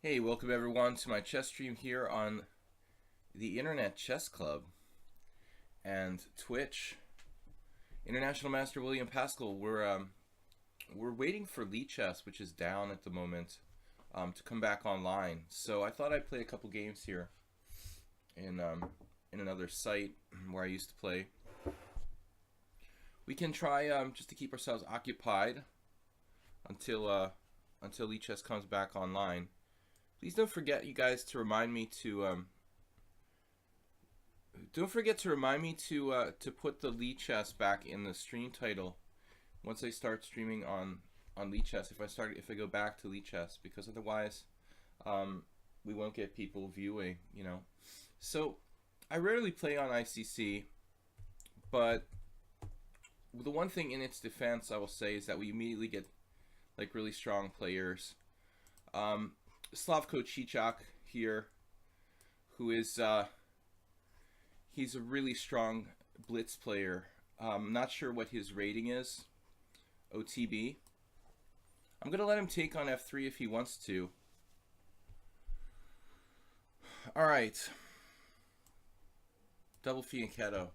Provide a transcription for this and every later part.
Hey, welcome everyone to my chess stream here on the Internet Chess Club and Twitch. International Master Willam Paschall. We're waiting for Lee Chess, which is down at the moment, to come back online. So I thought I'd play a couple games here in another site where I used to play. We can try just to keep ourselves occupied until Lee Chess comes back online. Please don't forget, you guys, to remind me to to put the Lee Chess back in the stream title once I start streaming on Lee Chess. If I go back to Lee Chess, because otherwise, we won't get people viewing. So I rarely play on ICC, but the one thing in its defense I will say is that we immediately get like really strong players. Slavko Chichak here, who is he's a really strong blitz player. I'm not sure what his rating is, OTB. I'm gonna let him take on f3 if he wants to. All right, double fianchetto.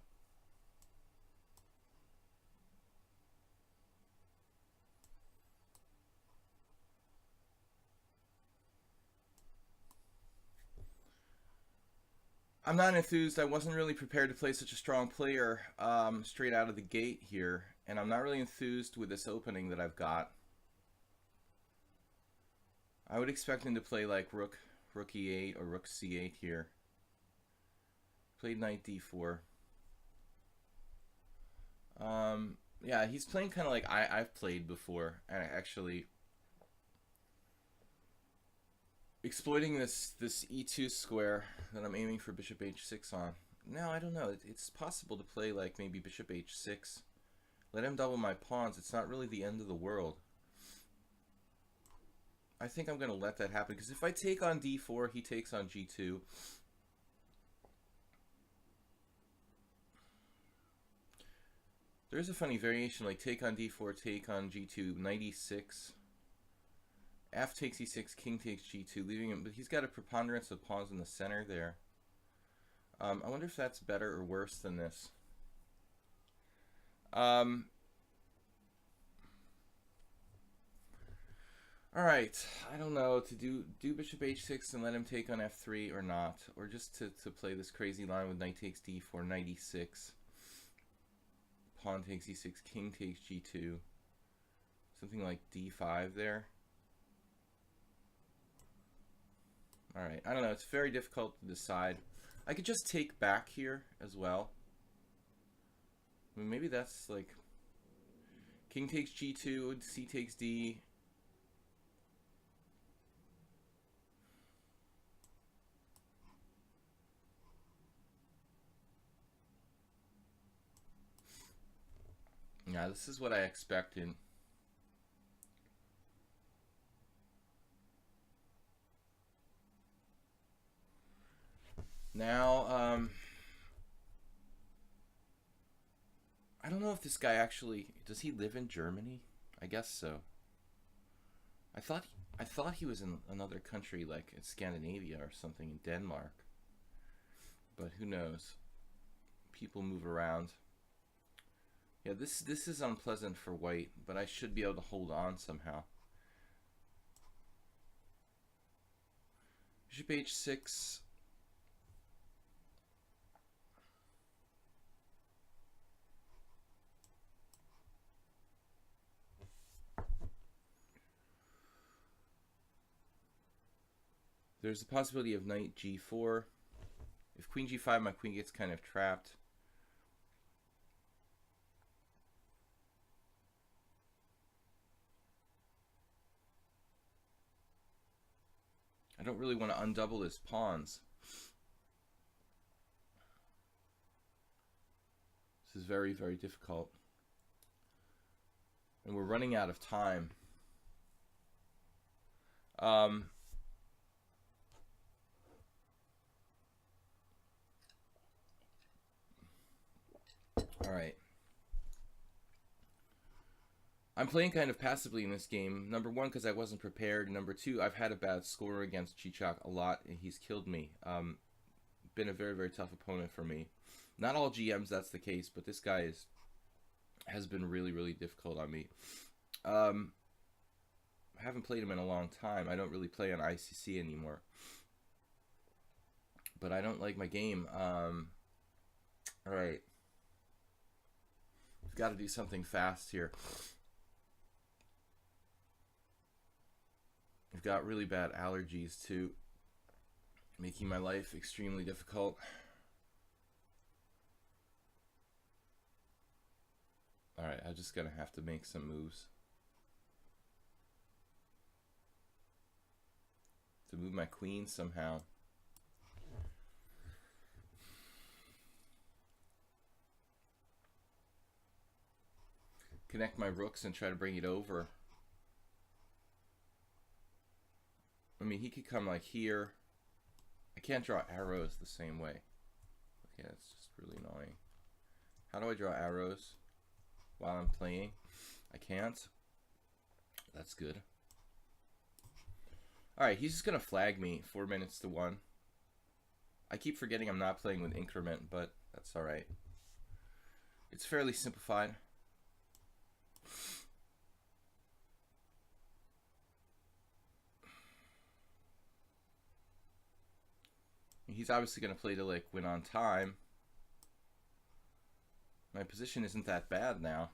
I'm not enthused. I wasn't really prepared to play such a strong player straight out of the gate here, and I'm not really enthused with this opening that I've got. I would expect him to play like rook e8 or rook c8 here. Played knight d4. Yeah, he's playing kind of like I've played before, and actually exploiting this e2 square that I'm aiming for bishop h6 on. Now, I don't know. It's possible to play like maybe bishop h6. Let him double my pawns. It's not really the end of the world. I think I'm going to let that happen, because if I take on d4, he takes on g2. There's a funny variation, like take on d4, take on g2, knight e6. F takes e6, king takes g2, leaving him, but he's got a preponderance of pawns in the center there. I wonder if that's better or worse than this. All right, I don't know, to do bishop h6 and let him take on f3 or not, or just to play this crazy line with knight takes d4, knight e6, pawn takes e6, king takes g2, something like d5 there. All right, I don't know. It's very difficult to decide. I could just take back here as well. I mean, maybe that's like king takes g2, c takes d. Yeah, this is what I expected. Now, I don't know if this guy actually, does he live in Germany? I guess so. I thought he was in another country, like in Scandinavia or something, in Denmark. But who knows? People move around. Yeah, this is unpleasant for white, but I should be able to hold on somehow. Bishop h6. There's the possibility of knight g4. If queen g5, my queen gets kind of trapped. I don't really want to undouble his pawns. This is very, very difficult. And we're running out of time. All right. I'm playing kind of passively in this game. Number one, because I wasn't prepared. Number two, I've had a bad score against Chichak a lot, and he's killed me. Been a very, very tough opponent for me. Not all GMs that's the case, but this guy has been really, really difficult on me. I haven't played him in a long time. I don't really play on ICC anymore. But I don't like my game. Alright. We've got to do something fast here. I've got really bad allergies too, making my life extremely difficult. Alright, I'm just gonna have to make some moves. To move my queen somehow. Connect my rooks and try to bring it over. I mean, he could come like here. I can't draw arrows the same way. Okay, that's just really annoying. How do I draw arrows while I'm playing? I can't. That's good. Alright, he's just going to flag me 4 minutes to 1. I keep forgetting I'm not playing with increment, but that's alright. It's fairly simplified. He's obviously going to play to like win on time. My position isn't that bad now.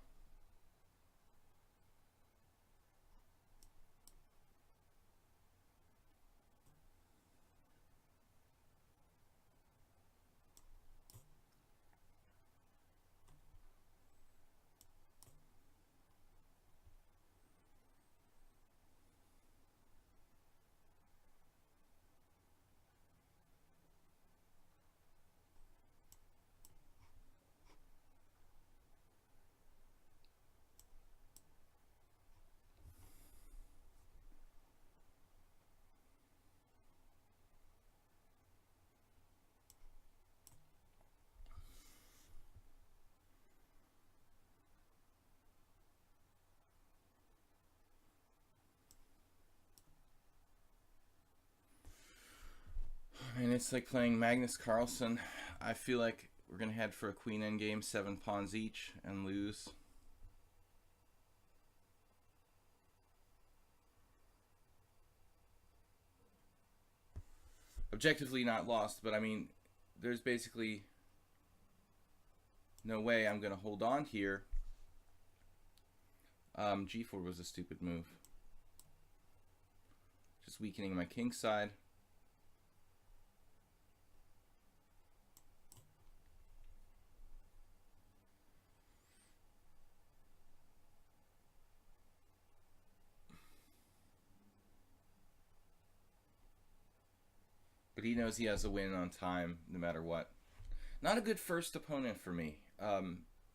And it's like playing Magnus Carlsen. I feel like we're going to head for a queen endgame, 7 pawns each, and lose. Objectively not lost, but I mean, there's basically no way I'm going to hold on here. G4 was a stupid move. Just weakening my king side. But he knows he has a win on time no matter what. Not a good first opponent for me.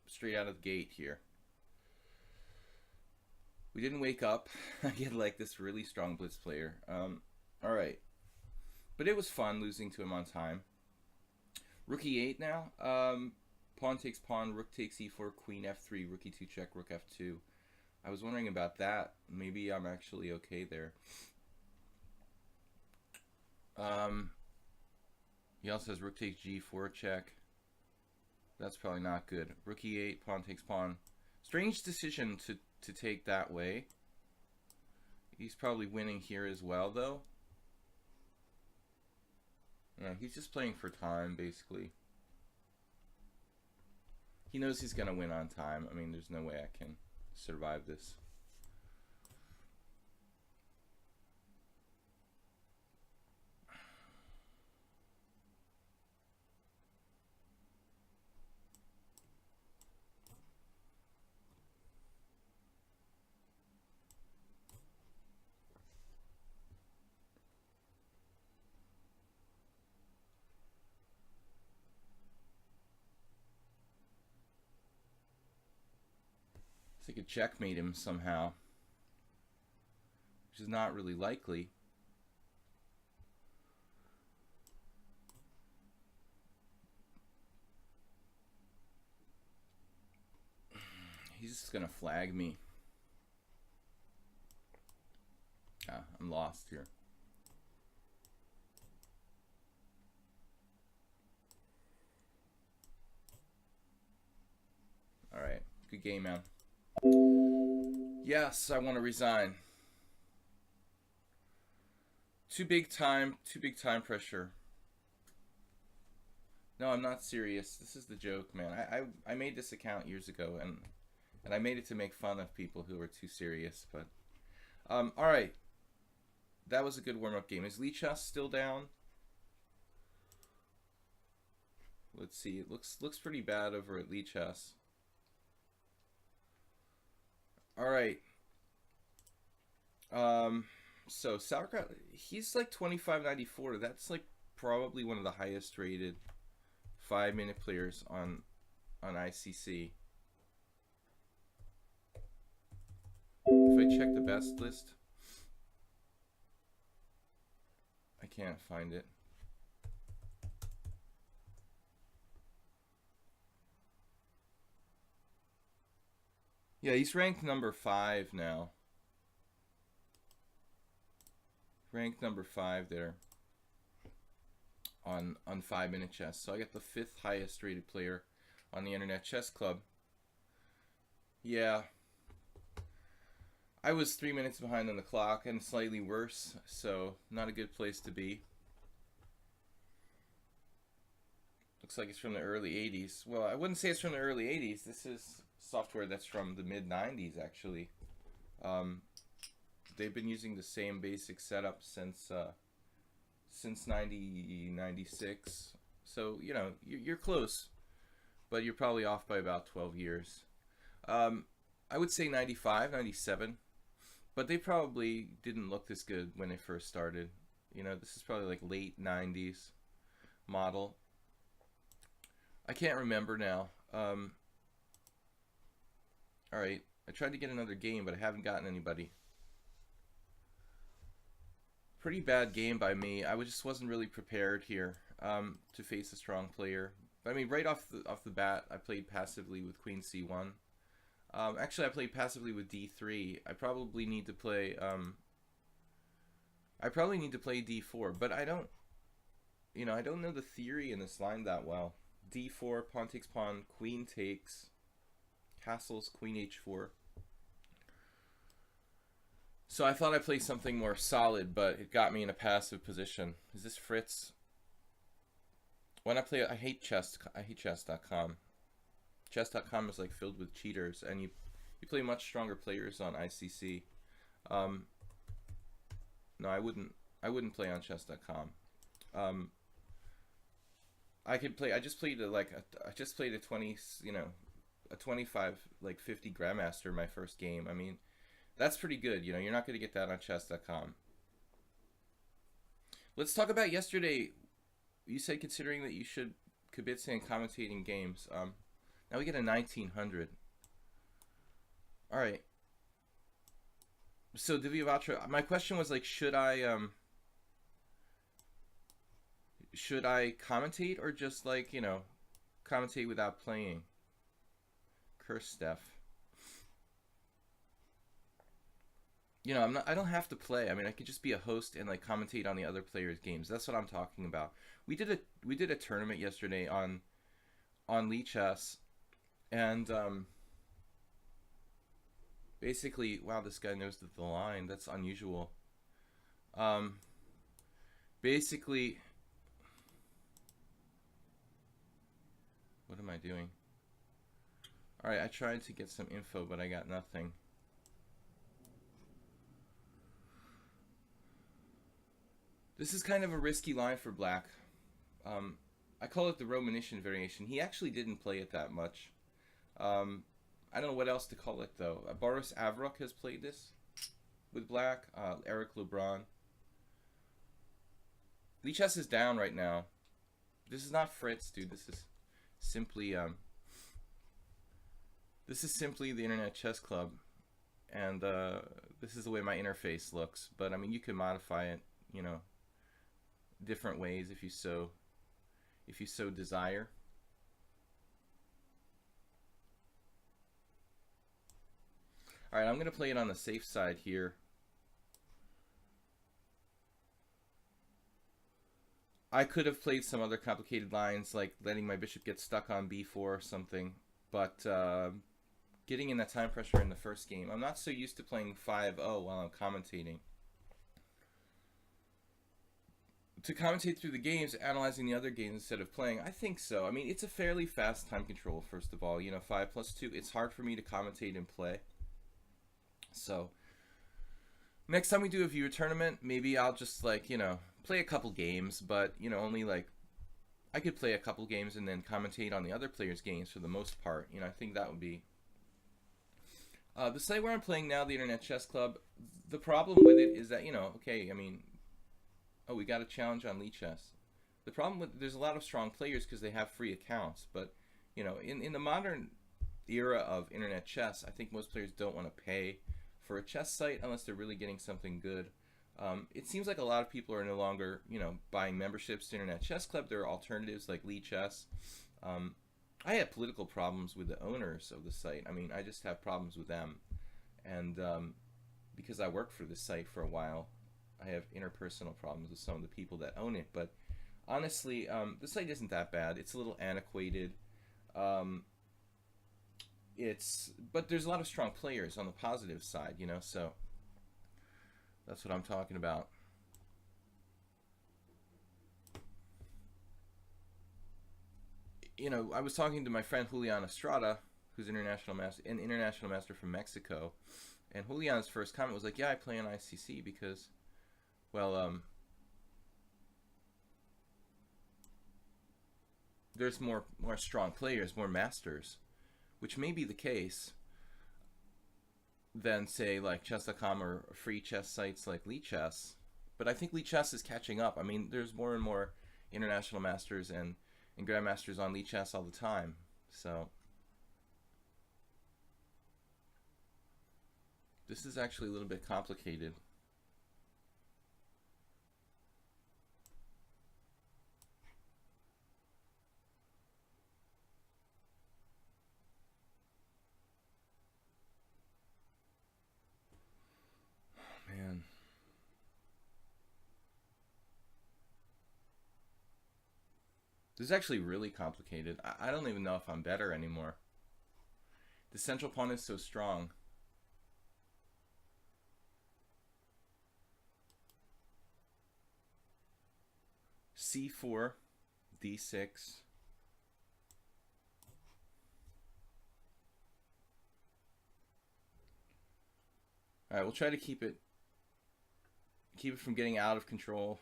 Straight out of the gate here. We didn't wake up. I get like this really strong blitz player. Alright. But it was fun losing to him on time. Rook e8 now. Pawn takes pawn, rook takes e4, queen f3, rook e2 check, rook f2. I was wondering about that. Maybe I'm actually okay there. He also has rook takes g4 check. That's probably not good. Rook e8, pawn takes pawn. Strange decision to take that way. He's probably winning here as well, though. Yeah, he's just playing for time, basically. He knows he's gonna win on time. I mean, there's no way I can survive this. So I could checkmate him somehow, which is not really likely. He's just gonna flag me. I'm lost here. All right, good game, man. Yes, I want to resign. Too big time pressure. No, I'm not serious. This is the joke, man. I made this account years ago, and I made it to make fun of people who were too serious. But all right, that was a good warm-up game. Is Lichess still down? Let's see. It looks pretty bad over at Lichess. All right. So Sauerkraut, he's like 2594. That's like probably one of the highest rated 5-minute players on ICC. If I check the best list, I can't find it. Yeah, he's ranked number 5 now. Ranked number 5 there on 5-minute chess. So I got the 5th highest rated player on the Internet Chess Club. Yeah, I was 3 minutes behind on the clock and slightly worse, so not a good place to be. Looks like it's from the early 80s. Well, I wouldn't say it's from the early 80s. This is software that's from the mid 90s actually. They've been using the same basic setup since 96. So, you know, you're close, but you're probably off by about 12 years. I would say 95, 97, but they probably didn't look this good when they first started. You know, this is probably like late 90s model. I can't remember now. All right, I tried to get another game, but I haven't gotten anybody. Pretty bad game by me. I just wasn't really prepared here to face a strong player. I mean, right off the bat, I played passively with Queen C1. Actually, I played passively with D3. I probably need to play. D4, but I don't. You know, I don't know the theory in this line that well. D4, pawn takes pawn, queen takes, castles, queen H4. So I thought I'd play something more solid, but it got me in a passive position. Is this Fritz? When I play, I hate chess. I hate chess.com. Chess.com is like filled with cheaters, and you play much stronger players on ICC. No, I wouldn't play on chess.com. I could play. I just played a 20, you know, a 25, like 50 Grandmaster my first game. I mean, that's pretty good. You know, you're not going to get that on chess.com. Let's talk about yesterday. You said considering that you should kibitz and commentating games. Now we get a 1900. All right. So Divyavatra, my question was like, should I commentate or just like, you know, commentate without playing? Curse Steph. You know, I don't have to play. I mean, I could just be a host and like commentate on the other players' games. That's what I'm talking about. We did a tournament yesterday on Lichess, and basically, wow, this guy knows the line. That's unusual. Basically, what am I doing? All right, I tried to get some info, but I got nothing. This is kind of a risky line for black. I call it the Romanician variation. He actually didn't play it that much. I don't know what else to call it, though. Boris Avrok has played this with black. Eric Lebrun. Lichess is down right now. This is not Fritz, dude. This is simply the Internet Chess Club, and this is the way my interface looks. But I mean, you can modify it, you know, different ways if you so desire. All right, I'm gonna play it on the safe side here. I could have played some other complicated lines, like letting my bishop get stuck on b4 or something, but getting in that time pressure in the first game. I'm not so used to playing 5-0 while I'm commentating. To commentate through the games, analyzing the other games instead of playing, I think so. I mean, it's a fairly fast time control, first of all. You know, 5 + 2, it's hard for me to commentate and play. So, next time we do a viewer tournament, maybe I'll just, like, you know, play a couple games, but, you know, only, like, I could play a couple games and then commentate on the other players' games for the most part. You know, I think that would be... the site where I'm playing now, the Internet Chess Club, the problem with it is that, you know, okay, I mean... Oh, we got a challenge on Lichess. The problem with there's a lot of strong players because they have free accounts, but you know, in the modern era of internet chess, I think most players don't want to pay for a chess site unless they're really getting something good. It seems like a lot of people are no longer, you know, buying memberships to Internet Chess Club. There are alternatives like Lichess. I have political problems with the owners of the site. I mean, I just have problems with them, and because I worked for this site for a while, I have interpersonal problems with some of the people that own it. But honestly, the site isn't that bad. It's a little antiquated. But there's a lot of strong players on the positive side, you know, so that's what I'm talking about. You know, I was talking to my friend Julian Estrada, who's an international master from Mexico, and Julian's first comment was like, yeah, I play on ICC because, well, there's more strong players, more masters, which may be the case than, say, like Chess.com or free chess sites like Lichess. But I think Lichess is catching up. I mean, there's more and more international masters and grandmasters on Lichess all the time. So this is actually a little bit complicated. Man. This is actually really complicated. I don't even know if I'm better anymore. The central pawn is so strong. C4, D6. All right, we'll try to keep it from getting out of control.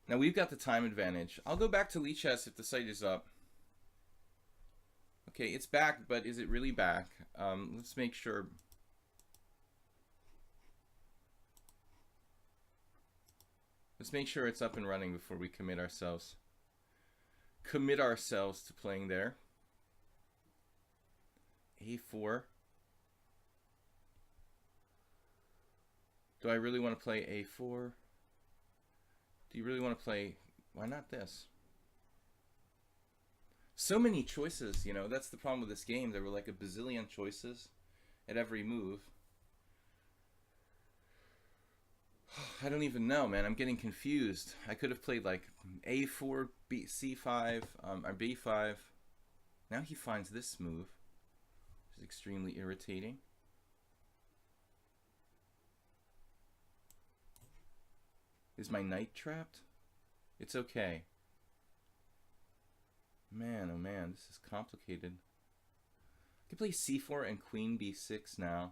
Now we've got the time advantage. I'll go back to Lichess if the site is up. Okay, it's back, but is it really back? Let's make sure. Let's make sure it's up and running before we commit ourselves to playing there. A4. Do I really want to play A4? Do you really want to play... Why not this? So many choices, you know. That's the problem with this game. There were like a bazillion choices at every move. I don't even know, man. I'm getting confused. I could have played like A4, C5, or B5. Now he finds this move, which is extremely irritating. Is my knight trapped? It's okay. Man, oh man, this is complicated. I can play C4 and Queen B6 now.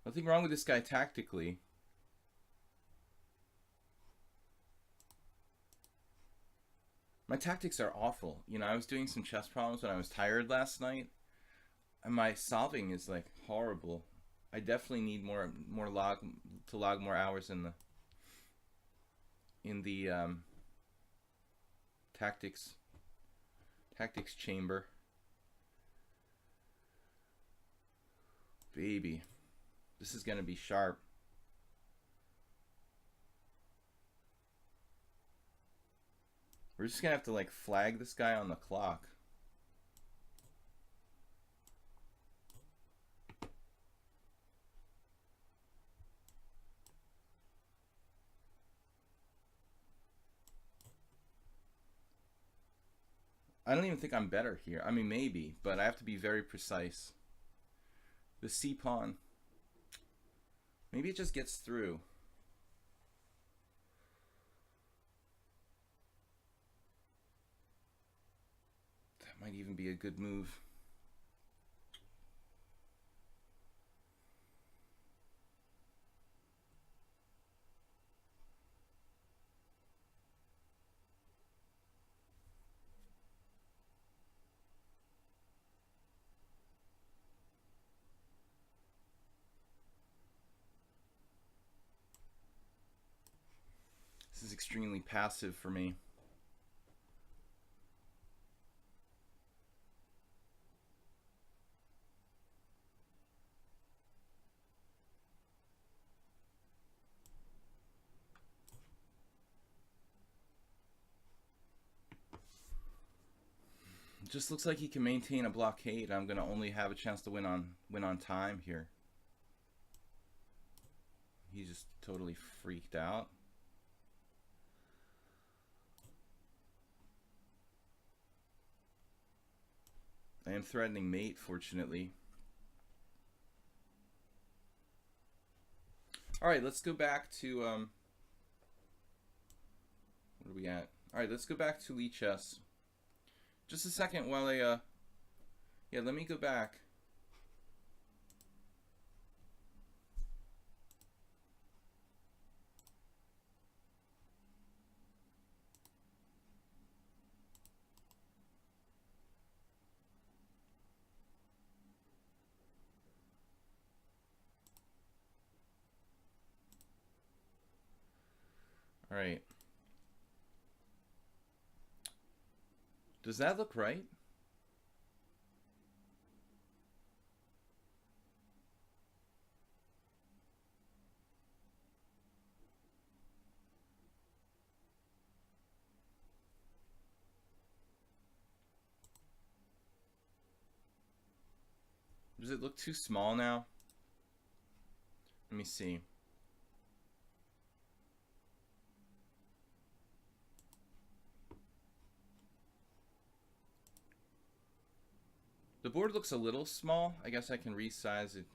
Nothing wrong with this guy tactically. My tactics are awful. You know, I was doing some chess problems when I was tired last night, and my solving is like horrible. I definitely need more log more hours in the tactics chamber. Baby. This is going to be sharp. We're just going to have to like flag this guy on the clock. I don't even think I'm better here. I mean, maybe, but I have to be very precise. The C pawn. Maybe it just gets through. That might even be a good move. This is extremely passive for me. It just looks like he can maintain a blockade. I'm gonna only have a chance to win on time here. He's just totally freaked out. I am threatening mate, fortunately. Alright, let's go back to, what are we at? Alright, let's go back to Lee chess. Just a second while I, yeah, let me go back. All right. Does that look right? Does it look too small now? Let me see. The board looks a little small. I guess I can resize it.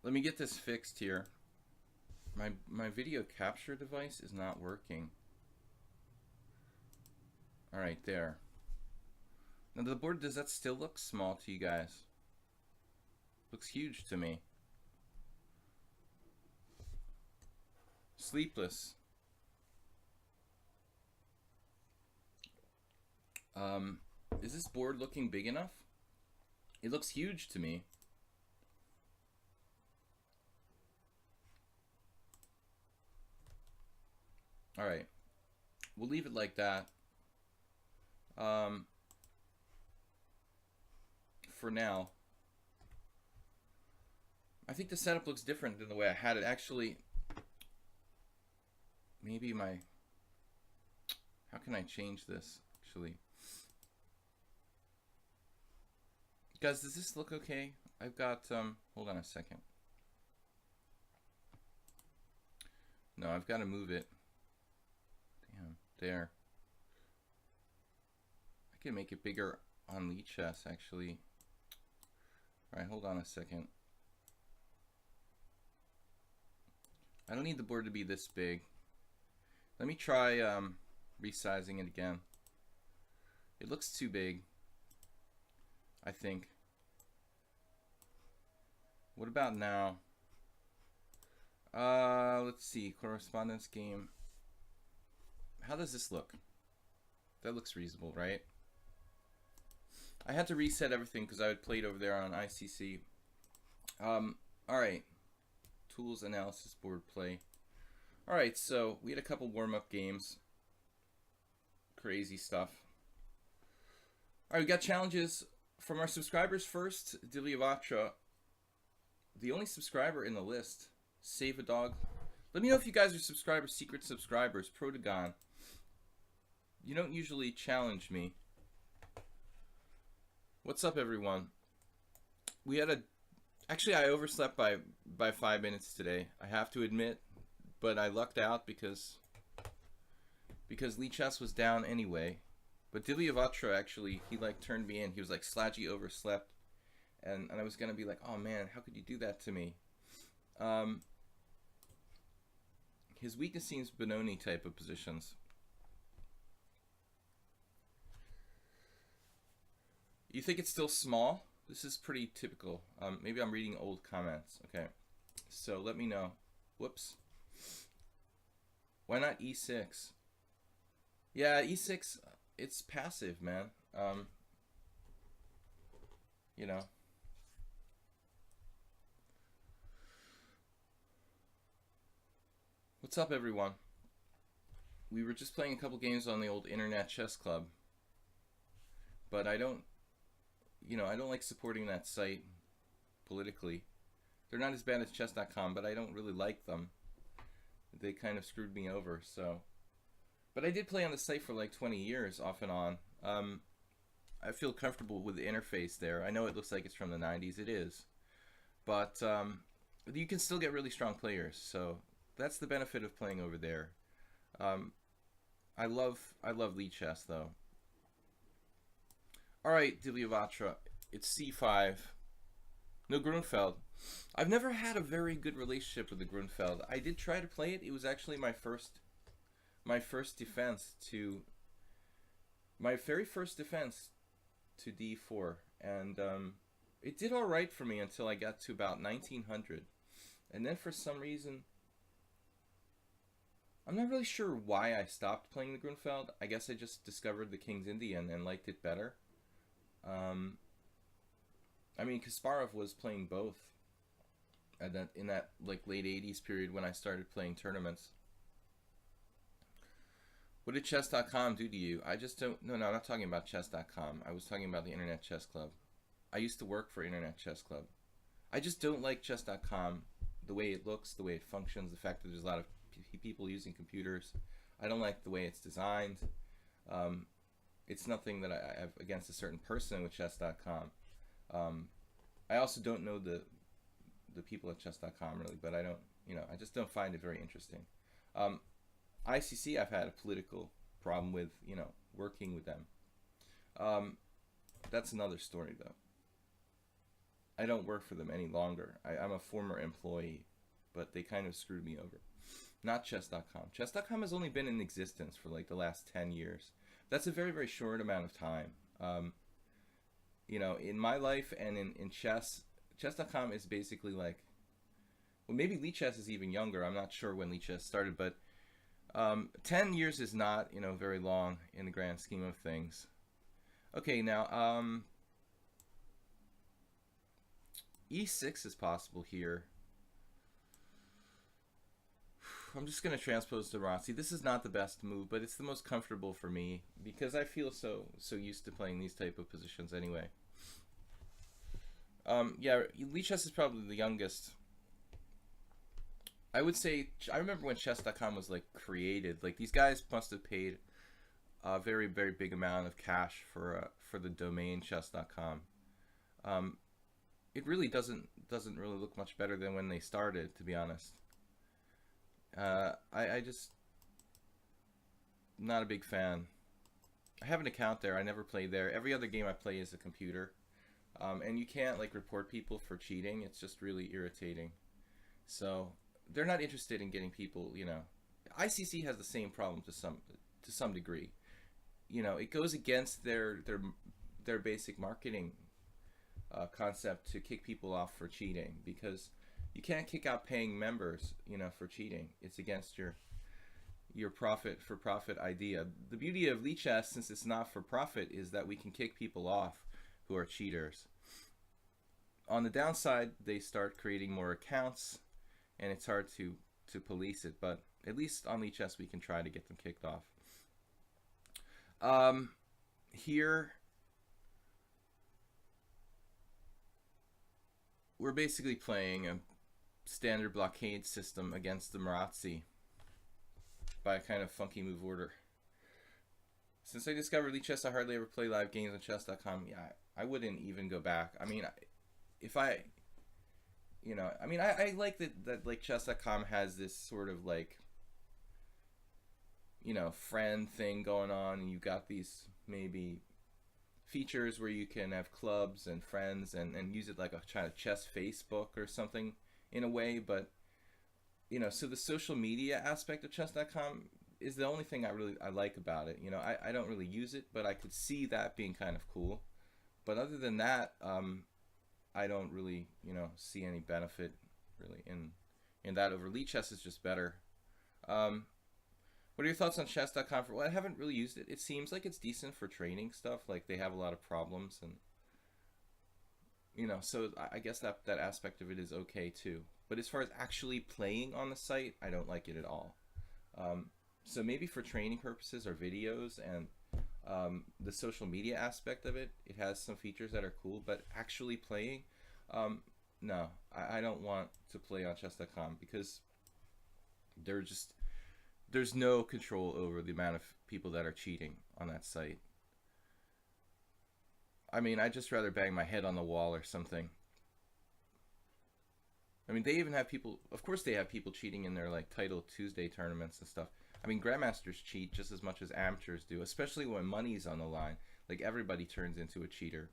Let me get this fixed here. My video capture device is not working. All right, there. Now the board, does that still look small to you guys? Looks huge to me. Sleepless. Is this board looking big enough? It looks huge to me. All right, we'll leave it like that. For now. I think the setup looks different than the way I had it. Actually, maybe my... How can I change this, actually? Guys, does this look okay? I've got, hold on a second. No, I've got to move it. Damn, there. I can make it bigger on Lee chess, actually. All right, hold on a second. I don't need the board to be this big. Let me try resizing it again. It looks too big, I think. What about now? Let's see. Correspondence game. How does this look? That looks reasonable, right? I had to reset everything because I had played over there on ICC. Alright. Tools, analysis, board play. Alright, so we had a couple warm-up games. Crazy stuff. Alright, we got challenges from our subscribers first. Dilyavatra, the only subscriber in the list. Save a dog. Let me know if you guys are subscribers, secret subscribers. Protagon. You don't usually challenge me. What's up, everyone? We had a... Actually, I overslept by 5 minutes today. I have to admit, but I lucked out because Lee Chess was down anyway. But Dilyavatra, actually, he like turned me in. He was like, Slaggy overslept. And I was going to be like, oh man, how could you do that to me? His weakness seems Benoni type of positions. You think it's still small? This is pretty typical. Maybe I'm reading old comments. Okay, so let me know. Whoops. Why not e6? Yeah, e6, it's passive, man. You know. What's up, everyone? We were just playing a couple games on the old Internet Chess Club. But I don't like supporting that site politically. They're not as bad as chess.com, but I don't really like them. They kind of screwed me over, so. But I did play on the site for like 20 years, off and on. I feel comfortable with the interface there. I know it looks like it's from the 90s. It is. But you can still get really strong players, so that's the benefit of playing over there. I love Lee Chess, though. Alright, Dilyavatra, it's c5. No Grunfeld. I've never had a very good relationship with the Grunfeld. I did try to play it. It was actually my very first defense to d4. And it did alright for me until I got to about 1900. And then for some reason, I'm not really sure why I stopped playing the Grunfeld. I guess I just discovered the King's Indian and liked it better. I mean, Kasparov was playing both in that like late 80s period when I started playing tournaments. What did chess.com do to you? I just don't... No, I'm not talking about chess.com. I was talking about the Internet Chess Club. I used to work for Internet Chess Club. I just don't like chess.com, the way it looks, the way it functions, the fact that there's a lot of people using computers. I don't like the way it's designed. It's nothing that I have against a certain person with chess.com. I also don't know the people at chess.com really, but I don't, I just don't find it very interesting. ICC, I've had a political problem with, working with them. That's another story, though. I don't work for them any longer. I'm a former employee, but they kind of screwed me over. Not chess.com. Chess.com has only been in existence for like the last 10 years. That's a very, very short amount of time. In my life and in chess, chess.com is basically like, well, maybe Lee Chess is even younger. I'm not sure when Lee Chess started, but 10 years is not, very long in the grand scheme of things. Okay, now, e6 is possible here. I'm just going to transpose to Rossi. This is not the best move, but it's the most comfortable for me because I feel so used to playing these type of positions anyway. Yeah, Lee Chess is probably the youngest. I would say, I remember when chess.com was like created, like these guys must have paid a very, very big amount of cash for the domain chess.com. It really doesn't really look much better than when they started, to be honest. I just not a big fan. I have an account there. I never played there. Every other game I play is a computer, and you can't like report people for cheating. It's just really irritating. So they're not interested in getting people. ICC has the same problem to some degree. It goes against their basic marketing concept to kick people off for cheating, because you can't kick out paying members, for cheating. It's against your profit for profit idea. The beauty of Lichess, since it's not for profit, is that we can kick people off who are cheaters. On the downside, they start creating more accounts, and it's hard to police it, but at least on Lichess we can try to get them kicked off. Here we're basically playing a standard blockade system against the Marazzi by a kind of funky move order. Since I discovered Lichess, I hardly ever play live games on chess.com. Yeah, I wouldn't even go back. I mean, if I like that like chess.com has this sort of like, friend thing going on, and you got these maybe features where you can have clubs and friends and use it like a kind of chess Facebook or something in a way. But so the social media aspect of chess.com is the only thing I like about it. I don't really use it, but I could see that being kind of cool. But other than that, I don't really see any benefit really in that over Lichess. Is just better. What are your thoughts on chess.com? Well, I haven't really used it. It seems like it's decent for training stuff. Like, they have a lot of problems, and so I guess that aspect of it is okay too. But as far as actually playing on the site, I don't like it at all. So maybe for training purposes or videos and the social media aspect of it, it has some features that are cool. But actually playing, no, I don't want to play on chess.com, because there's no control over the amount of people that are cheating on that site. I mean, I'd just rather bang my head on the wall or something. I mean, they even have people, of course they have people cheating in their like Title Tuesday tournaments and stuff. I mean, grandmasters cheat just as much as amateurs do, especially when money's on the line. Like, everybody turns into a cheater.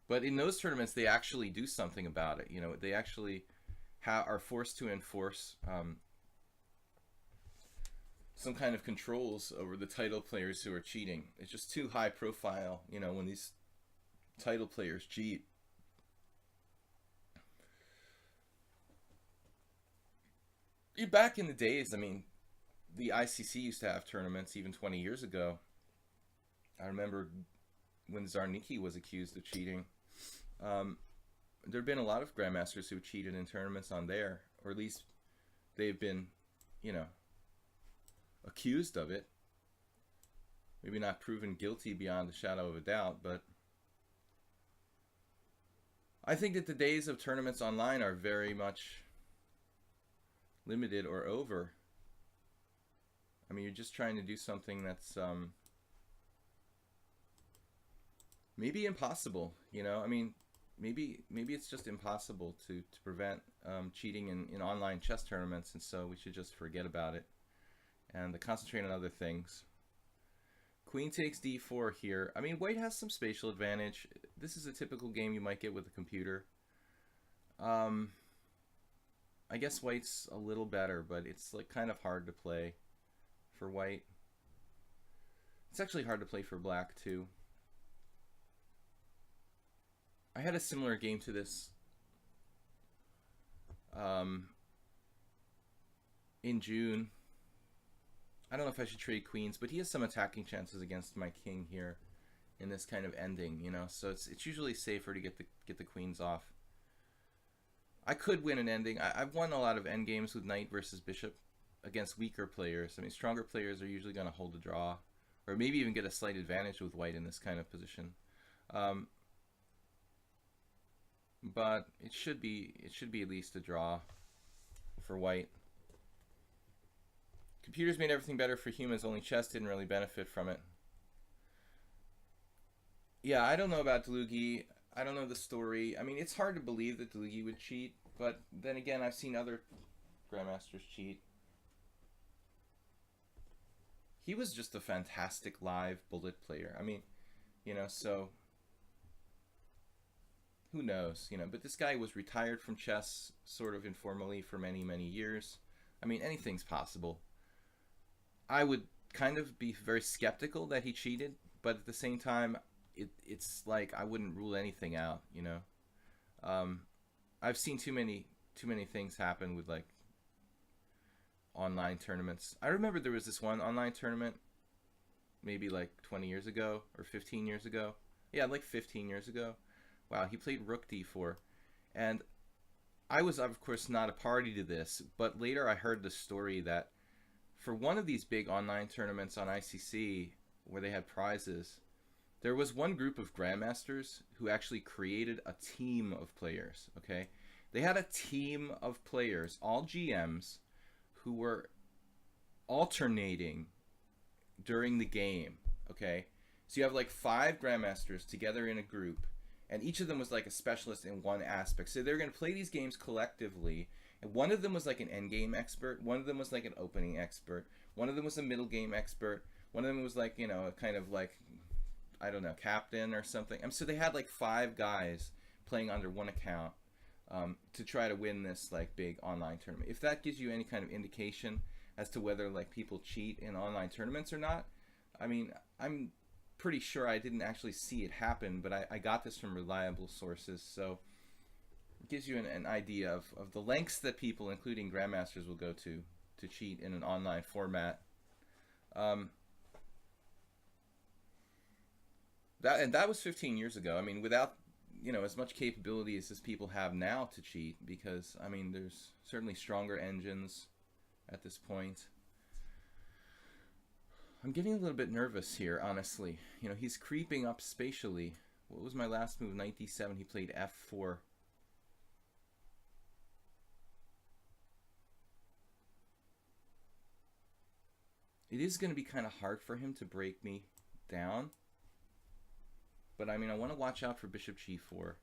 But in those tournaments, they actually do something about it. They actually are forced to enforce some kind of controls over the title players who are cheating. It's just too high profile, when these title players cheat. Back in the days, I mean, the ICC used to have tournaments even 20 years ago. I remember when Zarnicki was accused of cheating. There have been a lot of grandmasters who cheated in tournaments on there, or at least they've been, accused of it. Maybe not proven guilty beyond a shadow of a doubt, but I think that the days of tournaments online are very much limited or over. I mean, you're just trying to do something that's maybe impossible, I mean, maybe it's just impossible to prevent cheating in online chess tournaments, and so we should just forget about it and concentrate on other things. Queen takes d4 here. I mean, white has some spatial advantage. This is a typical game you might get with a computer. I guess white's a little better, but it's like kind of hard to play for white. It's actually hard to play for black too. I had a similar game to this in June. I don't know if I should trade queens, but he has some attacking chances against my king here in this kind of ending, so it's usually safer to get the queens off. I could win an ending. I've won a lot of endgames with knight versus bishop against weaker players. I mean, stronger players are usually going to hold a draw, or maybe even get a slight advantage with white in this kind of position. But it should be at least a draw for white. Computers made everything better for humans, only chess didn't really benefit from it. Yeah, I don't know about Dlugi. I don't know the story. I mean, it's hard to believe that Dlugi would cheat, but then again, I've seen other grandmasters cheat. He was just a fantastic live bullet player. I mean, so who knows, but this guy was retired from chess sort of informally for many, many years. I mean, anything's possible. I would kind of be very skeptical that he cheated, but at the same time, it's like I wouldn't rule anything out, you know. Um, I've seen too many things happen with like online tournaments. I remember there was this one online tournament maybe like 20 years ago or 15 years ago. Yeah, like 15 years ago. Wow, he played rook d4. And I was, of course, not a party to this, but later I heard the story that for one of these big online tournaments on ICC where they had prizes, there was one group of grandmasters who actually created a team of players, okay? They had a team of players, all GMs, who were alternating during the game, okay? So you have like 5 grandmasters together in a group, and each of them was like a specialist in one aspect. So they're going to play these games collectively, and one of them was like an endgame expert, one of them was like an opening expert, one of them was a middle game expert, one of them was like, you know, a kind of like, I don't know, captain or something. And so they had like 5 guys playing under one account to try to win this like big online tournament. If that gives you any kind of indication as to whether like people cheat in online tournaments or not, I mean, I'm pretty sure I didn't actually see it happen, but I got this from reliable sources, so it gives you an idea of the lengths that people, including grandmasters, will go to cheat in an online format. That was 15 years ago. I mean, without, you know, as much capability as people have now to cheat, because I mean, there's certainly stronger engines at this point. I'm getting a little bit nervous here, honestly. You know, he's creeping up spatially. What was my last move? Knight d7. He played f4. It is going to be kind of hard for him to break me down. But I mean, I want to watch out for bishop g4.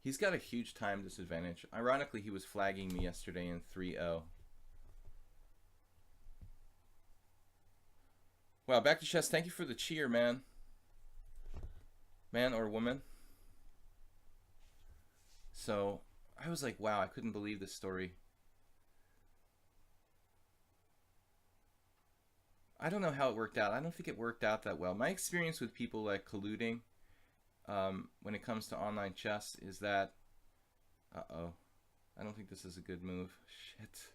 He's got a huge time disadvantage. Ironically, he was flagging me yesterday in 3-0. Wow, back to chess. Thank you for the cheer, man. Man or woman. So, I was like, wow, I couldn't believe this story. I don't know how it worked out. I don't think it worked out that well. My experience with people like colluding when it comes to online chess is that... Uh-oh. I don't think this is a good move. Shit.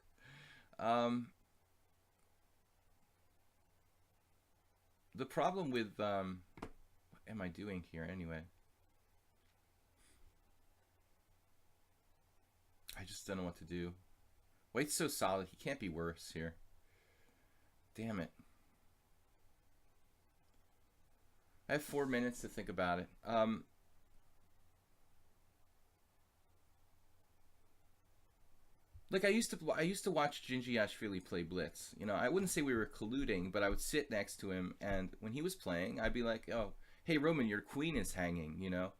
The problem with... what am I doing here anyway? I just don't know what to do. White's so solid. He can't be worse here. Damn it. I have 4 minutes to think about it. Like I used to watch Jinjiashvili play blitz. You know, I wouldn't say we were colluding, but I would sit next to him, and when he was playing, I'd be like, "Oh, hey Roman, your queen is hanging." You know,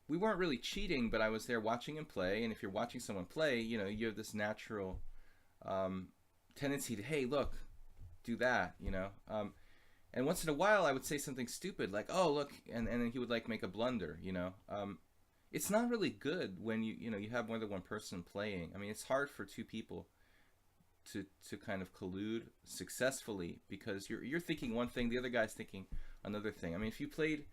we weren't really cheating, but I was there watching him play. And if you're watching someone play, you know, you have this natural tendency to, "Hey, look, do that." You know, and once in a while, I would say something stupid like, "Oh, look," and then he would like make a blunder. You know. It's not really good when you know you have more than one person playing. I mean, it's hard for 2 people to kind of collude successfully because you're thinking one thing, the other guy's thinking another thing. I mean, if you played,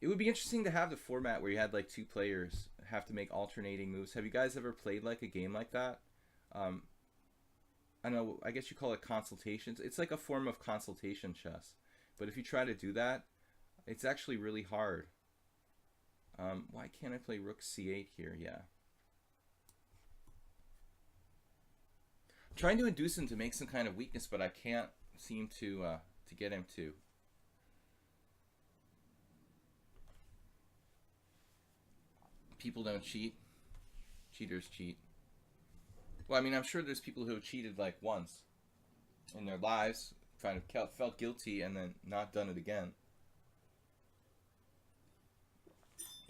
it would be interesting to have the format where you had like 2 players have to make alternating moves. Have you guys ever played like a game like that? I don't know. I guess you call it consultations. It's like a form of consultation chess. But if you try to do that, it's actually really hard. Why can't I play rook c8 here? Yeah. I'm trying to induce him to make some kind of weakness, but I can't seem to get him to. People don't cheat. Cheaters cheat. Well, I mean, I'm sure there's people who have cheated like once in their lives, kind of felt guilty and then not done it again.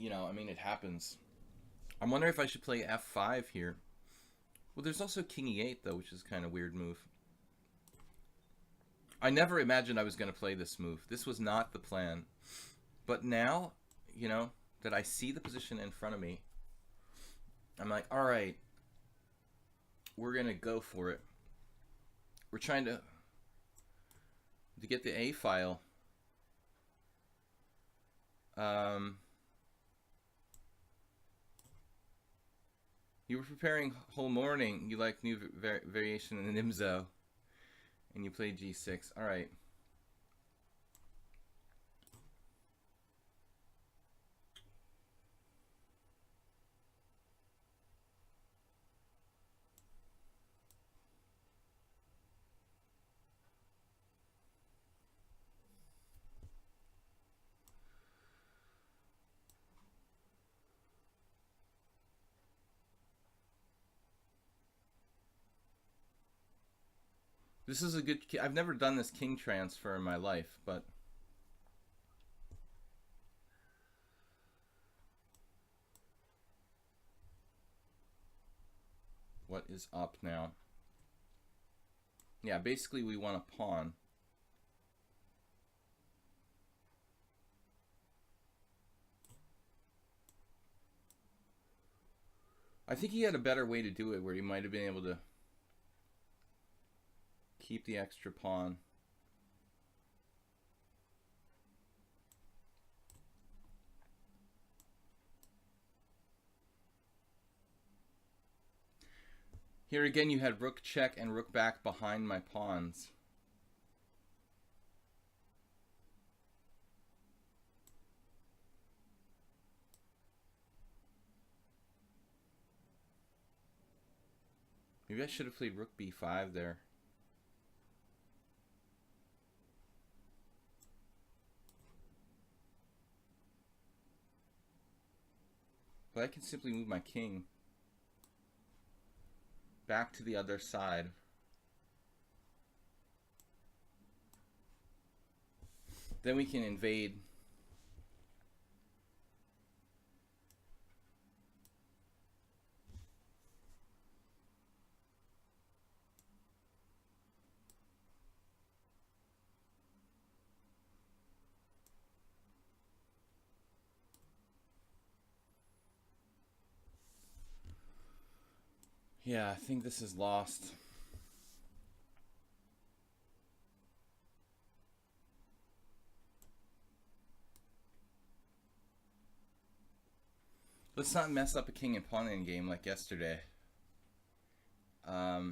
You know, I mean, it happens. I'm wondering if I should play f5 here. Well, there's also king e8, though, which is kind of a weird move. I never imagined I was going to play this move. This was not the plan. But now, you know, that I see the position in front of me, I'm like, all right, we're going to go for it. we're trying to get the A file. You were preparing whole morning. You like new variation in the Nimzo, and you played G6. All right. This is a good... I've never done this king transfer in my life, but... What is up now? Yeah, basically we want a pawn. I think he had a better way to do it, where he might have been able to keep the extra pawn. Here again you had rook check and rook back behind my pawns. Maybe I should have played rook b5 there. But I can simply move my king back to the other side. Then we can invade. Yeah, I think this is lost. Let's not mess up a king and pawn in game like yesterday. I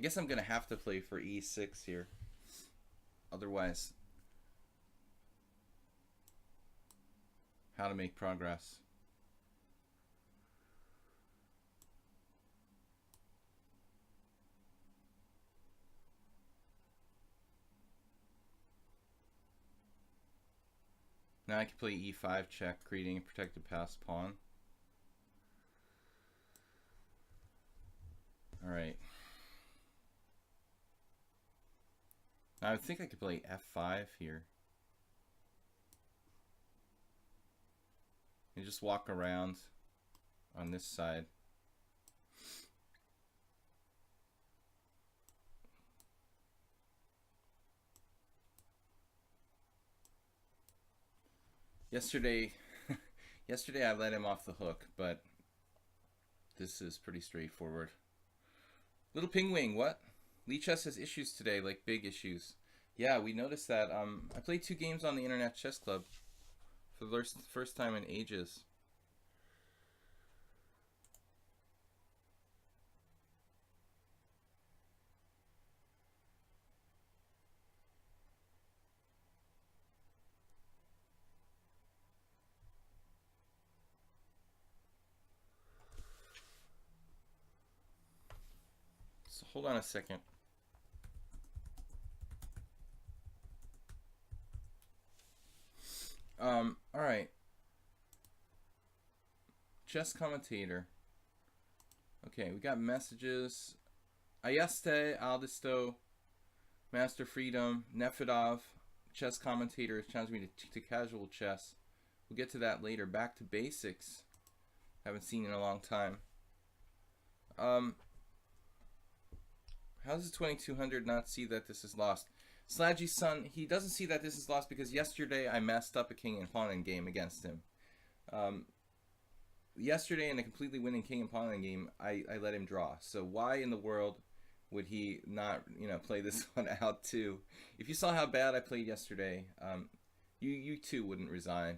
guess I'm gonna have to play for e6 here. Otherwise, how to make progress. Now I can play e5 check, creating a protected passed pawn. Alright. Now I think I could play f5 here. And just walk around on this side. Yesterday I let him off the hook, but this is pretty straightforward. Little Pingwing, what? Lichess has issues today, like big issues. Yeah, we noticed that. I played 2 games on the Internet Chess Club for the first time in ages. So hold on a second. All right. Chess commentator. Okay, we got messages. Ayeste, Aldisto, Master Freedom, Nefedov, chess commentator challenged me to casual chess. We'll get to that later. Back to basics. Haven't seen in a long time. How does the 2200 not see that this is lost? Slaggy's son, he doesn't see that this is lost because yesterday I messed up a king and pawn in game against him. Yesterday in a completely winning king and pawn in game, I let him draw. So why in the world would he not, play this one out too? If you saw how bad I played yesterday, you too wouldn't resign.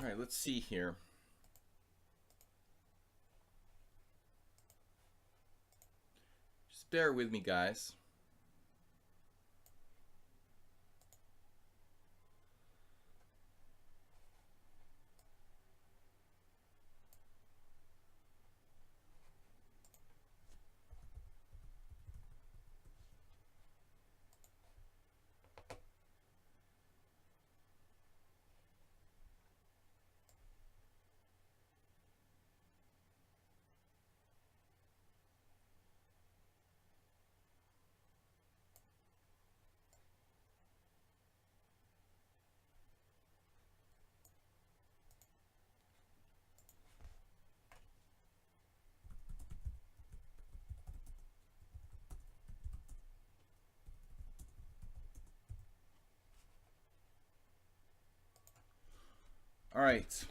All right, let's see here. Just bear with me, guys. All right.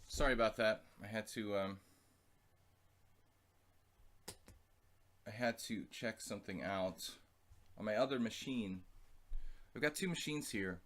Sorry about that. I had to check something out on my other machine. I've got two machines here.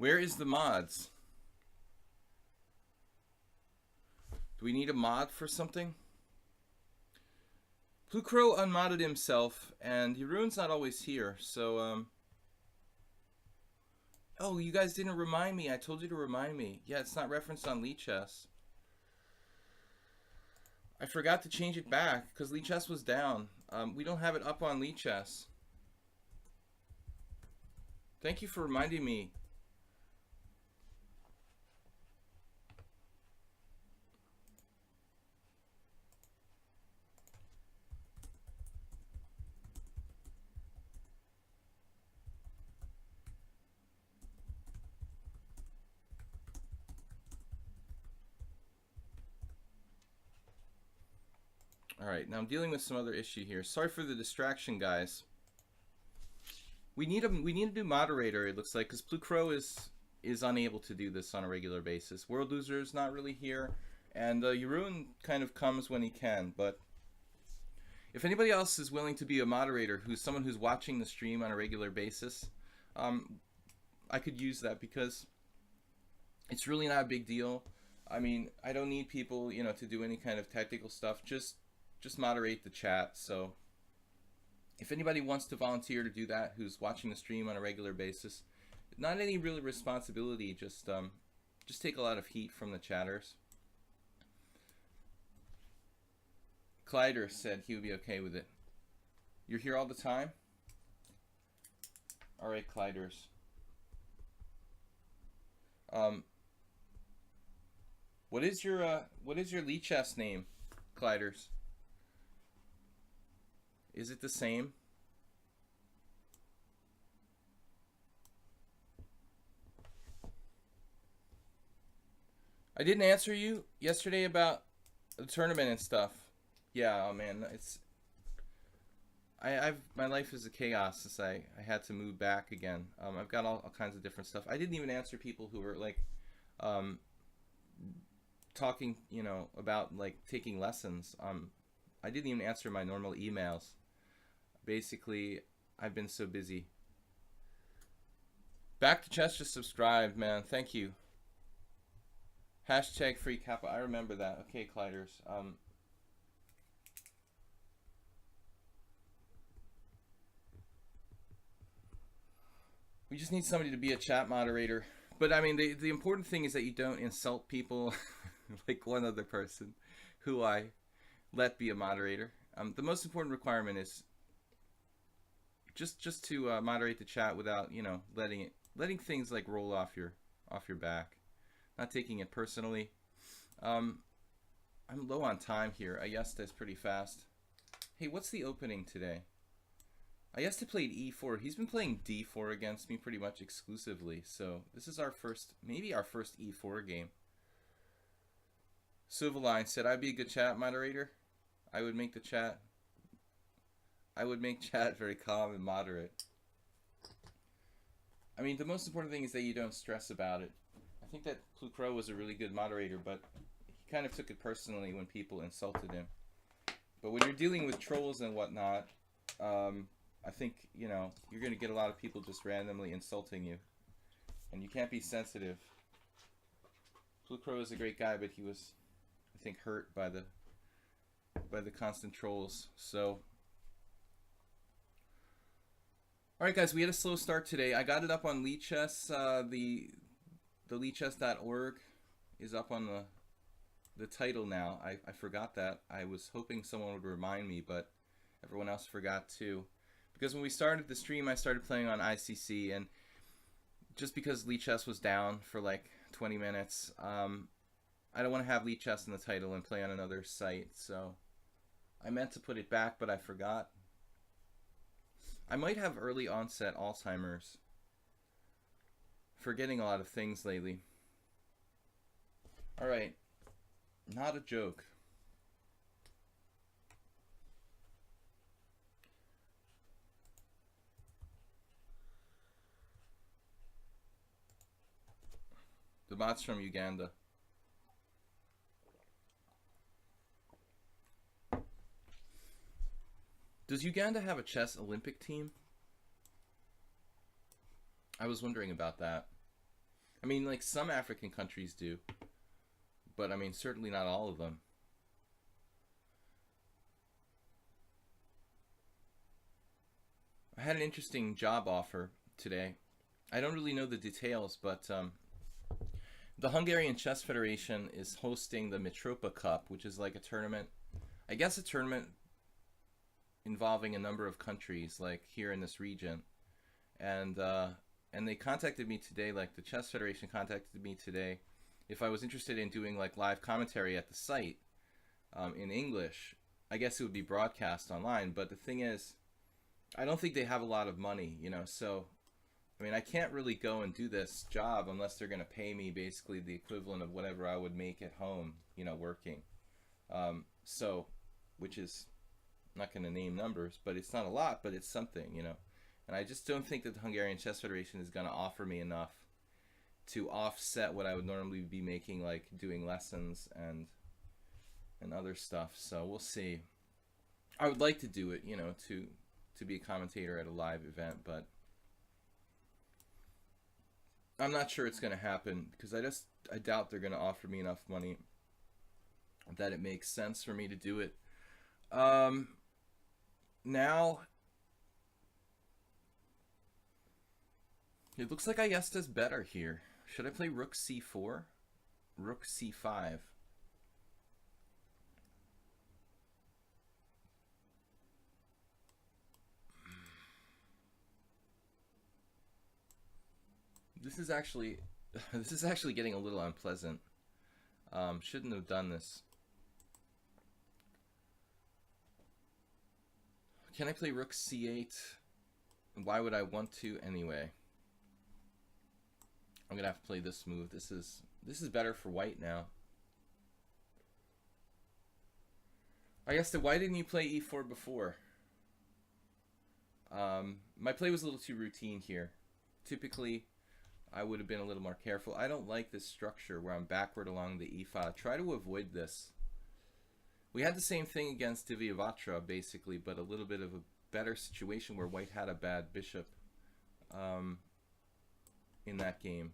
Where is the mods? Do we need a mod for something? Blue Crow unmodded himself, and Jeroen's not always here, so, Oh, you guys didn't remind me. I told you to remind me. Yeah, it's not referenced on Lichess. I forgot to change it back, because Lichess was down. We don't have it up on Lichess. Thank you for reminding me. Alright, now I'm dealing with some other issue here. Sorry for the distraction, guys. We need a new moderator, it looks like, because Blue Crow is unable to do this on a regular basis. World Loser is not really here, and Jeroen kind of comes when he can, but if anybody else is willing to be a moderator, who's someone who's watching the stream on a regular basis, I could use that, because it's really not a big deal. I mean, I don't need people, to do any kind of technical stuff. Just moderate the chat. So if anybody wants to volunteer to do that, who's watching the stream on a regular basis, not any real responsibility, just take a lot of heat from the chatters. Kleider said he would be okay with it. You're here all the time? All right, Kleiders. What is your Lichess name, Kleiders? Is it the same? I didn't answer you yesterday about the tournament and stuff. Yeah, oh man, my life is a chaos since I had to move back again. I've got all kinds of different stuff. I didn't even answer people who were like talking, about like taking lessons. I didn't even answer my normal emails. Basically, I've been so busy. Back to Chess just subscribed, man. Thank you. Hashtag free Kappa. I remember that. Okay, Kleiders. We just need somebody to be a chat moderator, But I mean, the important thing is that you don't insult people like one other person who I let be a moderator. The most important requirement is just to moderate the chat without, you know, letting things like roll off your back, not taking it personally. I'm low on time here. Ayesta is pretty fast. Hey, what's the opening today? Ayesta played e4. He's been playing d4 against me pretty much exclusively. So this is our first, maybe our first e4 game. Silverline said I'd be a good chat moderator. I would make the chat. I would make chat very calm and moderate. I mean, the most important thing is that you don't stress about it. I think that Plucro was a really good moderator, but he kind of took it personally when people insulted him. But when you're dealing with trolls and whatnot, I think, you know, you're going to get a lot of people just randomly insulting you. And you can't be sensitive. Plucro is a great guy, but he was, I think, hurt by the constant trolls. So, alright guys, we had a slow start today. I got it up on Lichess. The lichess.org is up on the title now. I forgot that. I was hoping someone would remind me, but everyone else forgot too. Because when we started the stream, I started playing on ICC, and just because Lichess was down for like 20 minutes, I don't want to have Lichess in the title and play on another site, so I meant to put it back, but I forgot. I might have early onset Alzheimer's. Forgetting a lot of things lately. Alright. Not a joke. The bot's from Uganda. Does Uganda have a chess Olympic team? I was wondering about that. I mean, like some African countries do, but I mean, certainly not all of them. I had an interesting job offer today. I don't really know the details, but the Hungarian Chess Federation is hosting the Mitropa Cup, which is like a tournament, I guess a tournament involving a number of countries, like here in this region. And they contacted me today, like the Chess Federation contacted me today, if I was interested in doing like live commentary at the site in English. I guess it would be broadcast online, but the thing is, I don't think they have a lot of money, you know, so I mean, I can't really go and do this job unless they're going to pay me basically the equivalent of whatever I would make at home, you know, working. So, which is, I'm not going to name numbers, but it's not a lot, but it's something, you know. And I just don't think that the Hungarian Chess Federation is going to offer me enough to offset what I would normally be making, like doing lessons and other stuff. So we'll see. I would like to do it, you know, to be a commentator at a live event, but I'm not sure it's going to happen because I doubt they're going to offer me enough money that it makes sense for me to do it. Now, it looks like Ayesta's better here. Should I play Rook C4? Rook C5. This is actually getting a little unpleasant. Shouldn't have done this. Can I play Rook C8? Why would I want to anyway? I'm gonna have to play this move. This is better for white now. I guess why didn't you play E4 before? My play was a little too routine here. Typically, I would have been a little more careful. I don't like this structure where I'm backward along the E file. Try to avoid this. We had the same thing against Divyavatra, basically, but a little bit of a better situation where white had a bad bishop in that game.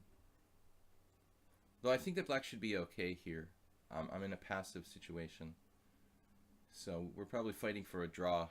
Though I think that black should be okay here. I'm in a passive situation. So we're probably fighting for a draw.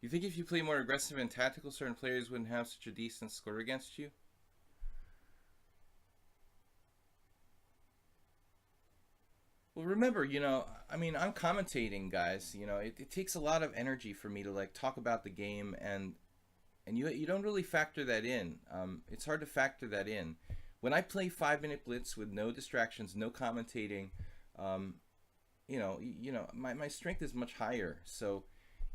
You think if you play more aggressive and tactical, certain players wouldn't have such a decent score against you? Well, remember, I mean, I'm commentating, guys. It takes a lot of energy for me to like talk about the game, and you don't really factor that in. It's hard to factor that in. When I play 5 minute blitz with no distractions, no commentating, um, my strength is much higher. So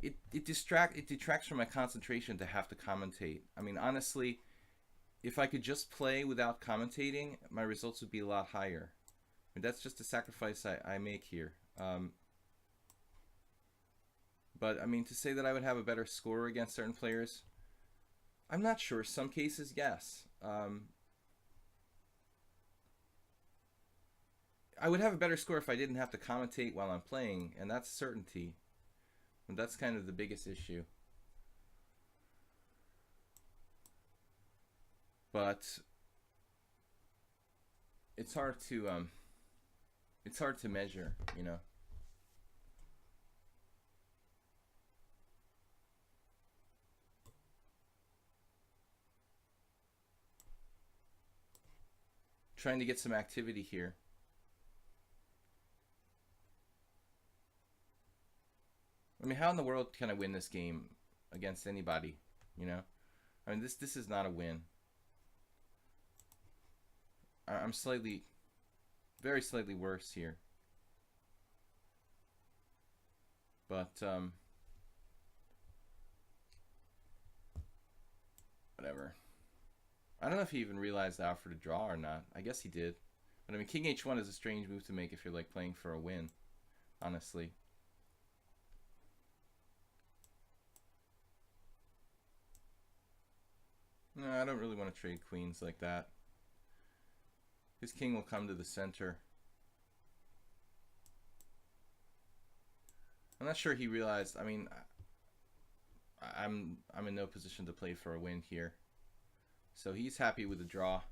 it detracts from my concentration to have to commentate. I mean, honestly, if I could just play without commentating, my results would be a lot higher. I mean, that's just a sacrifice I make here. But I mean, to say that I would have a better score against certain players, I'm not sure. Some cases, yes. I would have a better score if I didn't have to commentate while I'm playing, and that's certainty. And that's kind of the biggest issue. But it's hard to measure, Trying to get some activity here. I mean, how in the world can I win this game against anybody? I mean, this is not a win. I'm very slightly worse here. But whatever. I don't know if he even realized I offered a draw or not. I guess he did. But I mean, King H1 is a strange move to make if you're like playing for a win, honestly. No, I don't really want to trade queens like that. His king will come to the center. I'm not sure he realized. I mean, I'm in no position to play for a win here, so he's happy with the draw.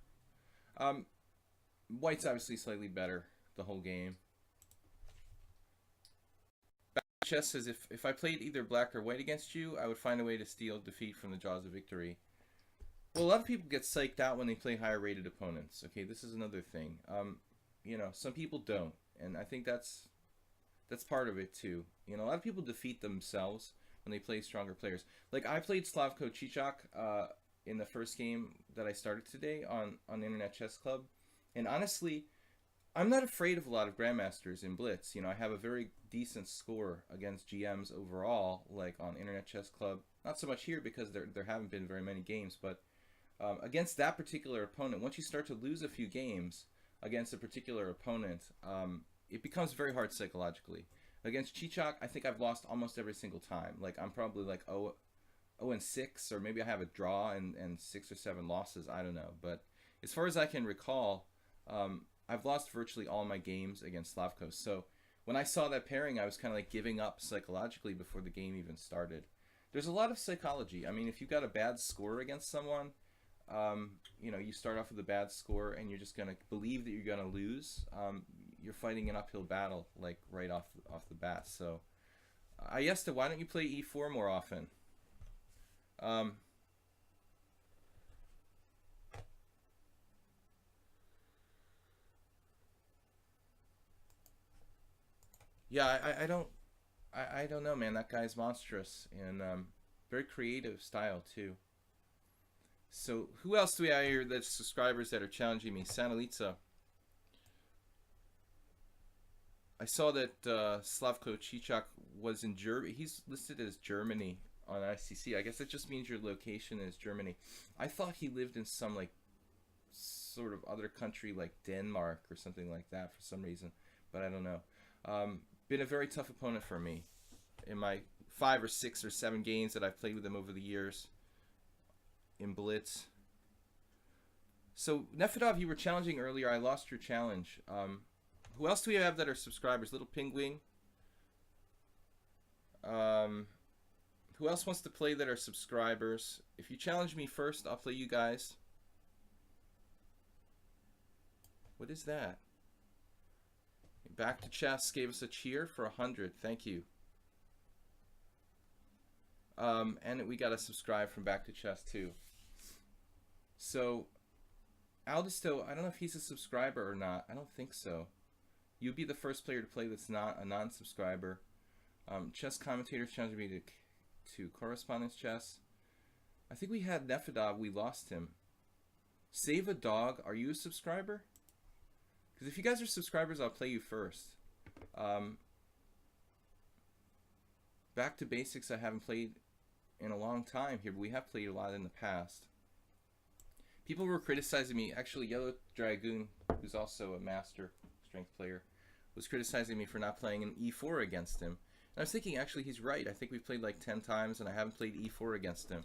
White's obviously slightly better the whole game. Chess says if I played either black or white against you, I would find a way to steal defeat from the jaws of victory. Well, a lot of people get psyched out when they play higher rated opponents. Okay, this is another thing. Some people don't, and I think that's part of it too. A lot of people defeat themselves when they play stronger players. Like I played Slavko Žižek in the first game that I started today on Internet Chess Club, and honestly, I'm not afraid of a lot of grandmasters in Blitz. I have a very decent score against GMs overall, like on Internet Chess Club. Not so much here because there haven't been very many games, but against that particular opponent, once you start to lose a few games against a particular opponent, it becomes very hard psychologically. Against Žižek, I think I've lost almost every single time. Like I'm probably like 0-6, or maybe I have a draw and 6 or 7 losses. I don't know. But as far as I can recall, I've lost virtually all my games against Slavko. So when I saw that pairing, I was kind of like giving up psychologically before the game even started. There's a lot of psychology. I mean, if you got a bad score against someone, you start off with a bad score and you're just going to believe that you're going to lose. You're fighting an uphill battle, like right off the bat. So, Ayesta, why don't you play e4 more often? Yeah, I don't know, man. That guy's monstrous and very creative style too. So who else do we have here that's subscribers that are challenging me? Sanalitza. I saw that Slavko Žižek was in Germany. He's listed as Germany on ICC. I guess that just means your location is Germany. I thought he lived in some like sort of other country like Denmark or something like that for some reason, but I don't know. Been a very tough opponent for me in my 5 or 6 or 7 games that I've played with him over the years in Blitz. So Nefedov, you were challenging earlier. I lost your challenge. Who else do we have that are subscribers? Little Penguin. Who else wants to play that are subscribers? If you challenge me first, I'll play you guys. What is that? Back to Chess gave us a cheer for 100. Thank you. And we got a subscribe from Back to Chess too. So Aldisto, I don't know if he's a subscriber or not. I don't think so. You'd be the first player to play that's not a non-subscriber. Chess commentators challenged me to correspondence chess. I think we had Nefedov. We lost him. Save a Dog. Are you a subscriber? Because if you guys are subscribers, I'll play you first. Back to Basics, I haven't played in a long time here, but we have played a lot in the past. People were criticizing me. Actually, Yellow Dragoon, who's also a master strength player, was criticizing me for not playing an e4 against him. And I was thinking, actually, he's right. I think we've played like 10 times, and I haven't played e4 against him.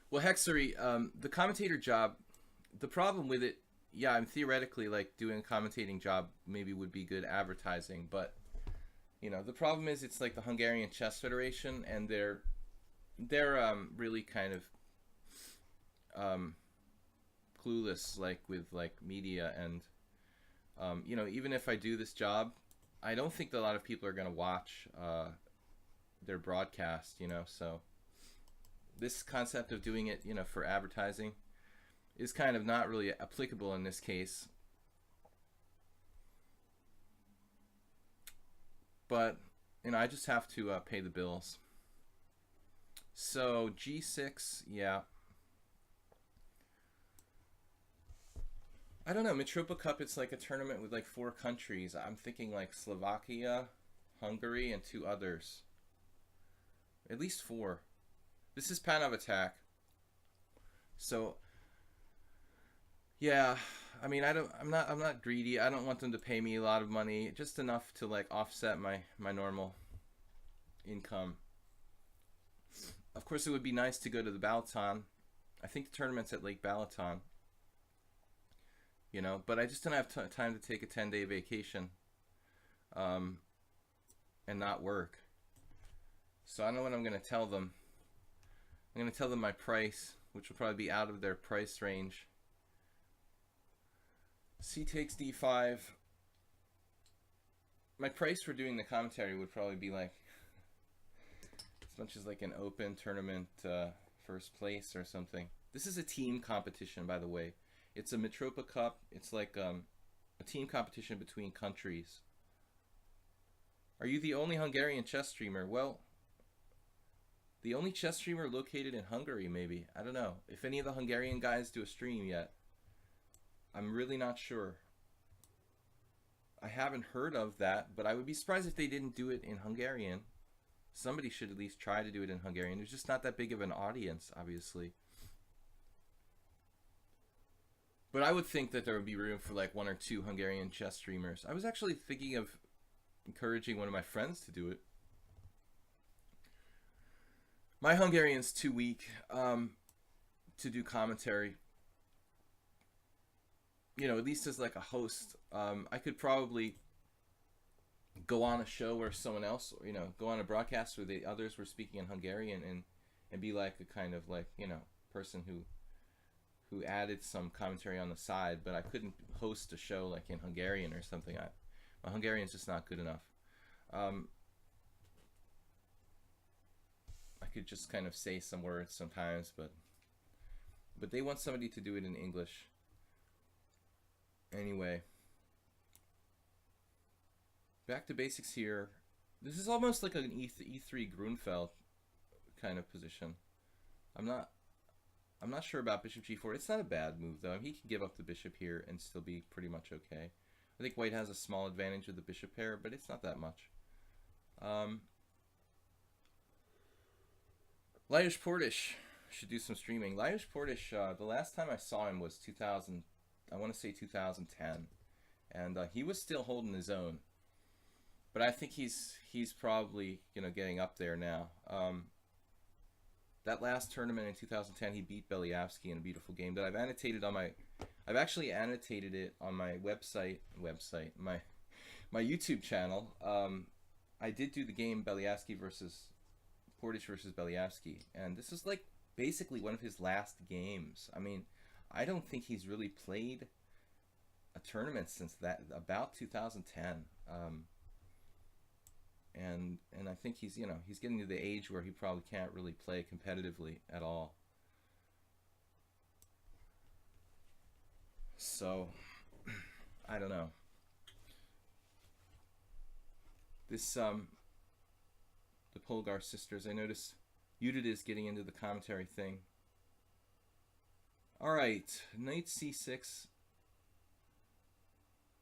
Well, Hexery, the commentator job, the problem with it, yeah, I'm theoretically like doing a commentating job maybe would be good advertising, but you know, the problem is it's like the Hungarian Chess Federation, and they're really kind of clueless like with like media, and you know, even if I do this job, I don't think that a lot of people are going to watch their broadcast, you know, so this concept of doing it, you know, for advertising is kind of not really applicable in this case. But, you know, I just have to pay the bills. So, G6, yeah. I don't know, Mitropa Cup, it's like a tournament with like 4 countries. I'm thinking like Slovakia, Hungary, and 2 others. At least 4. This is Pan of Attack. So, yeah, I mean, I'm not greedy. I don't want them to pay me a lot of money, just enough to like offset my normal income. Of course, it would be nice to go to the Balaton. I think the tournament's at Lake Balaton. You know, but I just don't have time to take a 10-day vacation and not work. So I don't know what I'm going to tell them. I'm going to tell them my price, which will probably be out of their price range. C takes D5. My price for doing the commentary would probably be like as much as like an open tournament first place or something. This is a team competition, by the way. It's a Mitropa Cup. It's like a team competition between countries. Are you the only Hungarian chess streamer? Well, the only chess streamer located in Hungary, maybe. I don't know. If any of the Hungarian guys do a stream yet. I'm really not sure. I haven't heard of that, but I would be surprised if they didn't do it in Hungarian. Somebody should at least try to do it in Hungarian. There's just not that big of an audience, obviously. But I would think that there would be room for like 1 or 2 Hungarian chess streamers. I was actually thinking of encouraging one of my friends to do it. My Hungarian's too weak to do commentary. You know, at least as like a host. I could probably go on a show where someone else, you know, go on a broadcast where the others were speaking in Hungarian and be like a kind of like, you know, person who added some commentary on the side, but I couldn't host a show like in Hungarian or something. My Hungarian's just not good enough. I could just kind of say some words sometimes, but they want somebody to do it in English. Anyway, back to basics here. This is almost like an E3 Grunfeld kind of position. I'm not sure about bishop g4. It's not a bad move though. He can give up the bishop here and still be pretty much okay. I think white has a small advantage with the bishop pair, but it's not that much. Lajos Portish should do some streaming. Lajos Portish, the last time I saw him was 2000. I want to say 2010, and he was still holding his own. But I think he's probably, you know, getting up there now. That last tournament in 2010, he beat Beliavsky in a beautiful game that I've annotated on my. I've actually annotated it on my my YouTube channel. I did do the game Beliavsky versus Portish versus Beliavsky, and this is like basically one of his last games. I mean, I don't think he's really played a tournament since about 2010. think he's, he's getting to the age where he probably can't really play competitively at all. So, I don't know. This, the Polgar sisters, I noticed Judith is getting into the commentary thing. Alright, knight c6.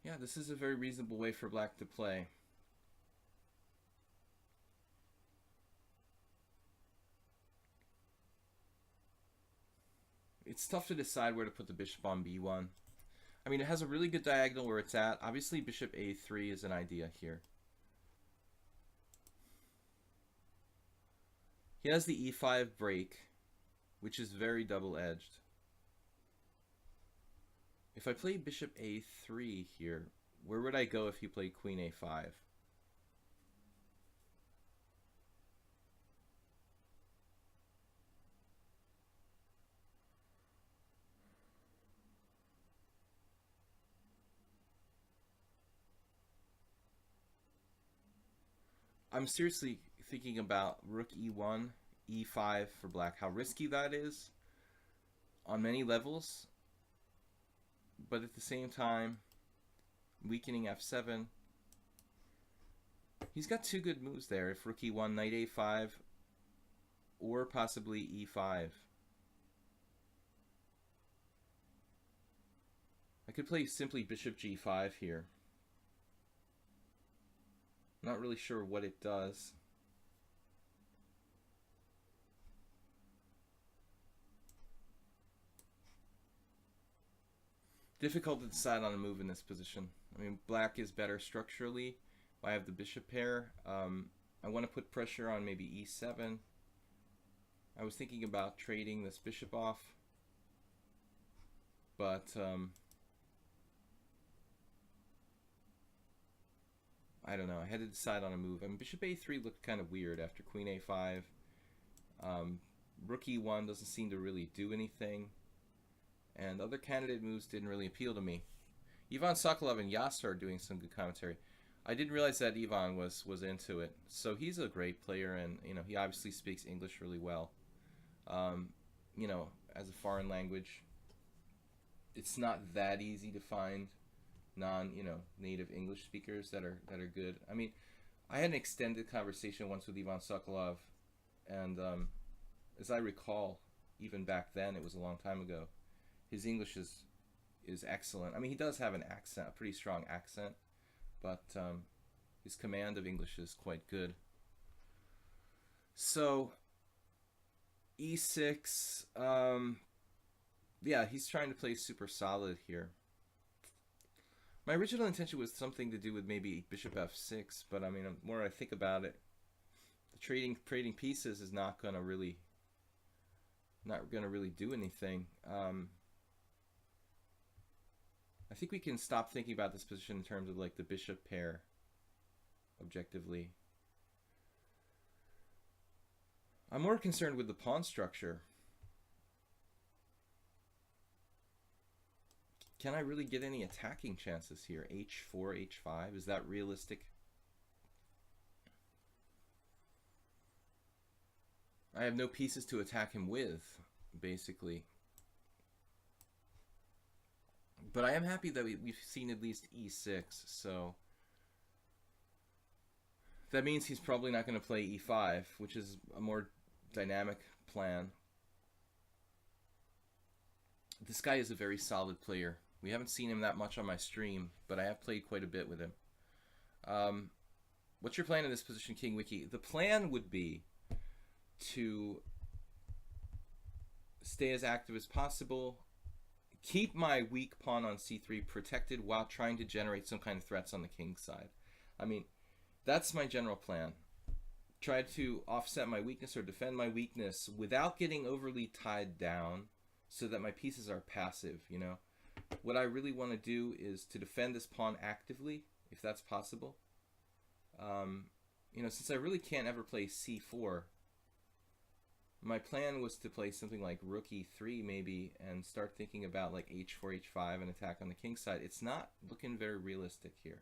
Yeah, this is a very reasonable way for black to play. It's tough to decide where to put the bishop on b1. I mean, it has a really good diagonal where it's at. Obviously, bishop a3 is an idea here. He has the e5 break, which is very double-edged. If I play bishop a3 here, where would I go if he played queen a5? I'm seriously thinking about rook e1, e5 for black, how risky that is on many levels, but at the same time, weakening f7. He's got two good moves there, if rook e1, knight a5, or possibly e5. I could play simply bishop g5 here. Not really sure what it does. Difficult to decide on a move in this position. I mean, black is better structurally. I have the bishop pair. I want to put pressure on maybe e7. I was thinking about trading this bishop off, but I don't know. I had to decide on a move. I mean, bishop a3 looked kind of weird after queen a5. Rook e1 doesn't seem to really do anything. And other candidate moves didn't really appeal to me. Ivan Sokolov and Yasser are doing some good commentary. I didn't realize that Ivan was into it. So he's a great player, and he obviously speaks English really well. As a foreign language, it's not that easy to find native English speakers that are good. I mean, I had an extended conversation once with Ivan Sokolov, and as I recall, even back then, it was a long time ago, his English is excellent. I mean, he does have an accent, a pretty strong accent, but his command of English is quite good. So, e6, yeah, he's trying to play super solid here. My original intention was something to do with maybe bishop f6, but I mean, the more I think about it, the trading pieces is not gonna really do anything. I think we can stop thinking about this position in terms of like the bishop pair, objectively. I'm more concerned with the pawn structure. Can I really get any attacking chances here? h4, h5, is that realistic? I have no pieces to attack him with, basically. But I am happy that we've seen at least e6, so that means he's probably not going to play e5, which is a more dynamic plan. This guy is a very solid player. We haven't seen him that much on my stream, but I have played quite a bit with him. What's your plan in this position, King Wiki? The plan would be to stay as active as possible, keep my weak pawn on c3 protected while trying to generate some kind of threats on the king's side. I mean, that's my general plan. Try to offset my weakness or defend my weakness without getting overly tied down so that my pieces are passive, What I really want to do is to defend this pawn actively, if that's possible. Since I really can't ever play c4, my plan was to play something like rook e3 maybe and start thinking about like h4, h5 and attack on the king's side. It's not looking very realistic here.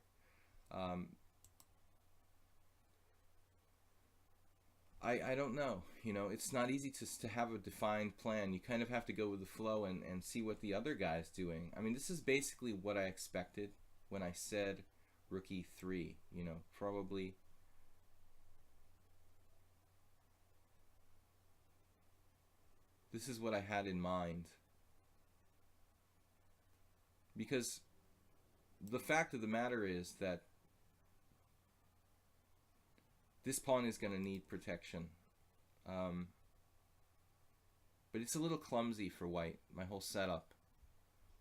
I don't know. You know, it's not easy to have a defined plan. You kind of have to go with the flow and see what the other guy's doing. I mean, this is basically what I expected when I said rookie 3. You know, probably. This is what I had in mind. Because the fact of the matter is that this pawn is going to need protection. But it's a little clumsy for white, my whole setup.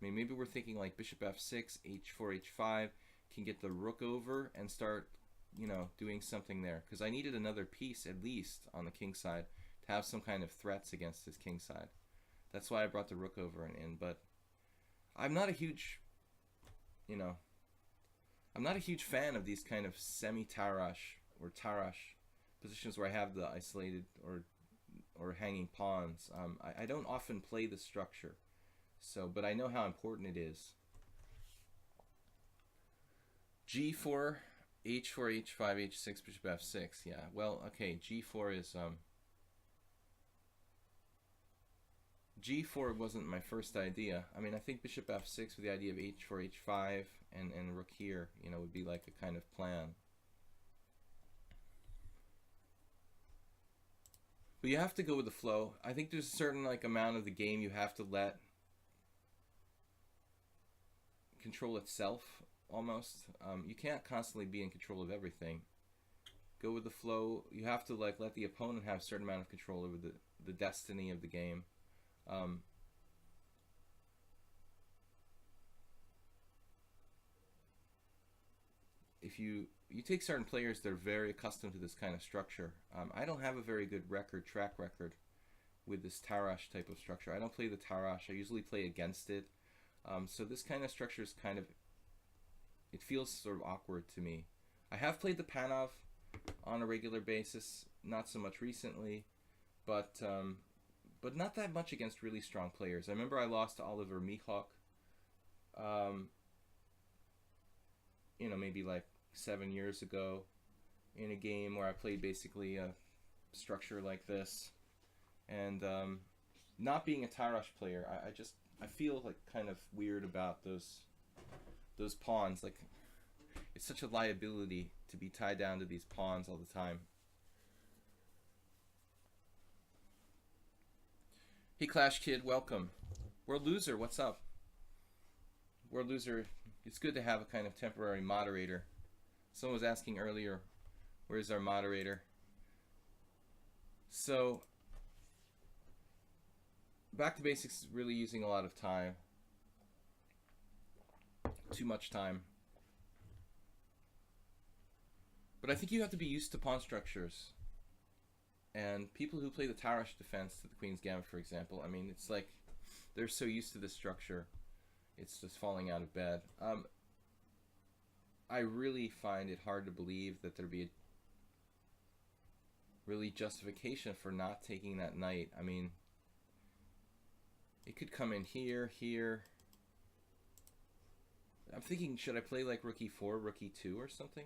I mean, maybe we're thinking like bishop f6, h4, h5, can get the rook over and start, you know, doing something there. Because I needed another piece, at least, on the king side to have some kind of threats against his king side. That's why I brought the rook over and in. But I'm not a huge, you know, I'm not a huge fan of these kind of semi-Tarrasch or Tarrasch positions where I have the isolated or hanging pawns. I don't often play the structure, so but I know how important it is. G4, H4, H5, H6, bishop F6. Yeah, well, okay, G4 is G4 wasn't my first idea. I mean, I think bishop F6 with the idea of H4, H5 and rook here, you know, would be like a kind of plan. But you have to go with the flow. I think there's a certain like amount of the game you have to let control itself almost. You can't constantly be in control of everything. Go with the flow. You have to like let the opponent have a certain amount of control over the destiny of the game. If you take certain players, they're very accustomed to this kind of structure. I don't have a very good track record with this Tarrasch type of structure. I don't play the Tarrasch. I usually play against it. So this kind of structure is kind of, it feels sort of awkward to me. I have played the Panov on a regular basis, not so much recently, but not that much against really strong players. I remember I lost to Oliver Mihawk, you know, maybe like 7 years ago in a game where I played basically a structure like this. And not being a Tarrasch player, I feel like kind of weird about those pawns. Like, it's such a liability to be tied down to these pawns all the time. Hey Clash Kid, welcome. World Loser, what's up? World Loser, it's good to have a kind of temporary moderator. Someone was asking earlier, where's our moderator? So, back to basics, really using a lot of time. Too much time. But I think you have to be used to pawn structures. And people who play the Tarrasch defense to the Queen's Gambit, for example, I mean, it's like they're so used to this structure, it's just falling out of bed. I really find it hard to believe that there'd be a really justification for not taking that knight. I mean, it could come in here, here. I'm thinking, should I play like rook e4, rook e2 or something?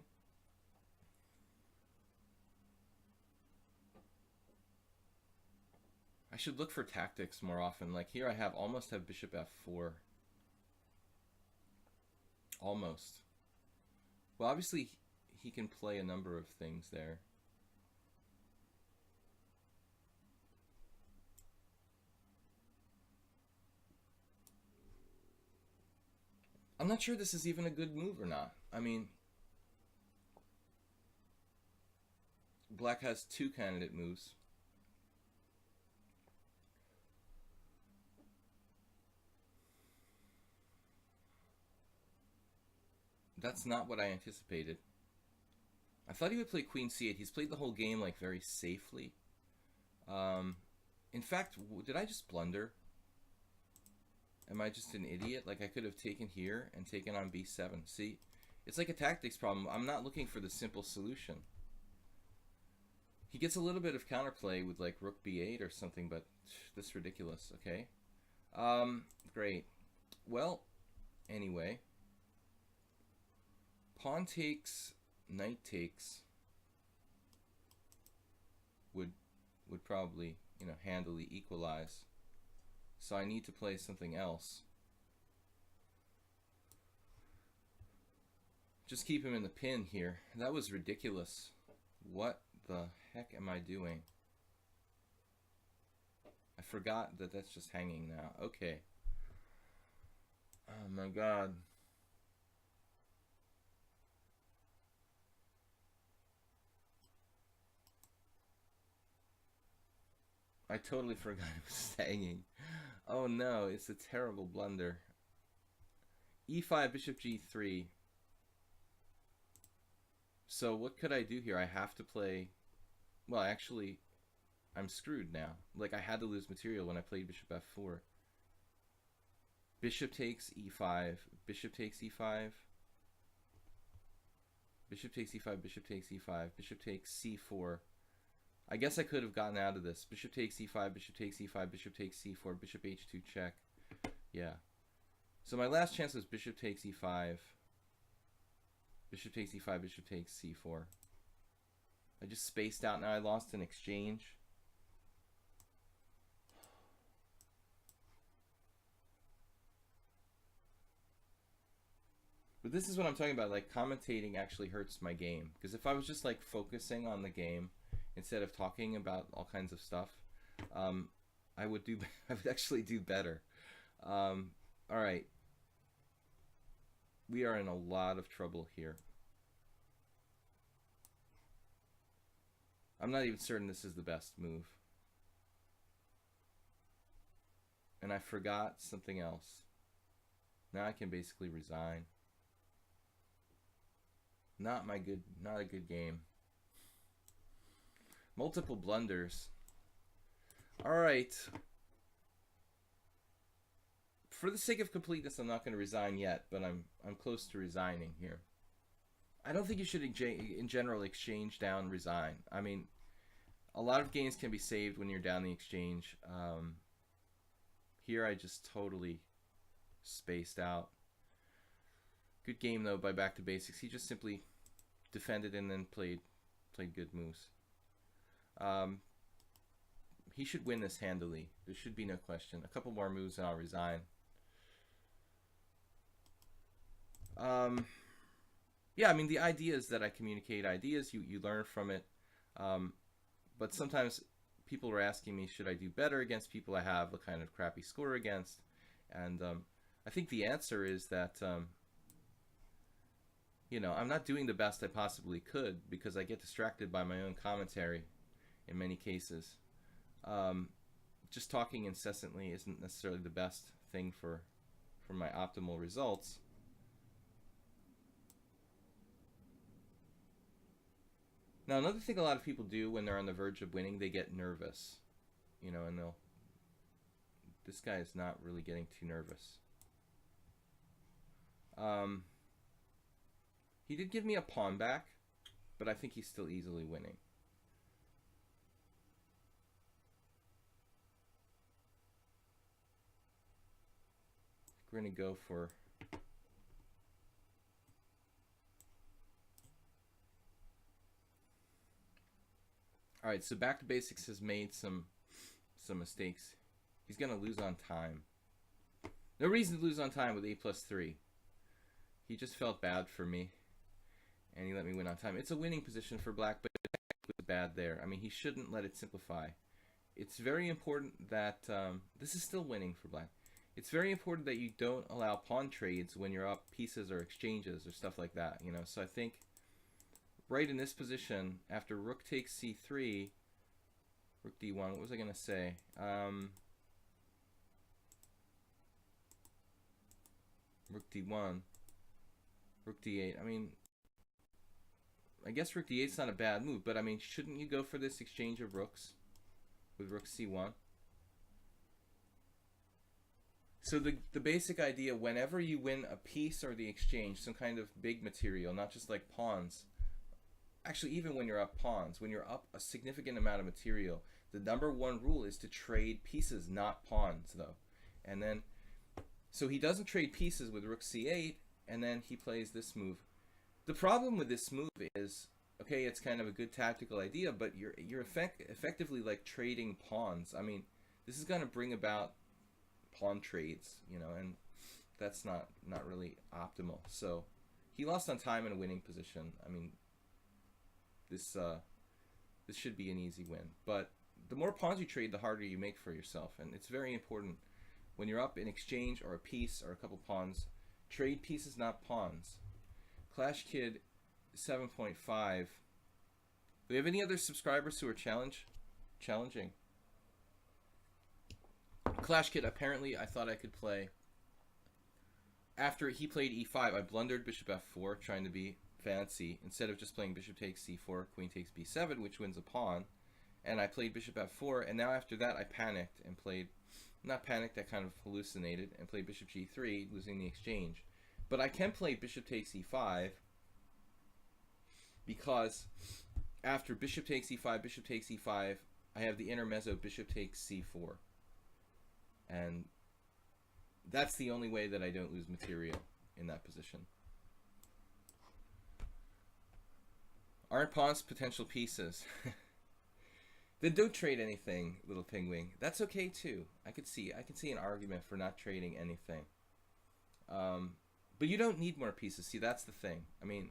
I should look for tactics more often. Like here I almost have bishop f4. Almost. Well, obviously he can play a number of things there. I'm not sure this is even a good move or not. I mean, Black has two candidate moves. That's not what I anticipated. I thought he would play queen c8. He's played the whole game like very safely. In fact, did I just blunder? Am I just an idiot? Like I could have taken here and taken on b7. See, it's like a tactics problem. I'm not looking for the simple solution. He gets a little bit of counterplay with like rook b8 or something, but this is ridiculous. Okay. Great. Well, anyway. Pawn takes, knight takes would would probably, you know, handily equalize. So I need to play something else. Just keep him in the pin here. That was ridiculous. What the heck am I doing? I forgot that that's just hanging now. Okay. Oh my god. I totally forgot it was hanging. Oh no, it's a terrible blunder. E5, bishop g3. So what could I do here? I have to play... Well, actually, I'm screwed now. Like, I had to lose material when I played bishop f4. Bishop takes e5. Bishop takes e5. Bishop takes e5. Bishop takes e5. Bishop takes c4. I guess I could have gotten out of this. Bishop takes e5. Bishop takes e5. Bishop takes c4. Bishop h2 check. Yeah. So my last chance was bishop takes e5. Bishop takes e5. Bishop takes c4. I just spaced out. Now I lost an exchange. But this is what I'm talking about. Like, commentating actually hurts my game. Because if I was just like focusing on the game instead of talking about all kinds of stuff, I would actually do better. All right. We are in a lot of trouble here. I'm not even certain this is the best move. And I forgot something else. Now I can basically resign. Not a good game. Multiple blunders. All right. For the sake of completeness, I'm not going to resign yet, but I'm close to resigning here. I don't think you should, in general, exchange down, resign. I mean, a lot of games can be saved when you're down the exchange. Here I just totally spaced out. Good game, though, by Back to Basics. He just simply defended and then played good moves. He should win this handily. There should be no question. A couple more moves and I'll resign. Yeah, I mean, the idea is that I communicate ideas. You learn from it. But sometimes people are asking me, should I do better against people I have a kind of crappy score against? And I think the answer is that, you know, I'm not doing the best I possibly could because I get distracted by my own commentary in many cases. Just talking incessantly isn't necessarily the best thing for my optimal results. Now, another thing a lot of people do when they're on the verge of winning, they get nervous, you know, and this guy is not really getting too nervous. He did give me a pawn back, but I think he's still easily winning. We're going to go for... All right, so Back to Basics has made some mistakes. He's going to lose on time. No reason to lose on time with a+3. He just felt bad for me, and he let me win on time. It's a winning position for Black, but it was bad there. I mean, he shouldn't let it simplify. It's very important that... this is still winning for Black. It's very important that you don't allow pawn trades when you're up pieces or exchanges or stuff like that, you know. So I think right in this position, after rook takes c3, rook d1, what was I going to say? Rook d1, rook d8. I mean, I guess rook d8 is not a bad move, but I mean, shouldn't you go for this exchange of rooks with rook c1? So the basic idea, whenever you win a piece or the exchange, some kind of big material, not just like pawns, actually even when you're up pawns, when you're up a significant amount of material, the #1 rule is to trade pieces, not pawns, though. And then, so he doesn't trade pieces with rook c8, and then he plays this move. The problem with this move is okay, it's kind of a good tactical idea, but you're effectively like trading pawns. I mean, this is going to bring about pawn trades, you know, and that's not really optimal. So he lost on time in a winning position. I mean, this should be an easy win. But the more pawns you trade, the harder you make for yourself, and it's very important when you're up in exchange or a piece or a couple pawns. Trade pieces, not pawns. Clash Kid 7.5. Do we have any other subscribers who are challenging? Clash Kid, apparently I thought I could play. After he played e5, I blundered bishop f4, trying to be fancy. Instead of just playing bishop takes c4, queen takes b7, which wins a pawn. And I played bishop f4, and now after that I panicked and played, not panicked, I kind of hallucinated, and played bishop g3, losing the exchange. But I can play bishop takes e5, because after bishop takes e5, I have the intermezzo bishop takes c4. And that's the only way that I don't lose material in that position. Aren't pawns potential pieces? Then don't trade anything, little penguin. That's okay too. I could see an argument for not trading anything. But you don't need more pieces. See, that's the thing. I mean,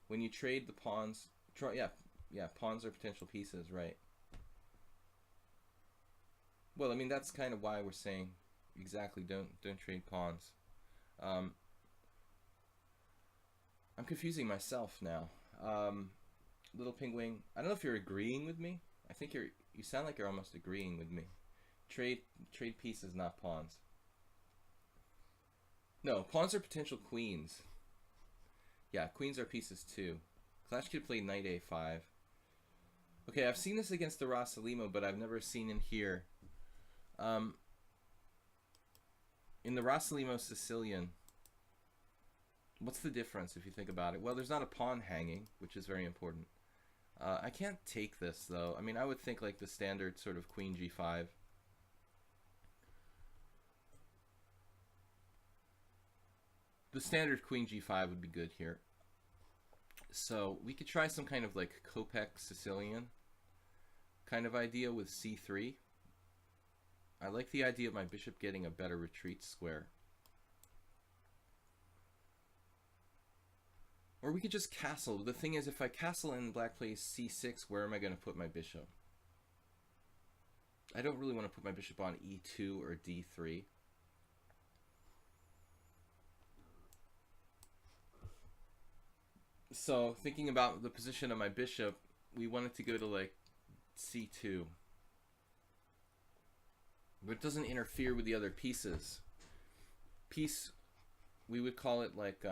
when you trade the pawns, yeah, pawns are potential pieces, right? Well, I mean, that's kind of why we're saying exactly don't trade pawns. I'm confusing myself now. Little penguin, I don't know if you're agreeing with me. I think you sound like you're almost agreeing with me. Trade pieces, not pawns. No, pawns are potential queens. Yeah, queens are pieces too. Clash Kid played knight a5. Okay, I've seen this against the Rossalimo, but I've never seen it here. In the Rossalimo Sicilian, what's the difference if you think about it? Well, there's not a pawn hanging, which is very important. I can't take this, though. I mean, I would think like the standard sort of queen g5. The standard queen g5 would be good here. So we could try some kind of like Kopek Sicilian kind of idea with c3. I like the idea of my bishop getting a better retreat square. Or we could just castle. The thing is, if I castle and black plays c6, where am I going to put my bishop? I don't really want to put my bishop on e2 or d3. So, thinking about the position of my bishop, we wanted to go to like c2. But it doesn't interfere with the other pieces. Piece, we would call it like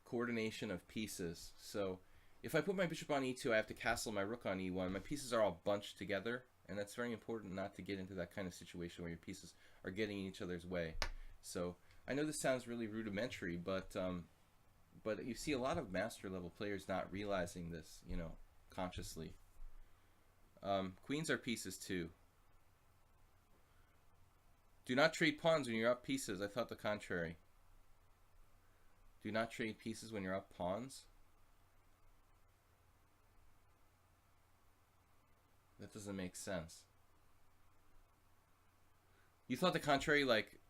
coordination of pieces. So if I put my bishop on e2, I have to castle my rook on e1. My pieces are all bunched together, and that's very important not to get into that kind of situation where your pieces are getting in each other's way. So I know this sounds really rudimentary, but you see a lot of master level players not realizing this, you know, consciously. Queens are pieces too. Do not trade pawns when you're up pieces. I thought the contrary. Do not trade pieces when you're up pawns? That doesn't make sense. You thought the contrary, like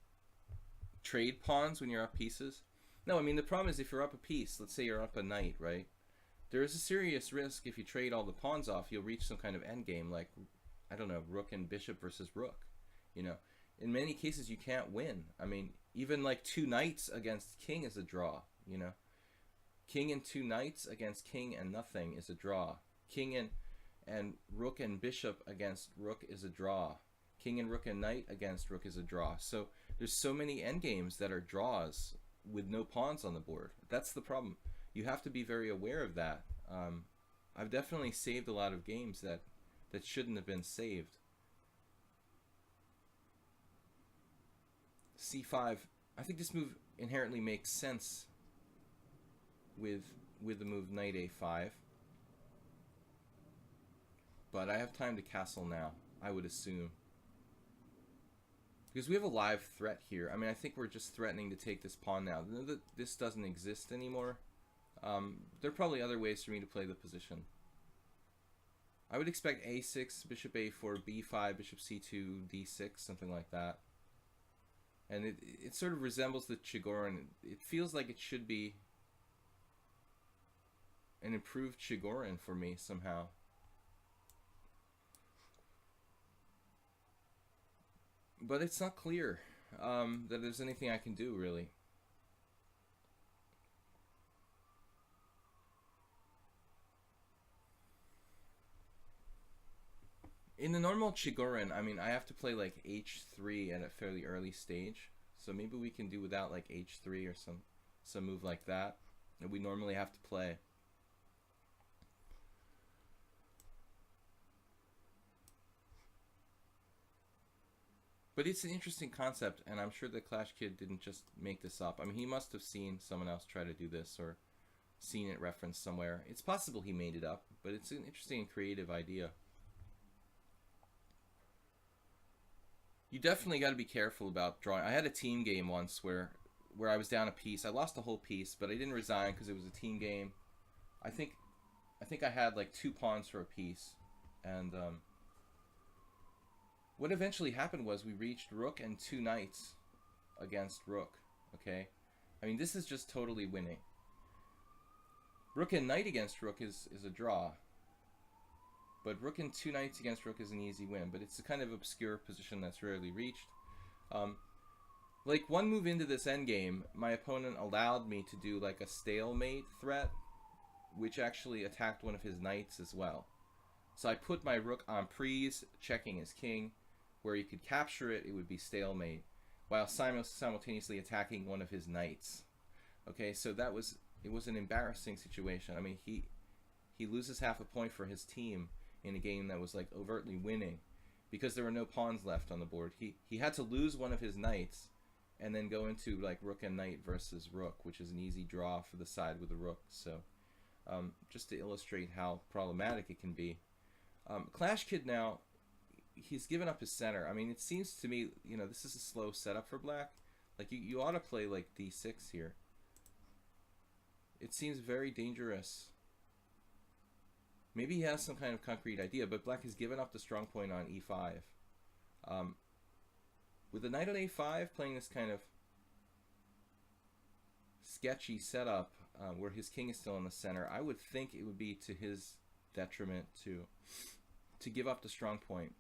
trade pawns when you're up pieces? No, I mean the problem is if you're up a piece, let's say you're up a knight, right? There is a serious risk if you trade all the pawns off, you'll reach some kind of endgame, like, I don't know, rook and bishop versus rook, you know? In many cases, you can't win. I mean, even like two knights against king is a draw, you know? King and two knights against king and nothing is a draw. King and rook and bishop against rook is a draw. King and rook and knight against rook is a draw. So there's so many endgames that are draws with no pawns on the board. That's the problem. You have to be very aware of that. I've definitely saved a lot of games that shouldn't have been saved. c5, I think this move inherently makes sense with the move knight a5. But I have time to castle now, I would assume. Because we have a live threat here. I mean, I think we're just threatening to take this pawn now. This doesn't exist anymore. There are probably other ways for me to play the position. I would expect a6, bishop a4, b5, bishop c2, d6, something like that. And it sort of resembles the Chigorin. It feels like it should be an improved Chigorin for me somehow. But it's not clear that there's anything I can do, really. In the normal Chigorin, I mean, I have to play like h3 at a fairly early stage. So maybe we can do without like h3 or some move like that we normally have to play. But it's an interesting concept, and I'm sure the Clash Kid didn't just make this up. I mean, he must have seen someone else try to do this or seen it referenced somewhere. It's possible he made it up, but it's an interesting and creative idea. You definitely got to be careful about drawing. I had a team game once where I was down a piece. I lost a whole piece, but I didn't resign because it was a team game. I think I had like 2 pawns for a piece, and what eventually happened was we reached rook and 2 knights against rook. Okay, I mean, this is just totally winning. Rook and knight against rook is a draw. But rook and 2 knights against rook is an easy win. But it's a kind of obscure position that's rarely reached. Like, one move into this endgame, my opponent allowed me to do like a stalemate threat, which actually attacked one of his knights as well. So I put my rook on prise, checking his king. Where he could capture it, it would be stalemate, while simultaneously attacking one of his knights. Okay, so it was an embarrassing situation. I mean, he loses half a point for his team in a game that was like overtly winning because there were no pawns left on the board. He had to lose one of his knights and then go into like rook and knight versus rook, which is an easy draw for the side with the rook. So just to illustrate how problematic it can be. Clash Kid now, he's given up his center. I mean, it seems to me, you know, this is a slow setup for black. Like, you ought to play like d6 here. It seems very dangerous. Maybe he has some kind of concrete idea, but black has given up the strong point on e5. With the knight on a5, playing this kind of sketchy setup where his king is still in the center, I would think it would be to his detriment to give up the strong point.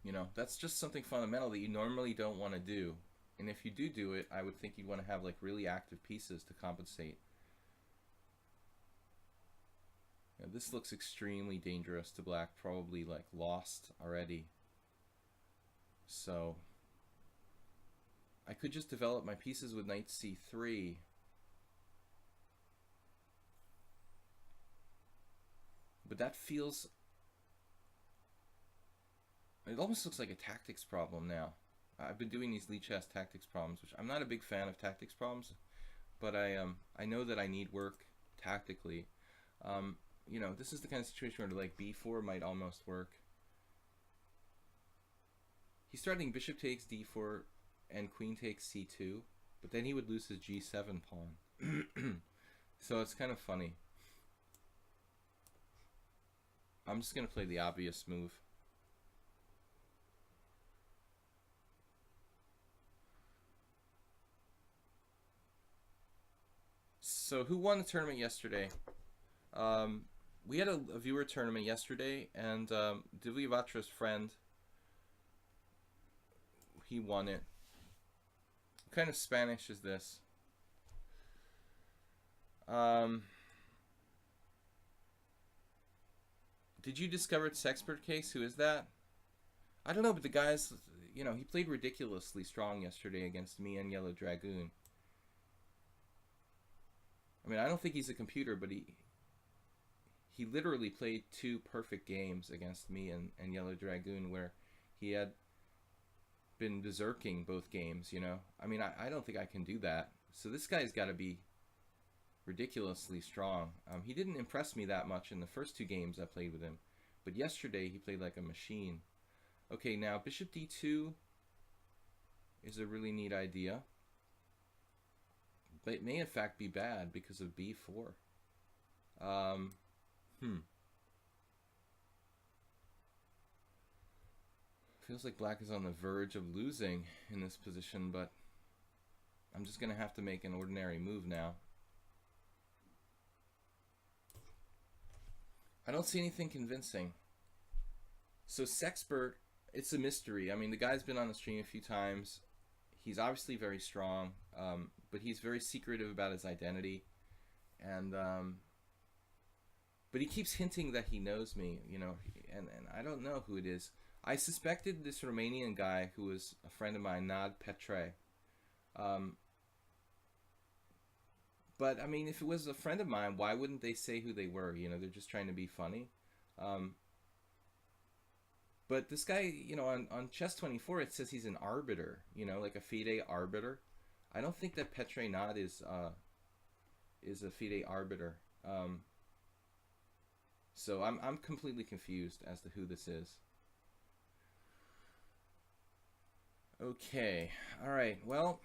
You know, that's just something fundamental that you normally don't want to do. And if you do it, I would think you'd want to have like really active pieces to compensate. Now, this looks extremely dangerous to black, probably like lost already. So I could just develop my pieces with knight c3. But that feels... It almost looks like a tactics problem now. I've been doing these Lee chess tactics problems, which I'm not a big fan of tactics problems, but I know that I need work tactically. You know, this is the kind of situation where like b4 might almost work. He's starting bishop takes d4 and queen takes c2, but then he would lose his g7 pawn. So it's kind of funny. I'm just going to play the obvious move. So who won the tournament yesterday? We had a viewer tournament yesterday, and Divyavatra's friend, he won it. What kind of Spanish is this? Did you discover its expert case? Who is that? I don't know, but the guy's, you know, he played ridiculously strong yesterday against me and Yellow Dragoon. I mean, I don't think he's a computer, but he literally played 2 perfect games against me and Yellow Dragoon, where he had been berserking both games, you know? I mean, I don't think I can do that. So this guy's got to be ridiculously strong. He didn't impress me that much in the first 2 games I played with him, but yesterday he played like a machine. Okay, now bishop d2 is a really neat idea. it may in fact be bad because of b4. Um, Feels like black is on the verge of losing in this position, but I'm just going to have to make an ordinary move now. I don't see anything convincing. So Sexpert, it's a mystery. I mean, the guy's been on the stream a few times. He's obviously very strong, but he's very secretive about his identity. And but he keeps hinting that he knows me, you know, and I don't know who it is. I suspected this Romanian guy who was a friend of mine, Nad Petre. But, I mean, if it was a friend of mine, why wouldn't they say who they were? You know, they're just trying to be funny. But this guy, you know, on Chess24, it says he's an arbiter, you know, like a FIDE arbiter. I don't think that Petre Nad is a FIDE arbiter. So I'm completely confused as to who this is. Okay, all right, well,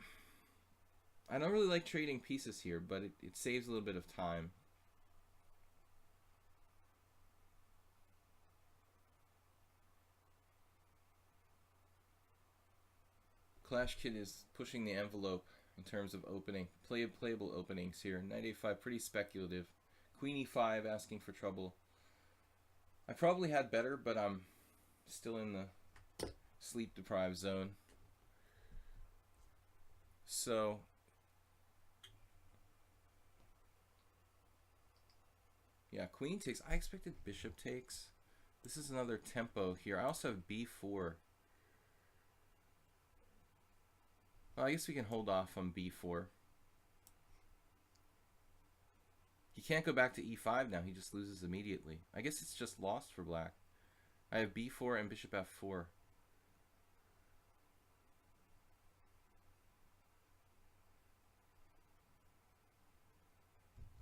I don't really like trading pieces here, but it saves a little bit of time. Clash Kid is pushing the envelope in terms of opening. Playable openings here. Knight a5, pretty speculative. Queen e5, asking for trouble. I probably had better, but I'm still in the sleep-deprived zone. So, yeah, queen takes. I expected bishop takes. This is another tempo here. I also have b4. Well, I guess we can hold off on b4. He can't go back to e5 now. He just loses immediately. I guess it's just lost for black. I have b4 and bishop f4.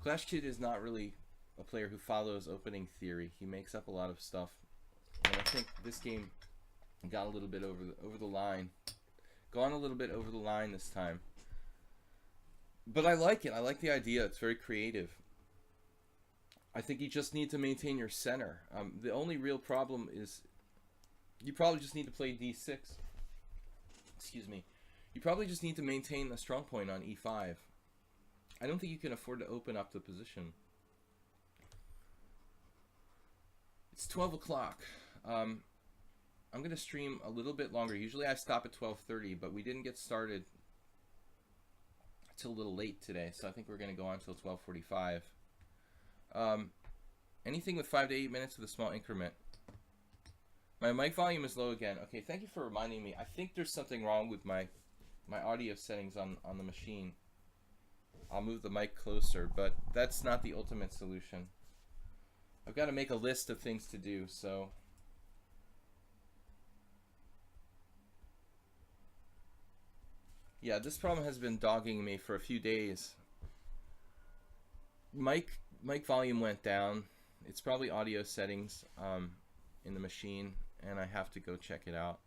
Clash Kid is not really a player who follows opening theory. He makes up a lot of stuff. And I think this game got a little bit over the line. Gone a little bit over the line this time. But I like it. I like the idea. It's very creative. I think you just need to maintain your center. The only real problem is you probably just need to play d6. Excuse me. You probably just need to maintain a strong point on e5. I don't think you can afford to open up the position. It's 12 o'clock. I'm going to stream a little bit longer. Usually I stop at 12:30, but we didn't get started until a little late today, so I think we're going to go on until 12:45. Anything with 5 to 8 minutes with a small increment. My mic volume is low again. Okay, thank you for reminding me. I think there's something wrong with my audio settings on the machine. I'll move the mic closer, but that's not the ultimate solution. I've got to make a list of things to do, so yeah, this problem has been dogging me for a few days. Mic volume went down. It's probably audio settings in the machine, and I have to go check it out.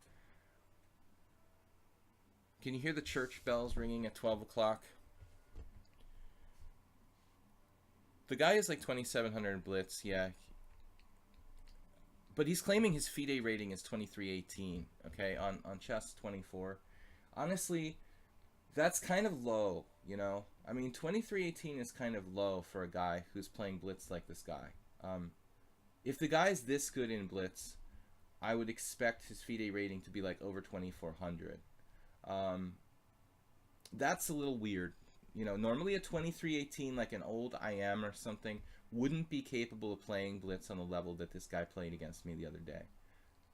Can you hear the church bells ringing at 12 o'clock? The guy is like 2,700 blitz, yeah. But he's claiming his FIDE rating is 2318, okay, on Chess24. Honestly, that's kind of low, you know. I mean, 2318 is kind of low for a guy who's playing blitz like this guy. If the guy's this good in blitz, I would expect his FIDE rating to be like over 2,400. That's a little weird. You know, normally a 2318, like an old IM or something, wouldn't be capable of playing blitz on the level that this guy played against me the other day.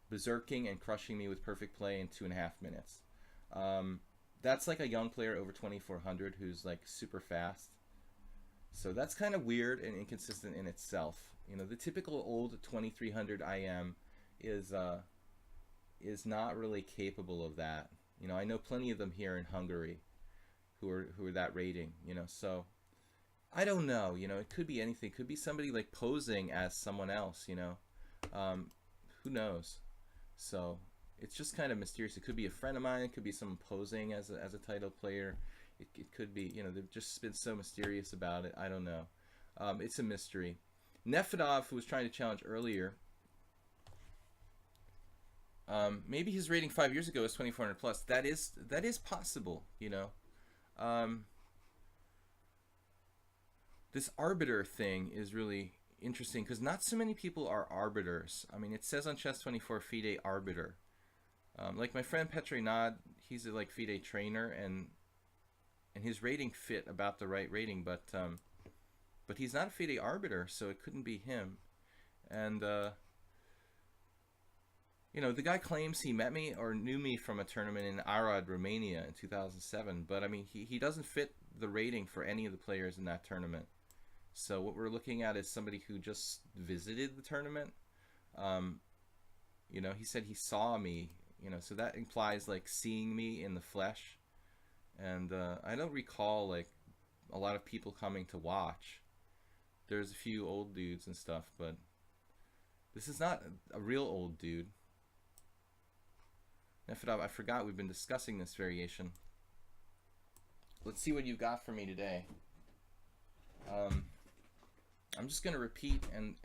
Berserking and crushing me with perfect play in 2.5 minutes. That's like a young player over 2,400 who's like super fast. So that's kind of weird and inconsistent in itself. You know, the typical old 2300 IM is not really capable of that. You know, I know plenty of them here in Hungary who are that rating, you know, so I don't know, you know, it could be anything. It could be somebody like posing as someone else, you know. Who knows? So it's just kind of mysterious. It could be a friend of mine, it could be someone posing as a title player. It could be, you know, they've just been so mysterious about it. I don't know. It's a mystery. Nefedov, who was trying to challenge earlier, maybe his rating 5 years ago was 2400 plus. That is possible, you know. This arbiter thing is really interesting because not so many people are arbiters. I mean, it says on Chess24 FIDE arbiter. Like my friend Petr Nad, he's a like FIDE trainer, and his rating fit about the right rating, but he's not a FIDE arbiter, so it couldn't be him. And you know, the guy claims he met me or knew me from a tournament in Arad, Romania in 2007, but I mean, he doesn't fit the rating for any of the players in that tournament. So what we're looking at is somebody who just visited the tournament. You know, he said he saw me, you know, so that implies like seeing me in the flesh. And I don't recall like a lot of people coming to watch. There's a few old dudes and stuff, but this is not a real old dude. Nefedov, I forgot we've been discussing this variation. Let's see what you got for me today. I'm just going to repeat, and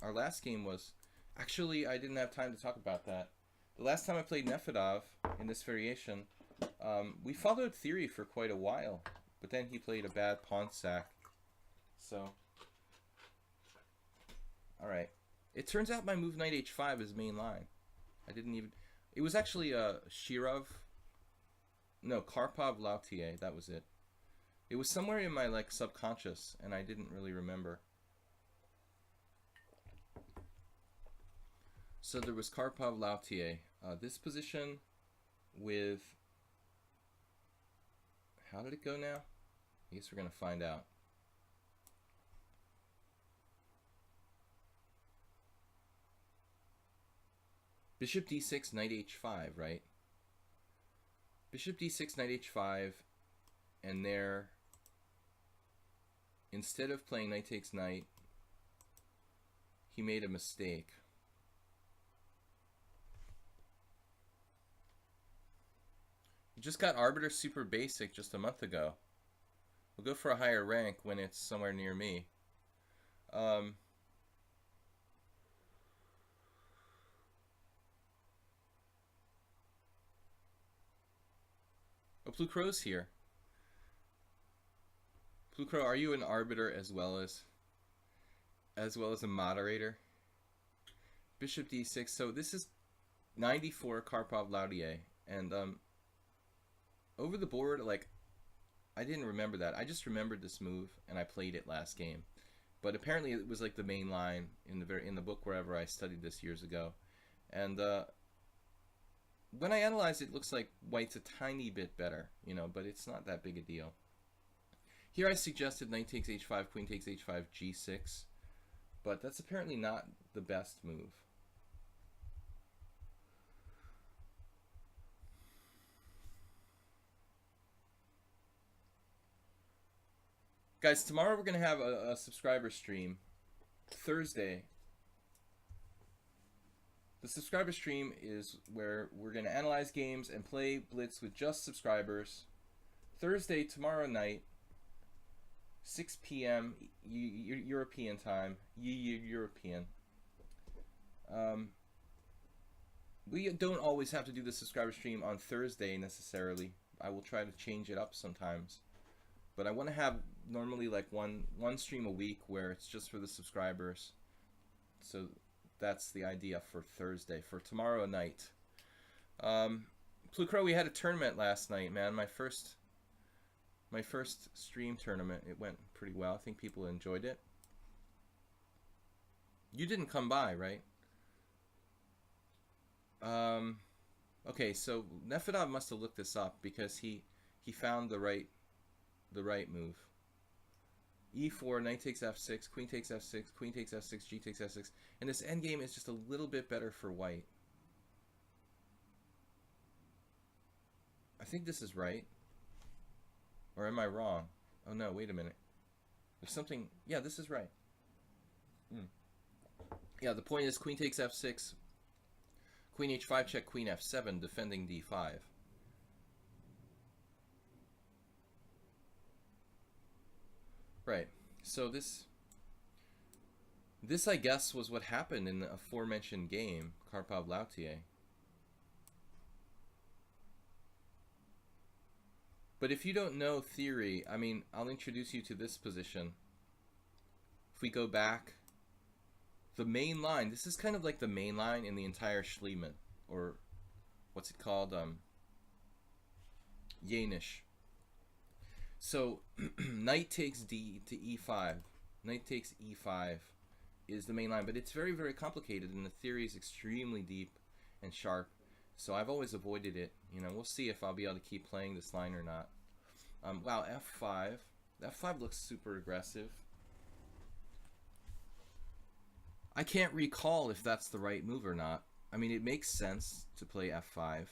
our last game was... Actually, I didn't have time to talk about that. The last time I played Nefedov in this variation, we followed theory for quite a while, but then he played a bad pawn sack. So, alright. It turns out my move knight h5 is main line. I didn't even... It was actually Shirov... No, Karpov Lautier, that was it. It was somewhere in my like subconscious, and I didn't really remember. So there was Karpov Lautier. This position with... How did it go now? I guess we're going to find out. Bishop d6, knight h5, right? Bishop d6, knight h5, and there, instead of playing knight takes knight, he made a mistake. He just got Arbiter Super Basic just a month ago. We'll go for a higher rank when it's somewhere near me. Blue Crow's here. Blue Crow, are you an arbiter as well as a moderator? Bishop d6. So this is 94 Karpov Lautier, and over the board, like, I didn't remember that. I just remembered this move and I played it last game. But apparently it was like the main line in the book wherever I studied this years ago. And when I analyze it, it looks like white's a tiny bit better, you know, but it's not that big a deal. Here I suggested knight takes h5, queen takes h5, g6, but that's apparently not the best move. Guys, tomorrow we're going to have a subscriber stream. Thursday. The subscriber stream is where we're going to analyze games and play Blitz with just subscribers. Thursday, tomorrow night, 6 p.m. European time. European. We don't always have to do the subscriber stream on Thursday necessarily. I will try to change it up sometimes. But I want to have normally like one stream a week where it's just for the subscribers. So that's the idea for Thursday. For tomorrow night, Blue Crow, we had a tournament last night, man. My first stream tournament. It went pretty well. I think people enjoyed it. You didn't come by, right? Okay, so Nefedov must have looked this up because he found the right move. E4, knight takes f6, queen takes f6, queen takes f6, g takes f6, and this endgame is just a little bit better for white. I think this is right. Or am I wrong? Oh no, wait a minute. There's something... Yeah, this is right. Yeah, the point is queen takes f6, queen h5 check, queen f7, defending d5. So this I guess was what happened in the aforementioned game, Karpov-Lautier. But if you don't know theory, I mean, I'll introduce you to this position. If we go back, the main line, this is kind of like the main line in the entire Schliemann, or what's it called? Janisch. So, knight takes d to e5. Knight takes e5 is the main line, but it's very, very complicated, and the theory is extremely deep and sharp. So I've always avoided it. You know, we'll see if I'll be able to keep playing this line or not. Wow, f5. F5 looks super aggressive. I can't recall if that's the right move or not. I mean, it makes sense to play f5.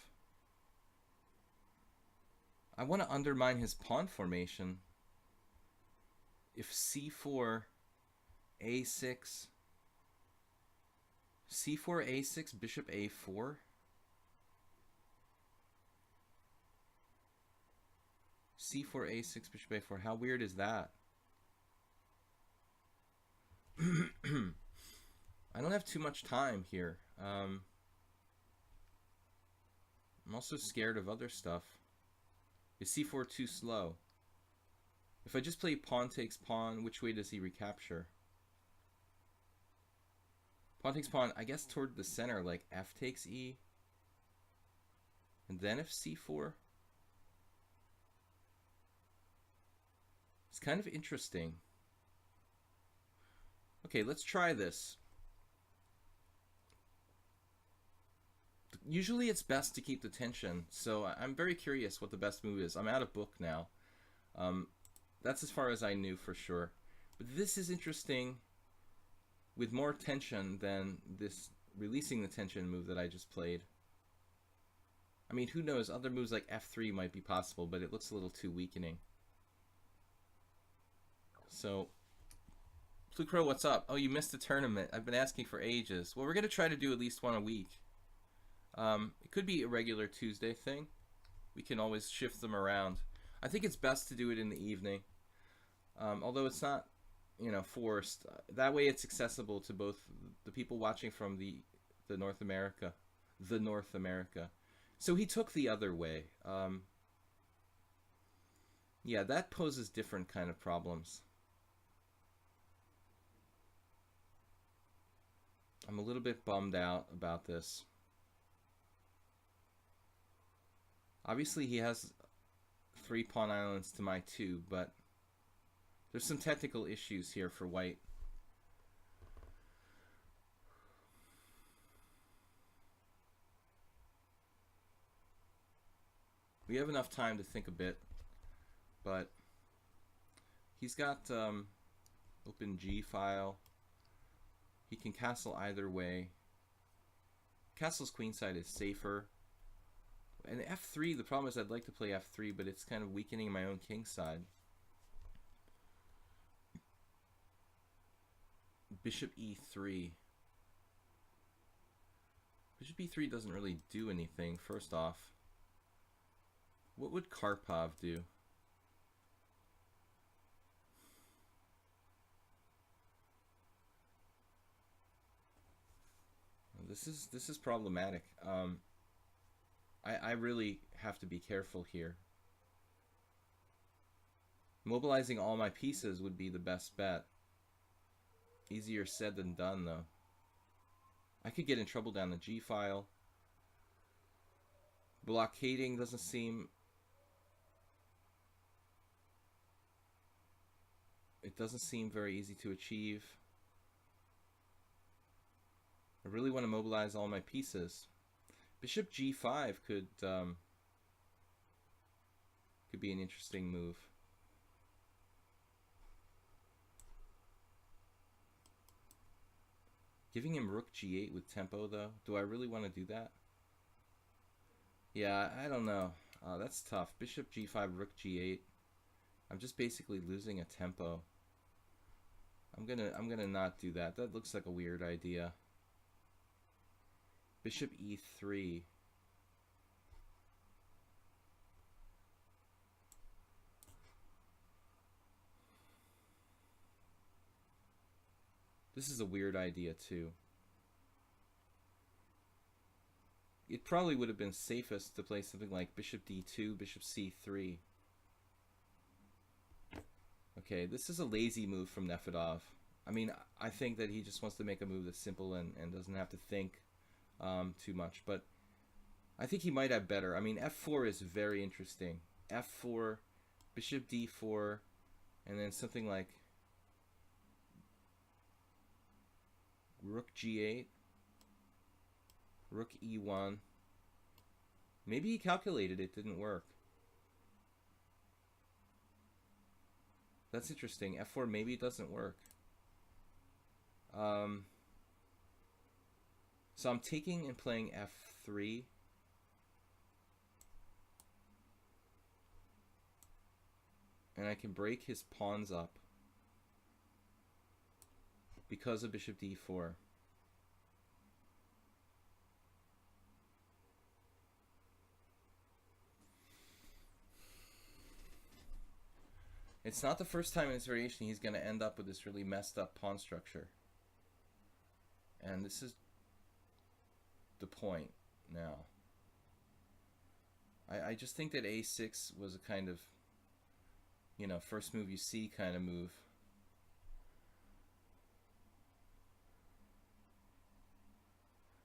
I want to undermine his pawn formation. If c4, a6, c4, a6, bishop a4. c4, a6, bishop a4. How weird is that? I don't have too much time here. I'm also scared of other stuff. Is c4 too slow? If I just play pawn takes pawn, which way does he recapture? Pawn takes pawn, I guess toward the center, like f takes e. And then if c4. It's kind of interesting. Okay, let's try this. Usually it's best to keep the tension, so I'm very curious what the best move is. I'm out of book now. That's as far as I knew for sure. But this is interesting with more tension than this releasing the tension move that I just played. I mean, who knows? Other moves like f3 might be possible, but it looks a little too weakening. So, Blue Crow, what's up? Oh, you missed the tournament. I've been asking for ages. Well, we're going to try to do at least one a week. It could be a regular Tuesday thing. We can always shift them around. I think it's best to do it in the evening. Although it's not, you know, forced. That way it's accessible to both the people watching from the North America. So he took the other way. Yeah, that poses different kind of problems. I'm a little bit bummed out about this. Obviously he has 3 pawn islands to my 2, but there's some technical issues here for white. We have enough time to think a bit, but he's got open G file. He can castle either way. Castle's queenside is safer. And f3, the problem is I'd like to play f3, but it's kind of weakening my own king side. Bishop e3. Bishop e3 doesn't really do anything, first off. What would Karpov do? This is problematic. I really have to be careful here. Mobilizing all my pieces would be the best bet. Easier said than done, though. I could get in trouble down the G file. Blockading doesn't seem... It doesn't seem very easy to achieve. I really want to mobilize all my pieces. Bishop G5 could be an interesting move. Giving him Rook G8 with tempo, though. Do I really want to do that? Yeah, I don't know. That's tough. Bishop G5, Rook G8. I'm just basically losing a tempo. I'm gonna not do that. That looks like a weird idea. Bishop E3. This is a weird idea too. It probably would have been safest to play something like bishop d2, bishop c3. Okay, this is a lazy move from Nefedov. I mean, I think that he just wants to make a move that's simple and doesn't have to think too much. But I think he might have better. I mean, f4 is very interesting. f4, bishop d4, and then something like rook g8, rook e1. Maybe he calculated it didn't work. That's interesting. f4 maybe it doesn't work. So I'm taking and playing f3. And I can break his pawns up because of bishop d4. It's not the first time in this variation he's going to end up with this really messed up pawn structure. And this is the point now. I just think that a6 was a kind of, you know, first move you see kind of move.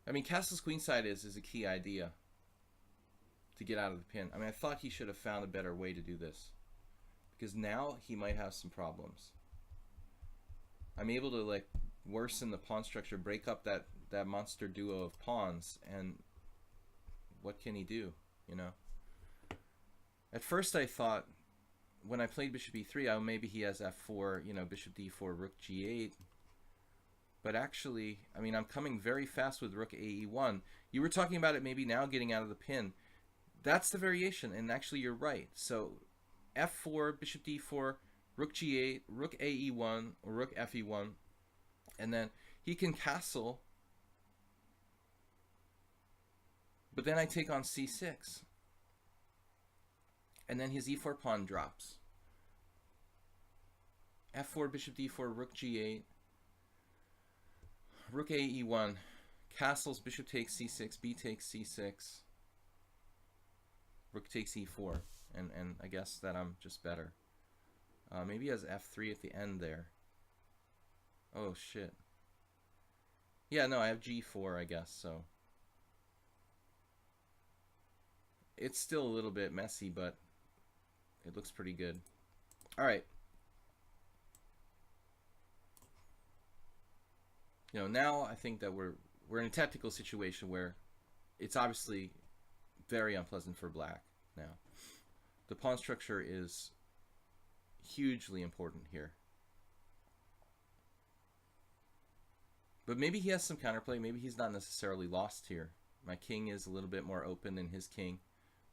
I mean, castle's queenside is a key idea to get out of the pin. I mean, I thought he should have found a better way to do this, because now he might have some problems. I'm able to like worsen the pawn structure, break up that monster duo of pawns, and what can he do, you know? At first I thought, when I played bishop e3, oh, maybe he has f4, you know, bishop d4, rook g8. But actually, I mean, I'm coming very fast with rook ae1. You were talking about it maybe now getting out of the pin. That's the variation, and actually you're right. So f4, bishop d4, rook g8, rook ae1, or rook fe1, and then he can castle, but then I take on c6, and then his e4 pawn drops. f4, bishop d4, rook g8, rook ae1, castles, bishop takes c6, b takes c6, rook takes e4, and I guess that I'm just better. Maybe he has f3 at the end there. Oh shit. Yeah, no, I have g4, I guess, so it's still a little bit messy, but it looks pretty good. All right. You know, now I think that we're in a tactical situation where it's obviously very unpleasant for black now. The pawn structure is hugely important here. But maybe he has some counterplay. Maybe he's not necessarily lost here. My king is a little bit more open than his king,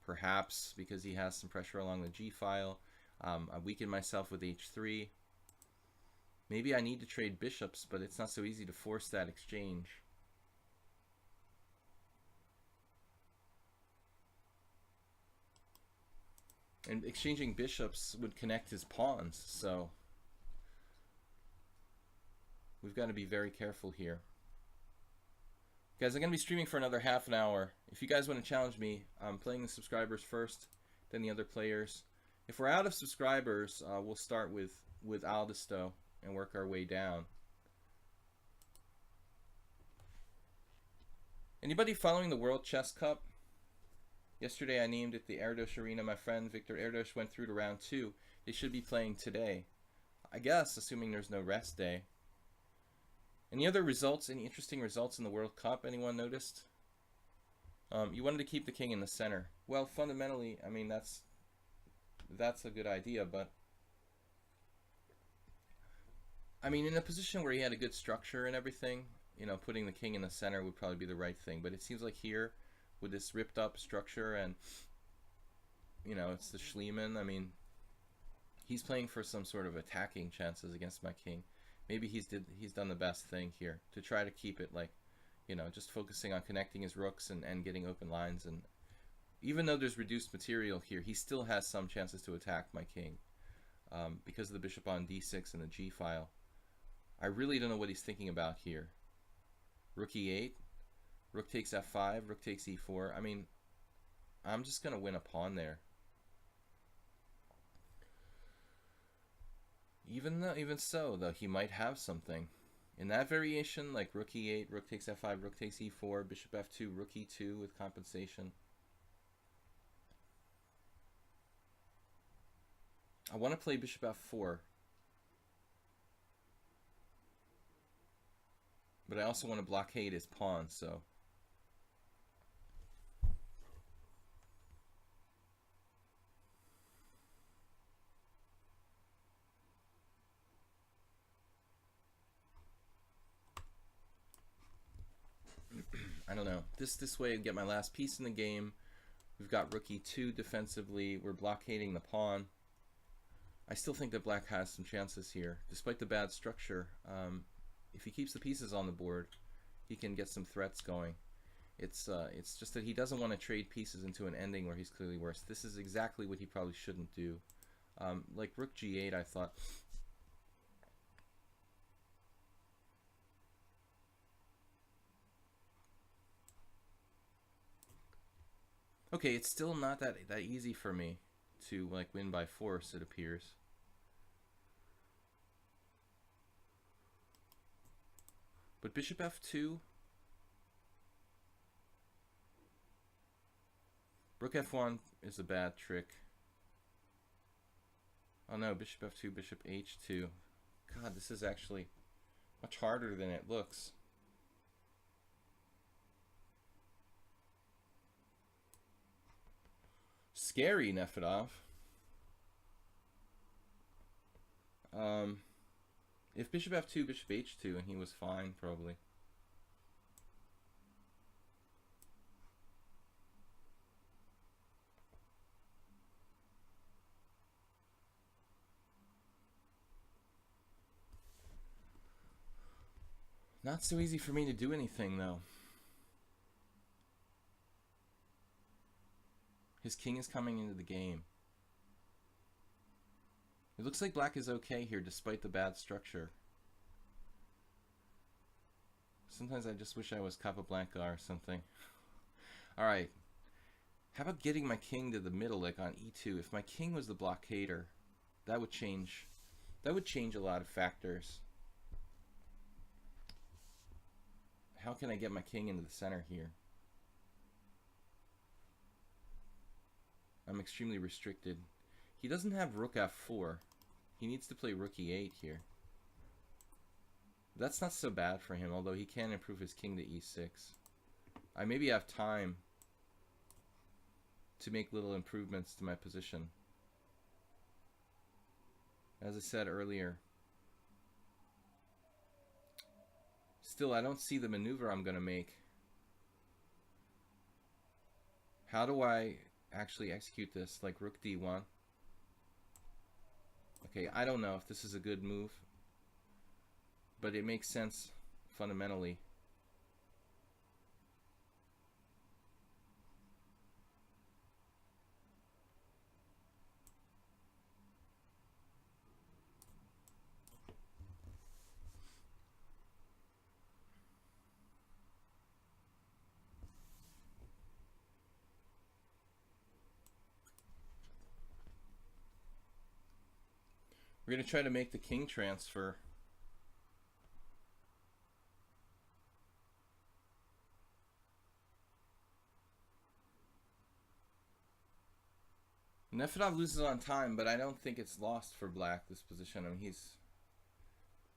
perhaps because he has some pressure along the g file. I weaken myself with h3. Maybe I need to trade bishops, but it's not so easy to force that exchange. And exchanging bishops would connect his pawns, so we've got to be very careful here. Guys, I'm going to be streaming for another half an hour. If you guys want to challenge me, I'm playing the subscribers first, then the other players. If we're out of subscribers, we'll start with Aldisto and work our way down. Anybody following the World Chess Cup? Yesterday I named it the Erdos Arena. My friend Victor Erdos went through to round 2. They should be playing today, I guess, assuming there's no rest day. Any other results, any interesting results in the World Cup anyone noticed? You wanted to keep the king in the center. Well, fundamentally, I mean, that's a good idea, but I mean, in a position where he had a good structure and everything, you know, putting the king in the center would probably be the right thing. But it seems like here, with this ripped up structure and, you know, it's the Schliemann, I mean, he's playing for some sort of attacking chances against my king. Maybe he's done the best thing here to try to keep it like, you know, just focusing on connecting his rooks and getting open lines. And even though there's reduced material here, he still has some chances to attack my king because of the bishop on d6 and the g file. I really don't know what he's thinking about here. Rook e8, rook takes f5, rook takes e4. I mean, I'm just going to win a pawn there. Even so, though, he might have something. In that variation, like rook e8, rook takes f5, rook takes e4, bishop f2, rook e2 with compensation. I want to play bishop f4. But I also want to blockade his pawn, so... I don't know. This way I get my last piece in the game. We've got rook e2 defensively. We're blockading the pawn. I still think that black has some chances here, despite the bad structure. If he keeps the pieces on the board, he can get some threats going. It's just that he doesn't want to trade pieces into an ending where he's clearly worse. This is exactly what he probably shouldn't do. Like rook g8, I thought. Okay, it's still not that easy for me to like win by force, it appears. But bishop f2, rook f1 is a bad trick. Oh no, bishop f2, bishop h2. God, this is actually much harder than it looks. Scary, Nefedov. If bishop f2, bishop h2, and he was fine, probably. Not so easy for me to do anything, though. His king is coming into the game. It looks like black is okay here, despite the bad structure. Sometimes I just wish I was Capablanca or something. Alright. How about getting my king to the middle, like on e2? If my king was the blockader, that would change a lot of factors. How can I get my king into the center here? I'm extremely restricted. He doesn't have rook f4. He needs to play rook e8 here. That's not so bad for him, although he can improve his king to e6. I maybe have time to make little improvements to my position. As I said earlier, still I don't see the maneuver I'm going to make. How do I actually execute this? Like rook d1. Okay, I don't know if this is a good move, but it makes sense fundamentally. We're going to try to make the king transfer. Nefedov loses on time, but I don't think it's lost for black, this position. I mean,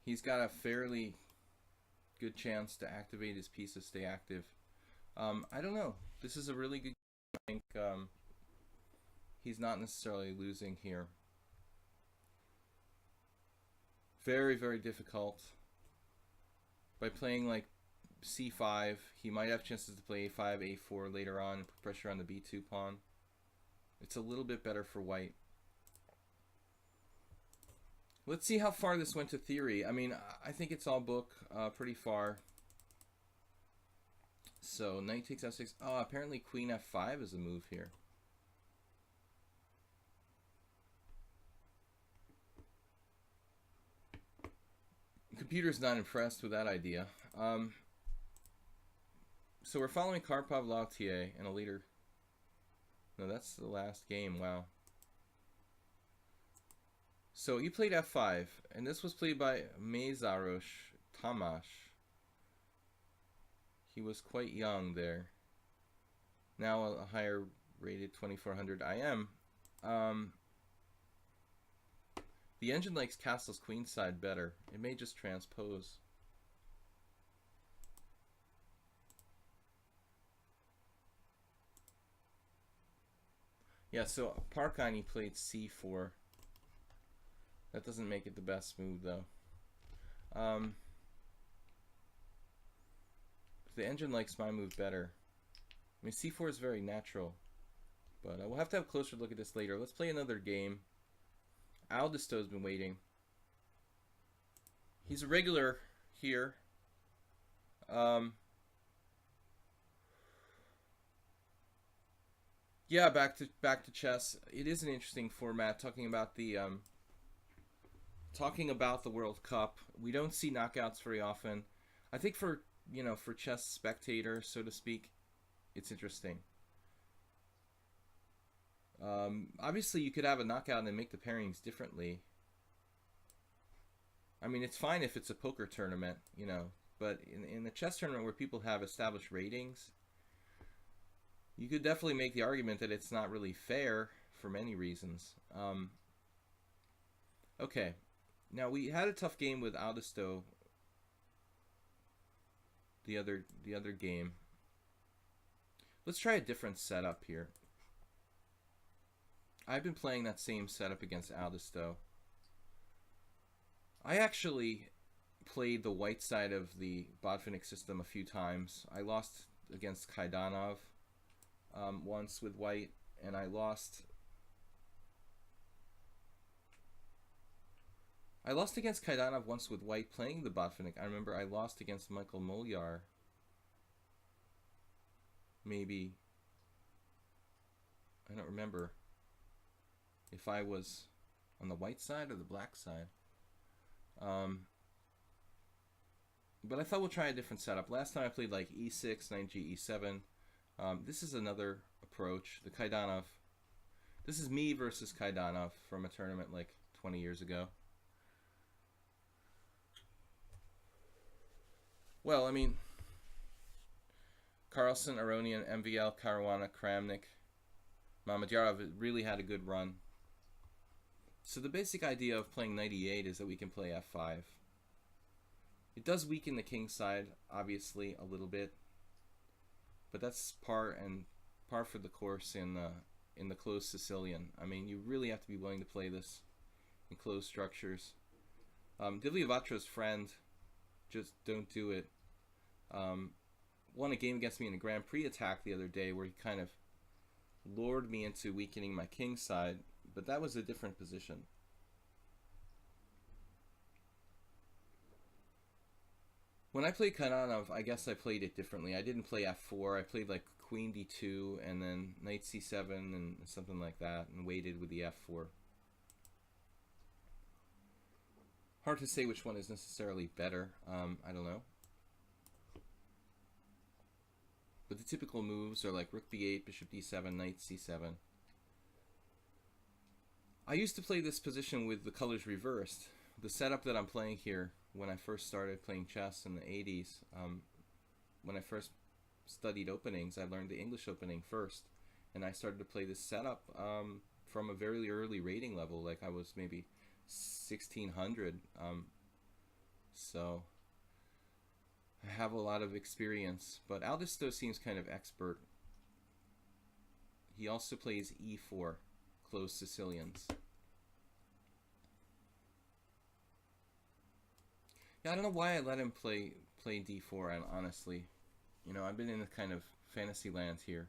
he's got a fairly good chance to activate his pieces, stay active. I don't know. This is a really good game. I think he's not necessarily losing here. Very, very difficult. By playing like c5, he might have chances to play a5, a4 later on, put pressure on the b2 pawn. It's a little bit better for white. Let's see how far this went to theory. I mean, I think it's all book pretty far. So knight takes f6. Oh, apparently queen f5 is a move here. The computer's not impressed with that idea. So we're following Karpov Lautier and a leader. No, that's the last game. Wow. So he played f5, and this was played by Mészáros Tamás. He was quite young there. Now a higher rated 2400 IM. The engine likes castle's queenside better. It may just transpose. Yeah, so Parkani played c4. That doesn't make it the best move, though. The engine likes my move better. I mean, c4 is very natural. But we'll have to have a closer look at this later. Let's play another game. Aldisto's been waiting. He's a regular here. Yeah, back to chess. It is an interesting format, talking about the World Cup. We don't see knockouts very often. I think for chess spectator, so to speak, it's interesting. Obviously, you could have a knockout and then make the pairings differently. I mean, it's fine if it's a poker tournament, but in a chess tournament where people have established ratings, you could definitely make the argument that it's not really fair for many reasons. Okay, now we had a tough game with Aldisto the other game. Let's try a different setup here. I've been playing that same setup against Aldisto. I actually played the white side of the Botvinnik system a few times. I lost against Kaidanov once with white, and I lost against Kaidanov once with white playing the Botvinnik. I remember I lost against Michael Molyar. Maybe. I don't remember if I was on the white side or the black side. But I thought we'll try a different setup. Last time I played like e6, knight g, e7. This is another approach. The Kaidanov. This is me versus Kaidanov from a tournament like 20 years ago. Well, I mean, Carlsen, Aronian, MVL, Caruana, Kramnik, Mamedyarov really had a good run. So the basic idea of playing knight e8 is that we can play f5. It does weaken the king side, obviously, a little bit, but that's par for the course in the closed Sicilian. I mean, you really have to be willing to play this in closed structures. Dilyavatra's friend, just don't do it. Won a game against me in a Grand Prix attack the other day where he kind of lured me into weakening my king side, but that was a different position. When I played Kaidanov, I guess I played it differently. I didn't play f4. I played like queen d2 and then knight c7 and something like that, and waited with the f4. Hard to say which one is necessarily better. I don't know. But the typical moves are like rook b8, bishop d7, knight c7. I used to play this position with the colors reversed. The setup that I'm playing here, when I first started playing chess in the 80s, when I first studied openings, I learned the English opening first. And I started to play this setup from a very early rating level, like I was maybe 1600. So I have a lot of experience, but Aldisto seems kind of expert. He also plays e4, closed Sicilians. Yeah, I don't know why I let him play d4, honestly. I've been in a kind of fantasy land here.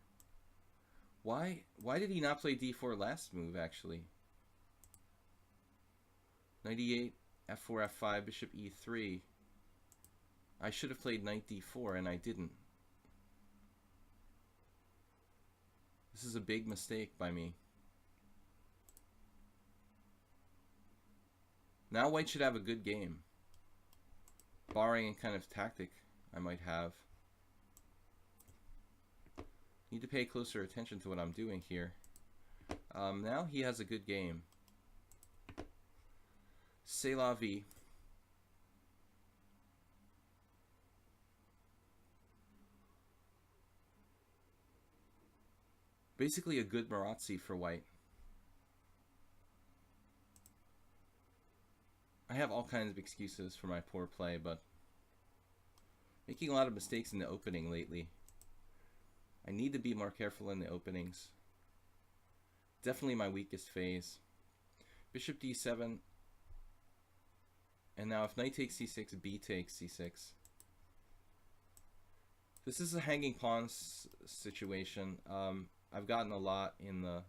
Why did he not play d4 last move, actually? Knight e8, f4, f5, bishop e3. I should have played knight d4, and I didn't. This is a big mistake by me. Now white should have a good game. barring any kind of tactic I might have. Need to pay closer attention to what I'm doing here. Now he has a good game. C'est la vie. Basically a good Marazzi for white. I have all kinds of excuses for my poor play, but making a lot of mistakes in the opening lately. I need to be more careful in the openings. Definitely my weakest phase. Bishop d7. And now if knight takes c6, b takes c6. This is a hanging pawn situation. I've gotten a lot in the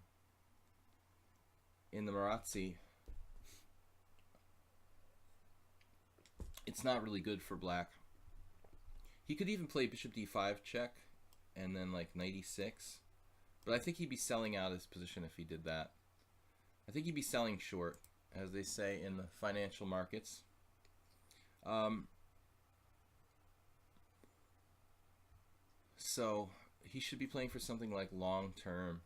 Marazzi. It's not really good for black. He could even play bishop d5 check and then like knight e6. But I think he'd be selling out his position if he did that. I think he'd be selling short, as they say in the financial markets. So he should be playing for something like long term.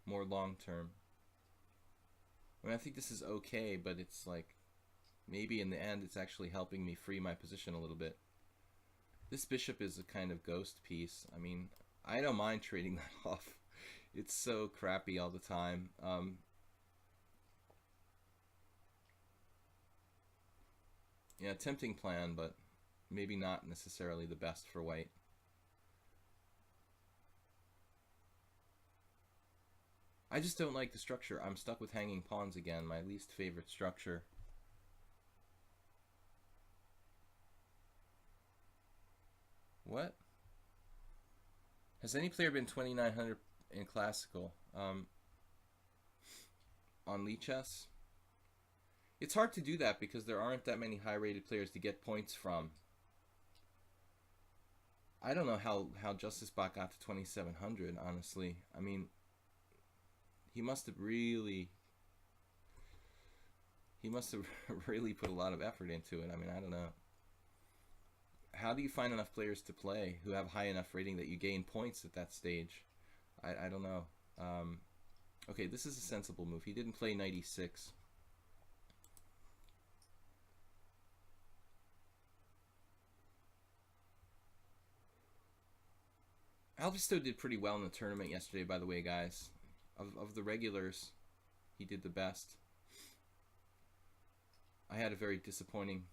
More long term. I mean, I think this is okay, but it's like maybe in the end it's actually helping me free my position a little bit. This bishop is a kind of ghost piece. I mean, I don't mind trading that off. It's so crappy all the time. Yeah, tempting plan, but maybe not necessarily the best for white. I just don't like the structure. I'm stuck with hanging pawns again, my least favorite structure. What? Has any player been 2900 in classical on Lichess? It's hard to do that because there aren't that many high-rated players to get points from. I don't know how Justice Bot got to 2700, honestly. I mean, he must have really put a lot of effort into it. I mean, I don't know. How do you find enough players to play who have high enough rating that you gain points at that stage? I don't know. Okay, this is a sensible move. He didn't play knight e6. Alvisto did pretty well in the tournament yesterday, by the way, guys. Of the regulars, he did the best. I had a very disappointing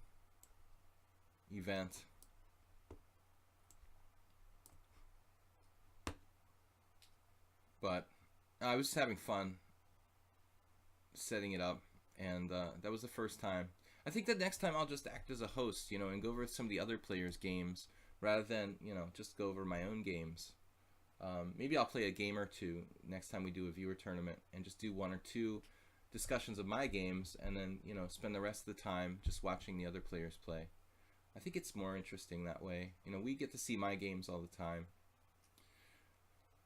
event. But I was just having fun setting it up, and that was the first time. I think that next time I'll just act as a host, you know, and go over some of the other players' games rather than, you know, just go over my own games. Maybe I'll play a game or two next time we do a viewer tournament and just do one or two discussions of my games and then, you know, spend the rest of the time just watching the other players play. I think it's more interesting that way. You know, we get to see my games all the time.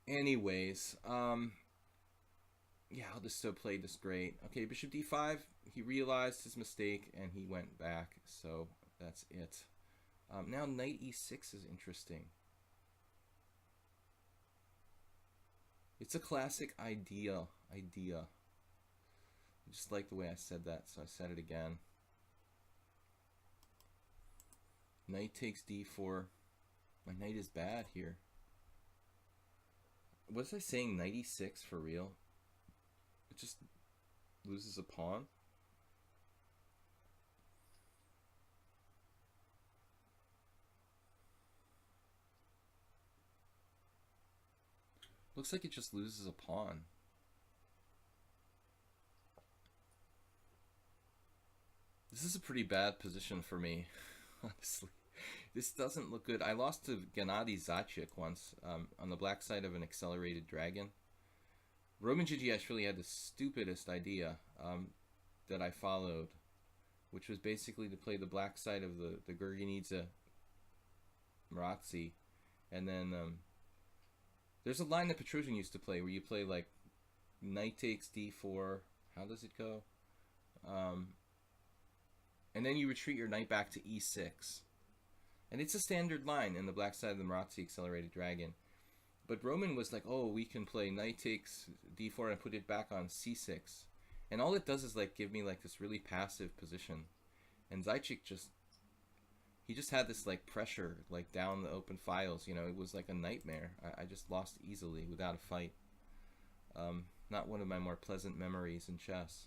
Anyways, yeah, Alvisto played this great. Okay, bishop d5, he realized his mistake and he went back, so that's it. Now knight e6 is interesting. It's a classic idea. I just like the way I said that, so I said it again. Knight takes d4. My knight is bad here. Was I saying knight e6 for real? It just loses a pawn? Looks like it just loses a pawn. This is a pretty bad position for me, honestly. This doesn't look good. I lost to Gennady Zacic once on the black side of an accelerated dragon. Roman Gigiash really had the stupidest idea that I followed, which was basically to play the black side of the Gurgenidze Marazzi, and then there's a line that Petrosian used to play where you play like knight takes d4. How does it go? And then you retreat your knight back to e6. And it's a standard line in the black side of the Marazzi accelerated dragon. But Roman was like, oh, we can play knight takes d4 and put it back on c6. And all it does is like give me like this really passive position. And Zaitchik he just had this like pressure like down the open files. You know, it was like a nightmare. I just lost easily without a fight. Not one of my more pleasant memories in chess.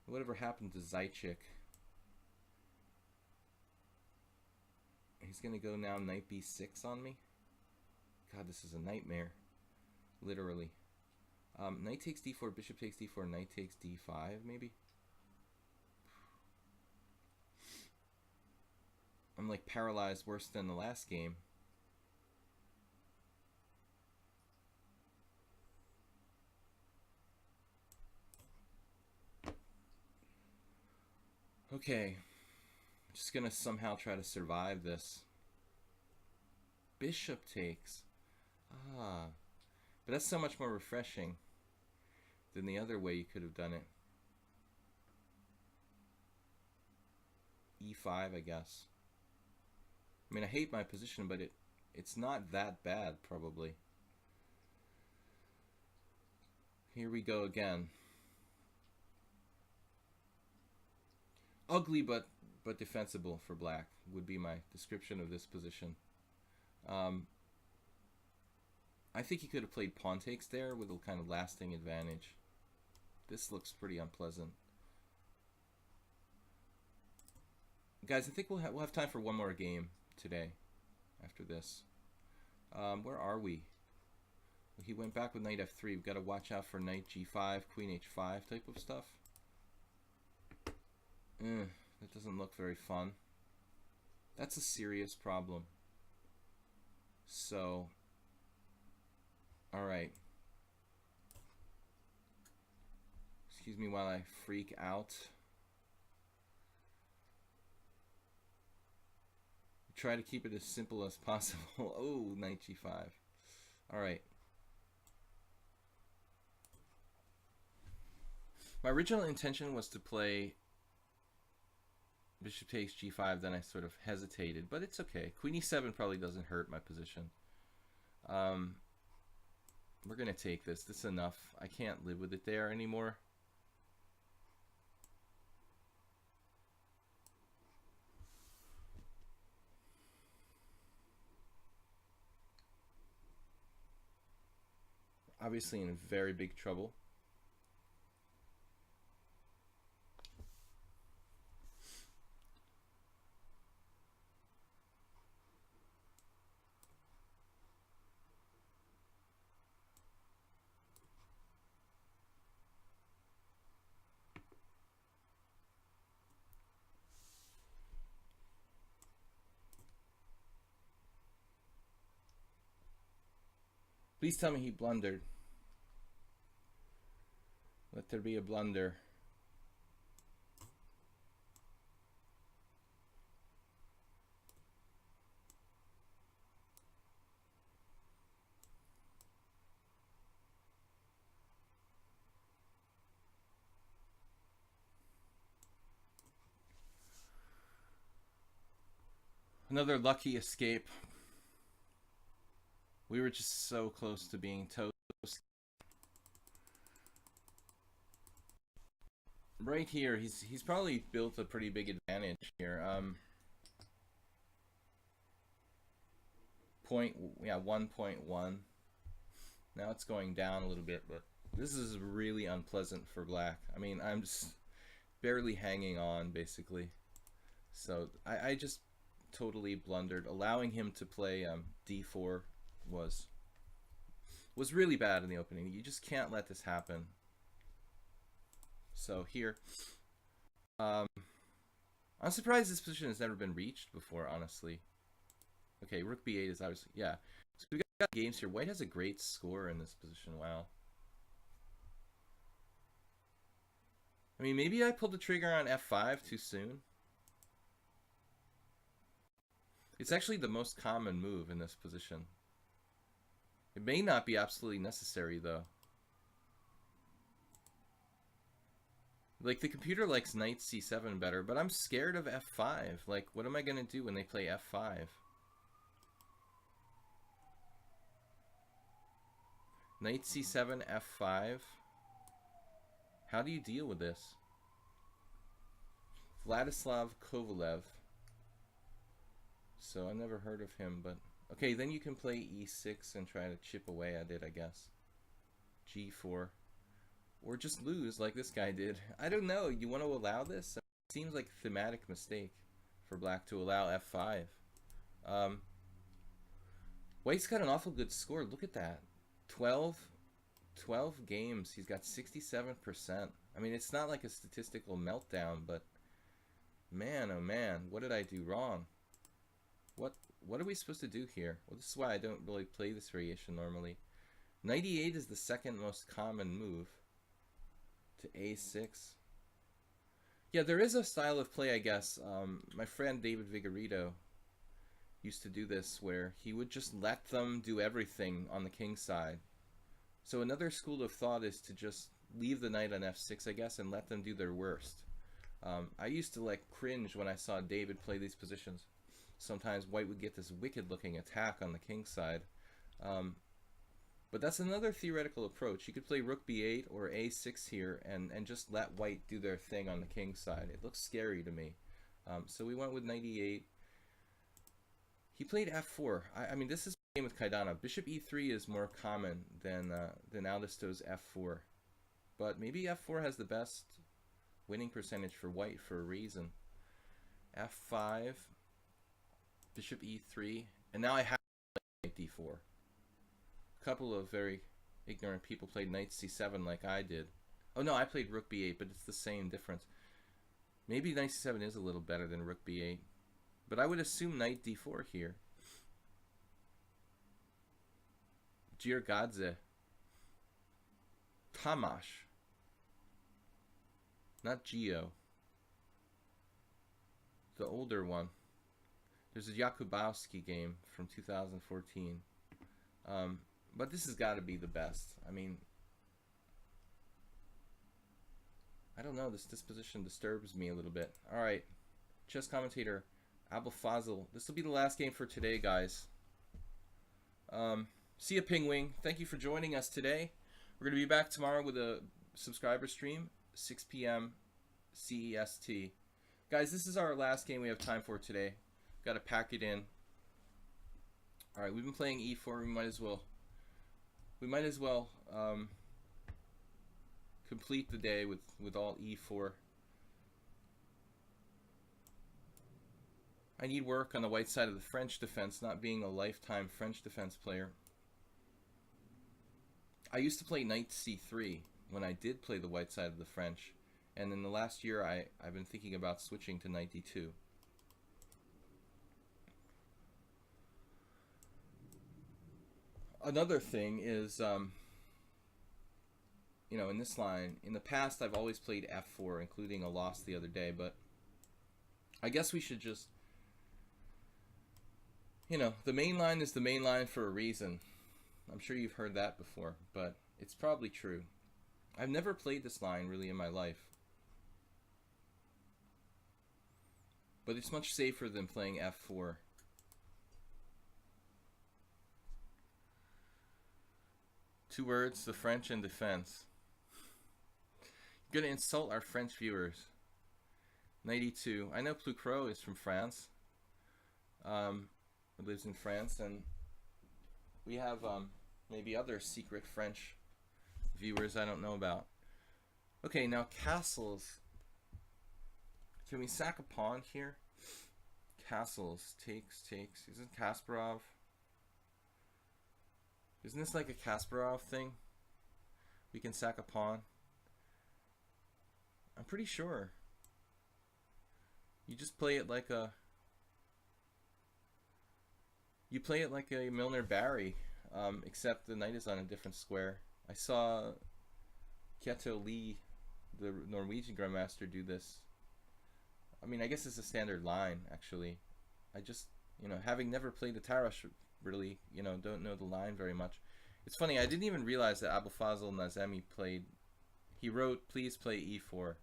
Whatever happened to Zaitchik? He's gonna go now knight b6 on me. God, this is a nightmare. Literally. Knight takes d4, bishop takes d4, knight takes d5, maybe? I'm like paralyzed worse than the last game. Okay. I'm just gonna somehow try to survive this. Bishop takes. Ah. But that's so much more refreshing than the other way you could have done it. e5, I guess. I mean, I hate my position, but it's not that bad, probably. Here we go again. Ugly but defensible for black would be my description of this position. I think he could have played pawn takes there with a kind of lasting advantage. This looks pretty unpleasant. Guys, I think we'll have time for one more game today after this. Where are we? He went back with knight f3. We've got to watch out for knight g5, queen h5 type of stuff. That doesn't look very fun. That's a serious problem. So, alright. Excuse me while I freak out. Try to keep it as simple as possible. Oh, knight g5. Alright. My original intention was to play bishop takes g5, then I sort of hesitated, but it's okay. Queen e7 probably doesn't hurt my position. We're going to take this. This is enough. I can't live with it there anymore. Obviously in very big trouble. Please tell me he blundered. Let there be a blunder. Another lucky escape. We were just so close to being toast. Right here, he's probably built a pretty big advantage here. 1.1. Now it's going down a little bit, but this is really unpleasant for black. I mean, I'm just barely hanging on, basically. So I just totally blundered. Allowing him to play d4 was really bad in the opening. You just can't let this happen. So here, I'm surprised this position has never been reached before, honestly. Okay, rook b8 is obviously, yeah. So we got games here. White has a great score in this position. Wow. I mean, maybe I pulled the trigger on f5 too soon. It's actually the most common move in this position. It may not be absolutely necessary, though. Like, the computer likes knight c7 better, but I'm scared of f5. Like, what am I going to do when they play f5? Knight c7, f5. How do you deal with this? Vladislav Kovalev. So I never heard of him, but... Okay, then you can play e6 and try to chip away at it, I guess. g4. Or just lose like this guy did. I don't know. You want to allow this? It seems like a thematic mistake for black to allow f5. White's got an awful good score. Look at that. 12 games. He's got 67%. I mean, it's not like a statistical meltdown, but man, oh man, what did I do wrong? What are we supposed to do here? Well, this is why I don't really play this variation normally. Knight e8 is the second most common move to a6. Yeah, there is a style of play, I guess. My friend David Vigorito used to do this, where he would just let them do everything on the king side. So another school of thought is to just leave the knight on f6, I guess, and let them do their worst. I used to like cringe when I saw David play these positions. Sometimes white would get this wicked looking attack on the king side. But that's another theoretical approach. You could play rook b8 or a6 here and just let white do their thing on the king side. It looks scary to me. So we went with knight e8. He played f4. I mean, this is a game with Kaidana. Bishop e3 is more common than Aldisto's f4. But maybe f4 has the best winning percentage for white for a reason. f5, bishop e3, and now I have knight d4. A couple of very ignorant people played knight c7 like I did. Oh no, I played rook b8, but it's the same difference. Maybe knight c7 is a little better than rook b8, but I would assume knight d4 here. Girgadze. Tamash. Not Geo. The older one. There's a Jakubowski game from 2014. But this has got to be the best. I mean, I don't know. This disposition disturbs me a little bit. All right. Chess commentator Abul Fazl. This will be the last game for today, guys. See ya, Pingwing. Thank you for joining us today. We're going to be back tomorrow with a subscriber stream, 6 p.m. CEST. Guys, this is our last game we have time for today. Got to pack it in. All right, we've been playing e4. We might as well complete the day with all e4. I need work on the white side of the French defense, not being a lifetime French defense player. I used to play knight c3 when I did play the white side of the French, and in the last year I've been thinking about switching to knight d2. Another thing is, you know, in this line, in the past I've always played f4, including a loss the other day, but I guess we should just, you know, the main line is the main line for a reason. I'm sure you've heard that before, but it's probably true. I've never played this line really in my life, but it's much safer than playing f4. Two words, the French and defense. You're gonna insult our French viewers. 92. I know Plucro is from France. He lives in France, and we have maybe other secret French viewers I don't know about. Okay, now castles. Can we sack a pawn here? Castles, takes. Isn't Kasparov? Isn't this like a Kasparov thing? We can sack a pawn. I'm pretty sure. You just play it like a... You play it like a Milner-Barry, except the knight is on a different square. I saw Kjetil Lee, the Norwegian Grandmaster, do this. I mean, I guess it's a standard line, actually. I just, you know, having never played the Tarash, really, you know, don't know the line very much. It's funny, I didn't even realize that Abul Fazl Nazemi played... He wrote, please play e4.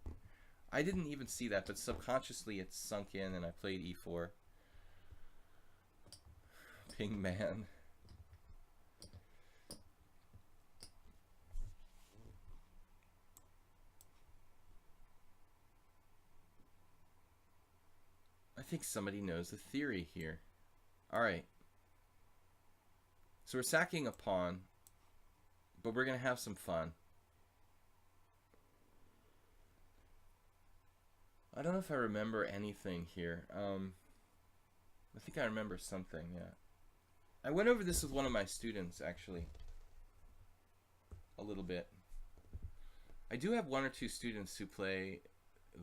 I didn't even see that, but subconsciously it sunk in and I played e4. Ping man. I think somebody knows the theory here. Alright. So we're sacking a pawn, but we're going to have some fun. I don't know if I remember anything here. I think I remember something, yeah. I went over this with one of my students, actually. A little bit. I do have one or two students who play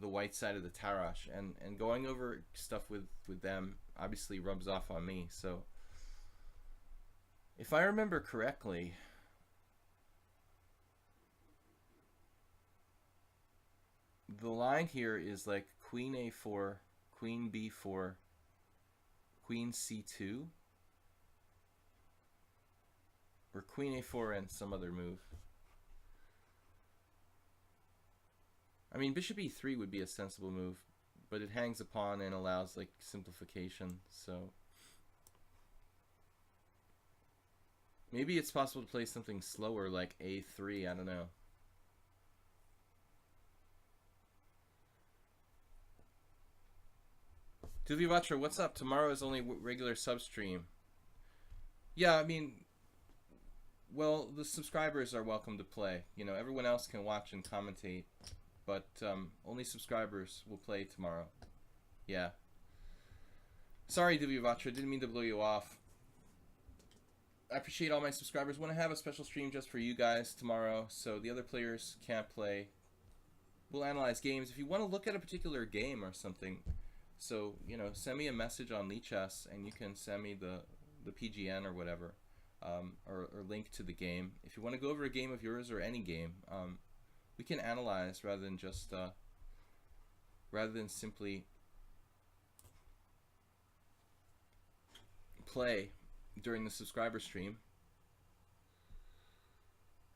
the white side of the Tarash, and going over stuff with them obviously rubs off on me. So if I remember correctly, the line here is like queen a4, queen b4, queen c2, or queen a4 and some other move. I mean, bishop e3 would be a sensible move, but it hangs a pawn and allows like simplification, so maybe it's possible to play something slower like a3, I don't know. Duvi Watcher, what's up? Tomorrow is only regular substream. Yeah, I mean, well, the subscribers are welcome to play. You know, everyone else can watch and commentate. But only subscribers will play tomorrow. Yeah. Sorry, Divyavatra, didn't mean to blow you off. I appreciate all my subscribers. Want to have a special stream just for you guys tomorrow, so the other players can't play. We'll analyze games. If you want to look at a particular game or something, so, you know, send me a message on Lichess, and you can send me the PGN or whatever, or link to the game. If you want to go over a game of yours or any game, we can analyze rather than just rather than simply play during the subscriber stream.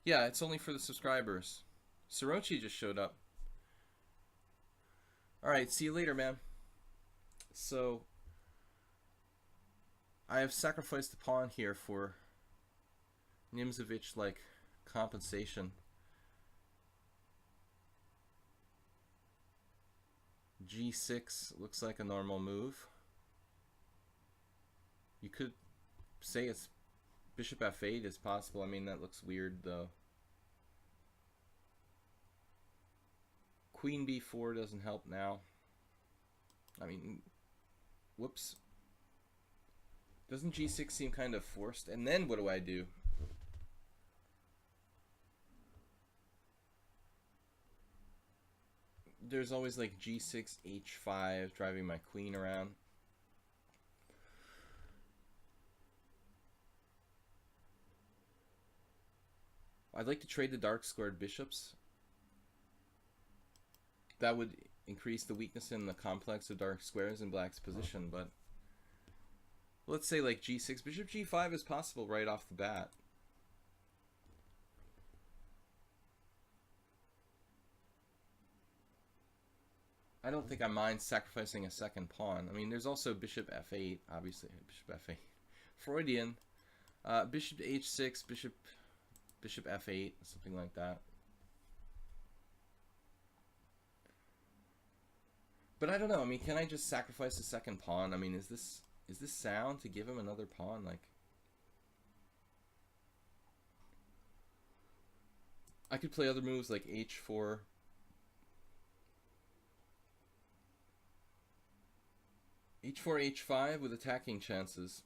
Yeah, it's only for the subscribers. Sorochi just showed up. Alright, see you later, man. So I have sacrificed a pawn here for Nimzovich like compensation. G6 looks like a normal move. You could say it's bishop f8 is possible. I mean, that looks weird though. Queen b4 doesn't help now. I mean, whoops. Doesn't g6 seem kind of forced? And then what do I do? There's always like g6, h5, driving my queen around. I'd like to trade the dark squared bishops. That would increase the weakness in the complex of dark squares in black's position, but let's say like g6, bishop g5 is possible right off the bat. I don't think I mind sacrificing a second pawn. I mean, there's also bishop f8, obviously. Bishop f8. Freudian. Bishop h6, bishop f8, something like that. But I don't know. I mean, can I just sacrifice a second pawn? I mean, is this sound to give him another pawn? Like, I could play other moves like h4. h4, h5 with attacking chances.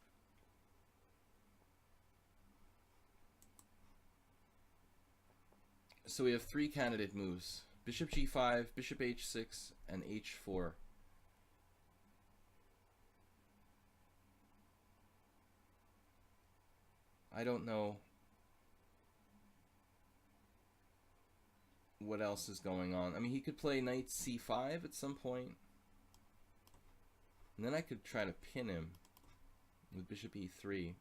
So we have three candidate moves. Bishop g5, bishop h6, and h4. I don't know what else is going on. I mean, he could play knight c5 at some point. And then I could try to pin him with bishop e3.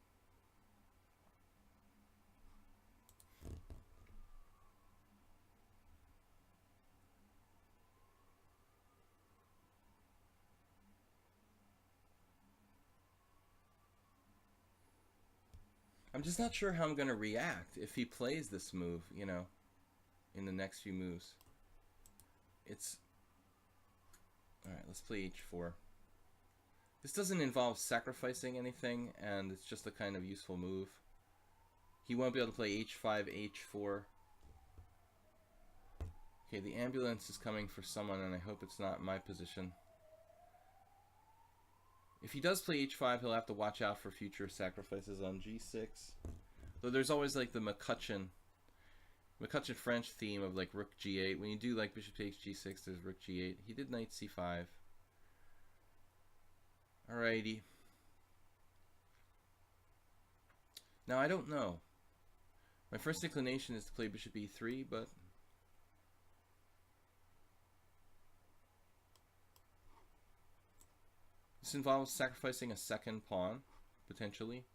I'm just not sure how I'm going to react if he plays this move, you know, in the next few moves. It's... Alright, let's play h4. This doesn't involve sacrificing anything, and it's just a kind of useful move. He won't be able to play h5, h4. Okay, the ambulance is coming for someone, and I hope it's not my position. If he does play h5, he'll have to watch out for future sacrifices on g6. Though there's always like the McCutcheon French theme of like rook g8. When you do like bishop takes g6, there's rook g8. He did knight c5. Alrighty. Now I don't know. My first inclination is to play bishop e3, but this involves sacrificing a second pawn, potentially.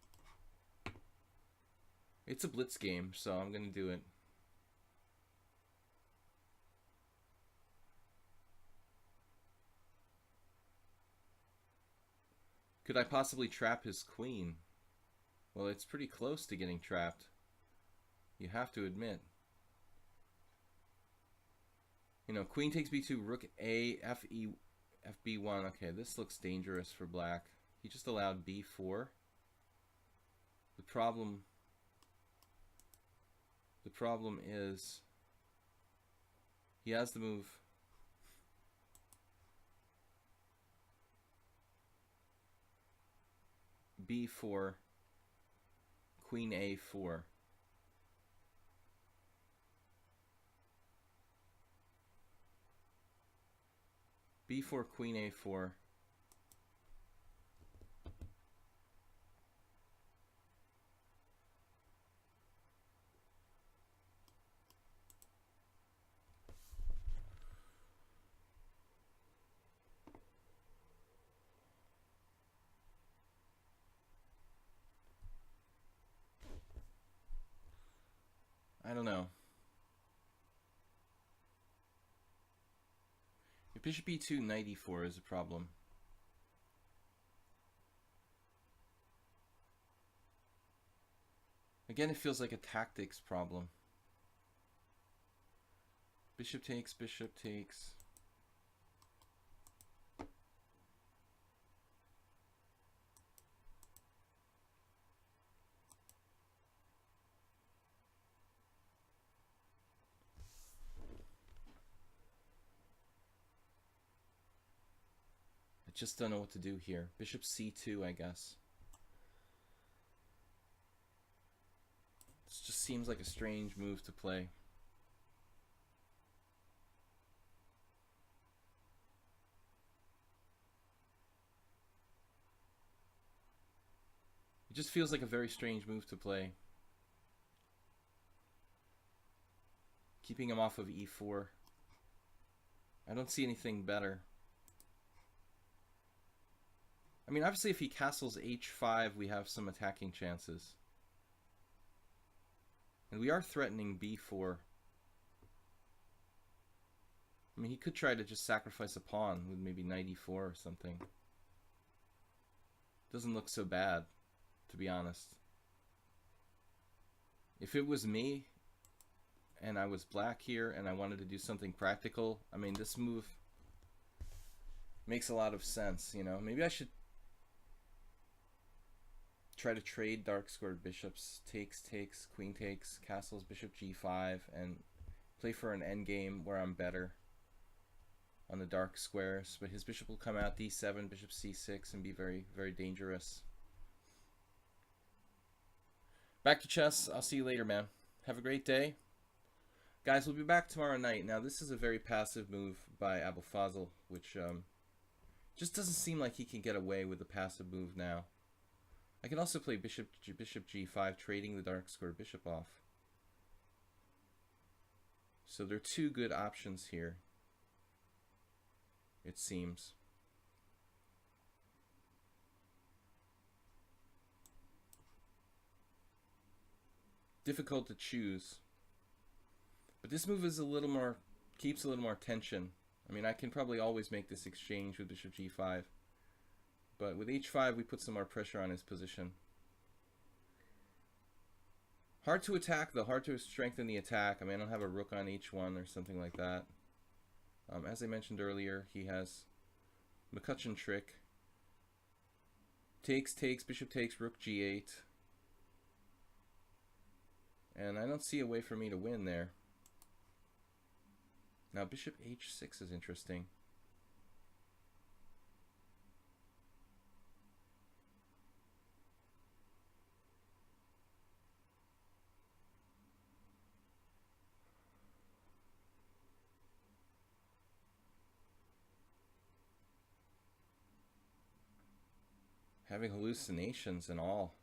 It's a blitz game, so I'm going to do it. Could I possibly trap his queen? Well, it's pretty close to getting trapped. You have to admit. You know, queen takes b2, rook a, fb1. Okay, this looks dangerous for black. He just allowed b4. The problem is he has the move b4, queen a4. b4, queen a4. I don't know. If bishop e2, knight e4 is a problem. Again, it feels like a tactics problem. Bishop takes, bishop takes. Just don't know what to do here. Bishop c2, I guess. This just seems like a strange move to play. It just feels like a very strange move to play. Keeping him off of e4. I don't see anything better. I mean, obviously if he castles h5, we have some attacking chances. And we are threatening b4. I mean, he could try to just sacrifice a pawn with maybe knight e4 or something. Doesn't look so bad, to be honest. If it was me, and I was black here, and I wanted to do something practical, I mean, this move makes a lot of sense, you know? Maybe I should try to trade dark squared bishops, takes, queen takes, castles, bishop g5, and play for an endgame where I'm better on the dark squares. But his bishop will come out d7, bishop c6, and be very, very dangerous. Back to chess. I'll see you later, man. Have a great day. Guys, we'll be back tomorrow night. Now, this is a very passive move by Paschall, which just doesn't seem like he can get away with a passive move now. I can also play bishop g5, trading the dark square bishop off. So there are two good options here, it seems. Difficult to choose. But this move is a little more, keeps a little more tension. I mean, I can probably always make this exchange with bishop g5. But with h5, we put some more pressure on his position. Hard to attack, though. Hard to strengthen the attack. I mean, I don't have a rook on h1 or something like that. As I mentioned earlier, he has McCutcheon trick. Takes, bishop takes, rook g8. And I don't see a way for me to win there. Now, bishop h6 is interesting. Having hallucinations and all.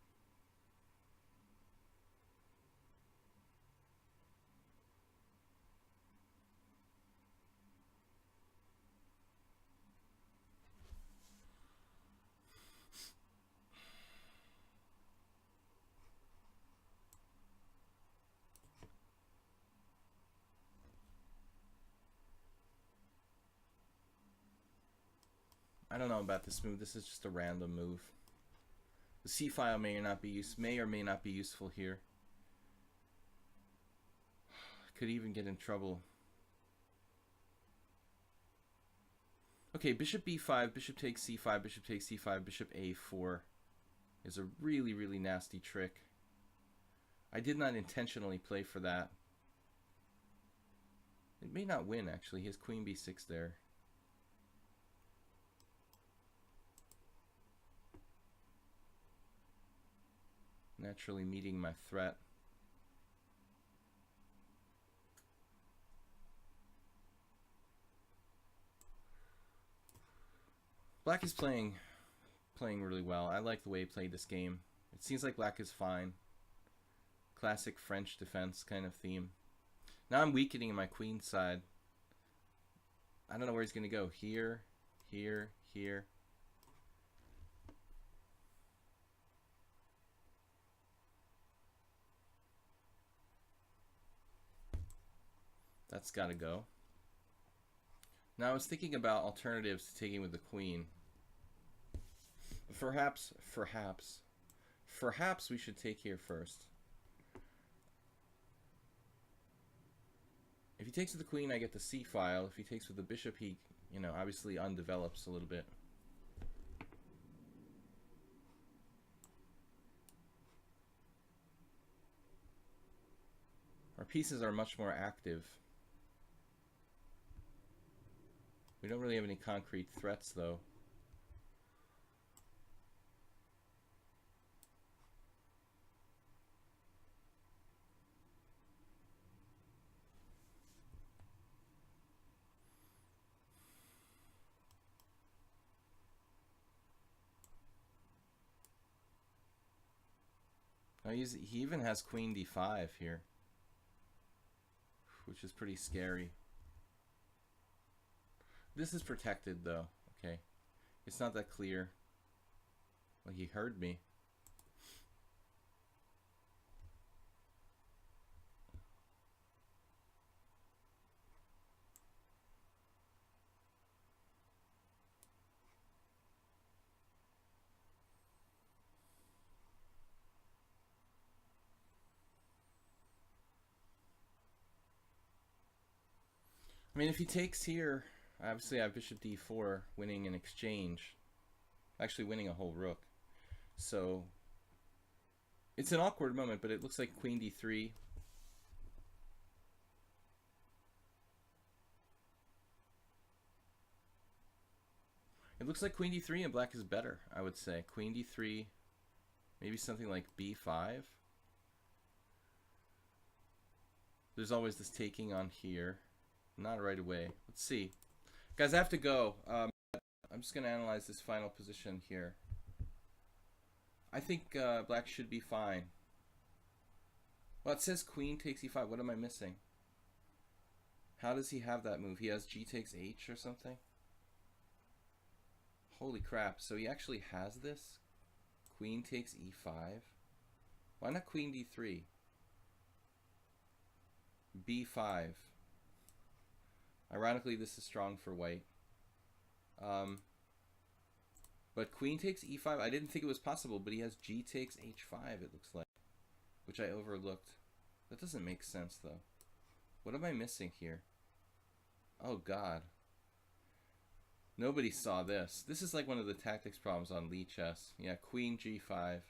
I don't know about this move. This is just a random move. The c file may or may not be useful here. Could even get in trouble. Okay, bishop b5, bishop takes c5, bishop takes c5, bishop a4 is a really, really nasty trick. I did not intentionally play for that. It may not win, actually. He has queen b6 there. Naturally meeting my threat. Black is playing really well. I like the way he played this game. It seems like black is fine. Classic French defense kind of theme. Now I'm weakening my queen side. I don't know where he's going to go. Here, here, here. That's got to go. Now I was thinking about alternatives to taking with the queen. Perhaps we should take here first. If he takes with the queen, I get the c file. If he takes with the bishop, he, you know, obviously undevelops a little bit. Our pieces are much more active. We don't really have any concrete threats, though. Now he even has queen d5 here, which is pretty scary. This is protected, though. Okay, it's not that clear. Like, he heard me. I mean, if he takes here, obviously I have bishop d4 winning an exchange. Actually winning a whole rook. So it's an awkward moment, but it looks like queen d3. It looks like queen d3 and black is better, I would say. Queen d3, maybe something like b5. There's always this taking on here. Not right away. Let's see. Guys, I have to go. I'm just going to analyze this final position here. I think black should be fine. Well, it says queen takes e5. What am I missing? How does he have that move? He has g takes h or something? Holy crap. So he actually has this? Queen takes e5? Why not queen d3? b5. Ironically, this is strong for white. But queen takes e5. I didn't think it was possible, but he has g takes h5, it looks like. which I overlooked. That doesn't make sense, though. What am I missing here? Oh, God. Nobody saw this. This is like one of the tactics problems on Lee chess. Yeah, queen g5.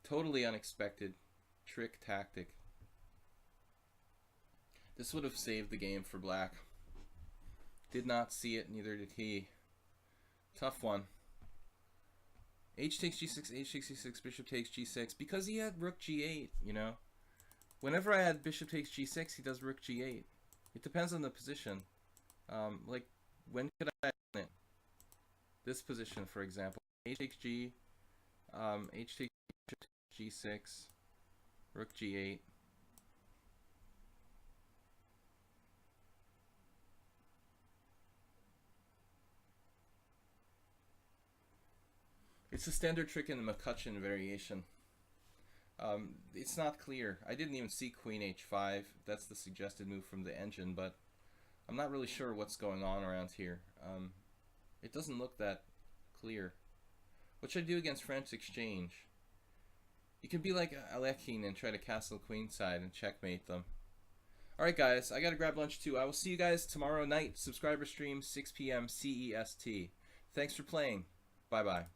Totally unexpected trick tactic. This would have saved the game for black. Did not see it, neither did he. Tough one. H takes g6, h takes g6, bishop takes g6. Because he had rook g8, you know. Whenever I had bishop takes g6, he does rook g8. It depends on the position. Like, when could I win it? This position, for example. H takes g, h takes g6, rook g8. It's a standard trick in the McCutcheon variation. It's not clear. I didn't even see queen h5. That's the suggested move from the engine, but I'm not really sure what's going on around here. It doesn't look that clear. What should I do against French exchange? You can be like Alekhine and try to castle queenside and checkmate them. Alright guys, I gotta grab lunch too. I will see you guys tomorrow night. Subscriber stream, 6 p.m. CEST. Thanks for playing. Bye-bye.